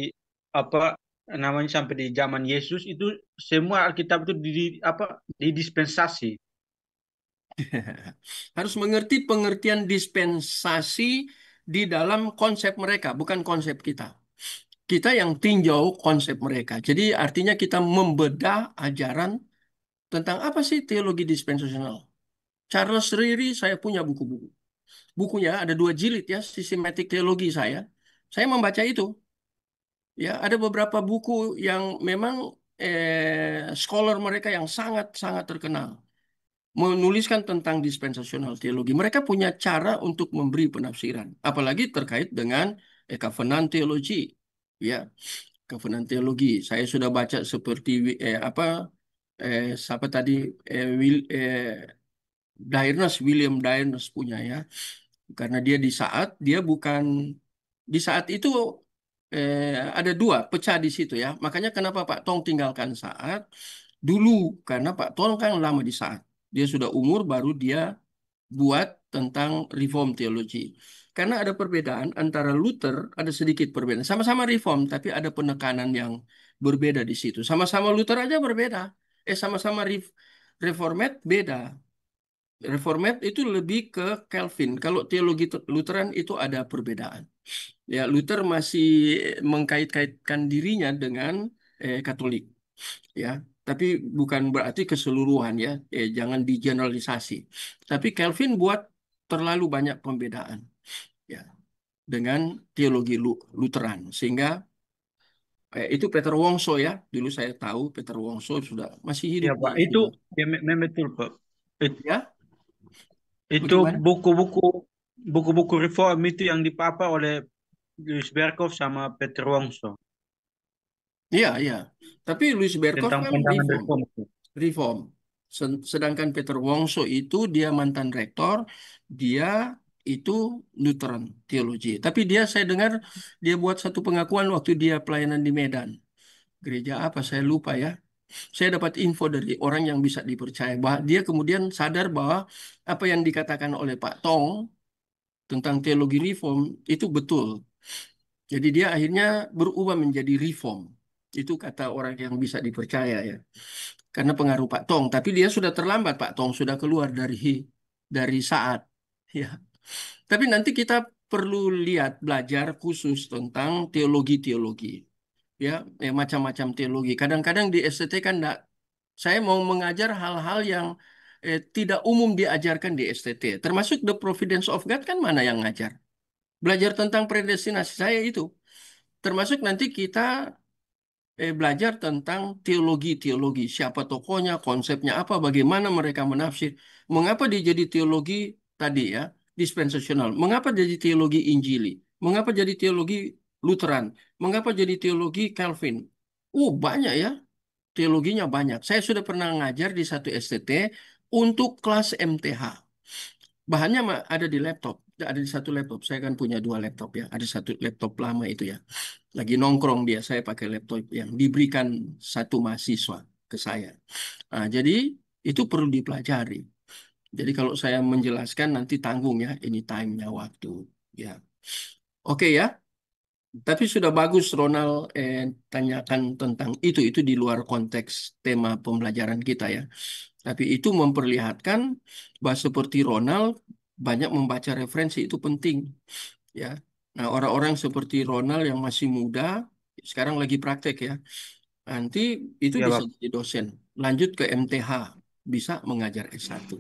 apa namanya sampai di zaman Yesus itu semua Alkitab itu apa didispensasi. Harus mengerti pengertian dispensasi di dalam konsep mereka, bukan konsep kita. Kita yang tinjau konsep mereka. Jadi artinya kita membedah ajaran tentang apa sih teologi dispensasional. Charles Ryrie, saya punya buku-buku. Bukunya ada 2 jilid ya, sistematik teologi saya. Saya membaca itu. Ya, ada beberapa buku yang memang scholar mereka yang sangat-sangat terkenal menuliskan tentang dispensasional teologi. Mereka punya cara untuk memberi penafsiran, apalagi terkait dengan covenant teologi. Ya, covenant teologi. Saya sudah baca seperti apa siapa tadi William Dyrness punya ya. Karena dia bukan di saat itu ada dua pecah di situ ya. Makanya kenapa Pak Tong tinggalkan saat dulu karena Pak Tong kan lama di saat. Dia sudah umur baru dia buat tentang reform teologi. Karena ada perbedaan antara Luther, ada sedikit perbedaan. Sama-sama reform, tapi ada penekanan yang berbeda di situ. Sama-sama Luther aja berbeda. Sama-sama Reformed beda. Reformed itu lebih ke Calvin. Kalau teologi Lutheran itu ada perbedaan. Ya, Luther masih mengkait-kaitkan dirinya dengan Katolik. Ya, tapi bukan berarti keseluruhan ya. Jangan digeneralisasi. Tapi Calvin buat terlalu banyak pembedaan ya dengan teologi Lutheran sehingga itu Peter Wongso ya. Dulu saya tahu Peter Wongso sudah masih Ya hidup di Pak, itu sini. ya, betul Pak. It- Ya, Itu bagaimana? buku-buku reform itu yang dipapa oleh Louis Berkhof sama Peter Wongso Iya, iya. Tapi Louis Berkhoff tentang kan pandangan reform. reform itu. Reform. Sedangkan Peter Wongso itu dia mantan rektor, dia itu Lutheran teologi. Tapi saya dengar dia buat satu pengakuan waktu dia pelayanan di Medan. Gereja apa saya lupa ya. Saya dapat info dari orang yang bisa dipercaya bahwa dia kemudian sadar bahwa apa yang dikatakan oleh Pak Tong tentang teologi reform itu betul. Jadi dia akhirnya berubah menjadi reform. Itu kata orang yang bisa dipercaya ya. Karena pengaruh Pak Tong. Tapi dia sudah terlambat, Pak Tong sudah keluar dari saat. Ya. Tapi nanti kita perlu lihat belajar khusus tentang teologi-teologi. Ya, macam-macam teologi. Kadang-kadang di STT kan saya mau mengajar hal-hal yang tidak umum diajarkan di STT. Termasuk The Providence of God kan mana yang ngajar? Belajar tentang predestinasi saya itu. Termasuk nanti kita belajar tentang teologi-teologi, siapa tokohnya, konsepnya apa, bagaimana mereka menafsir, mengapa dia jadi teologi tadi ya, dispensasional, mengapa jadi teologi Injili, mengapa jadi teologi Lutheran, mengapa jadi teologi Calvin. Banyak ya, teologinya banyak. Saya sudah pernah ngajar di satu STT untuk kelas MTH. Bahannya ada di laptop, ada di satu laptop. Saya kan punya 2 laptop ya, ada satu laptop lama itu ya lagi nongkrong dia, saya pakai laptop yang diberikan satu mahasiswa ke saya. Nah, jadi itu perlu dipelajari. Jadi kalau saya menjelaskan nanti tanggung ya, ini time-nya waktu. Ya, oke ya. Tapi sudah bagus Ronald tanyakan tentang itu. Itu di luar konteks tema pembelajaran kita ya. Tapi itu memperlihatkan bahwa seperti Ronald banyak membaca referensi itu penting ya. Nah, orang-orang seperti Ronald yang masih muda sekarang lagi praktek ya. Nanti itu Ya bisa Bang. jadi dosen, lanjut ke MTH, bisa mengajar S1.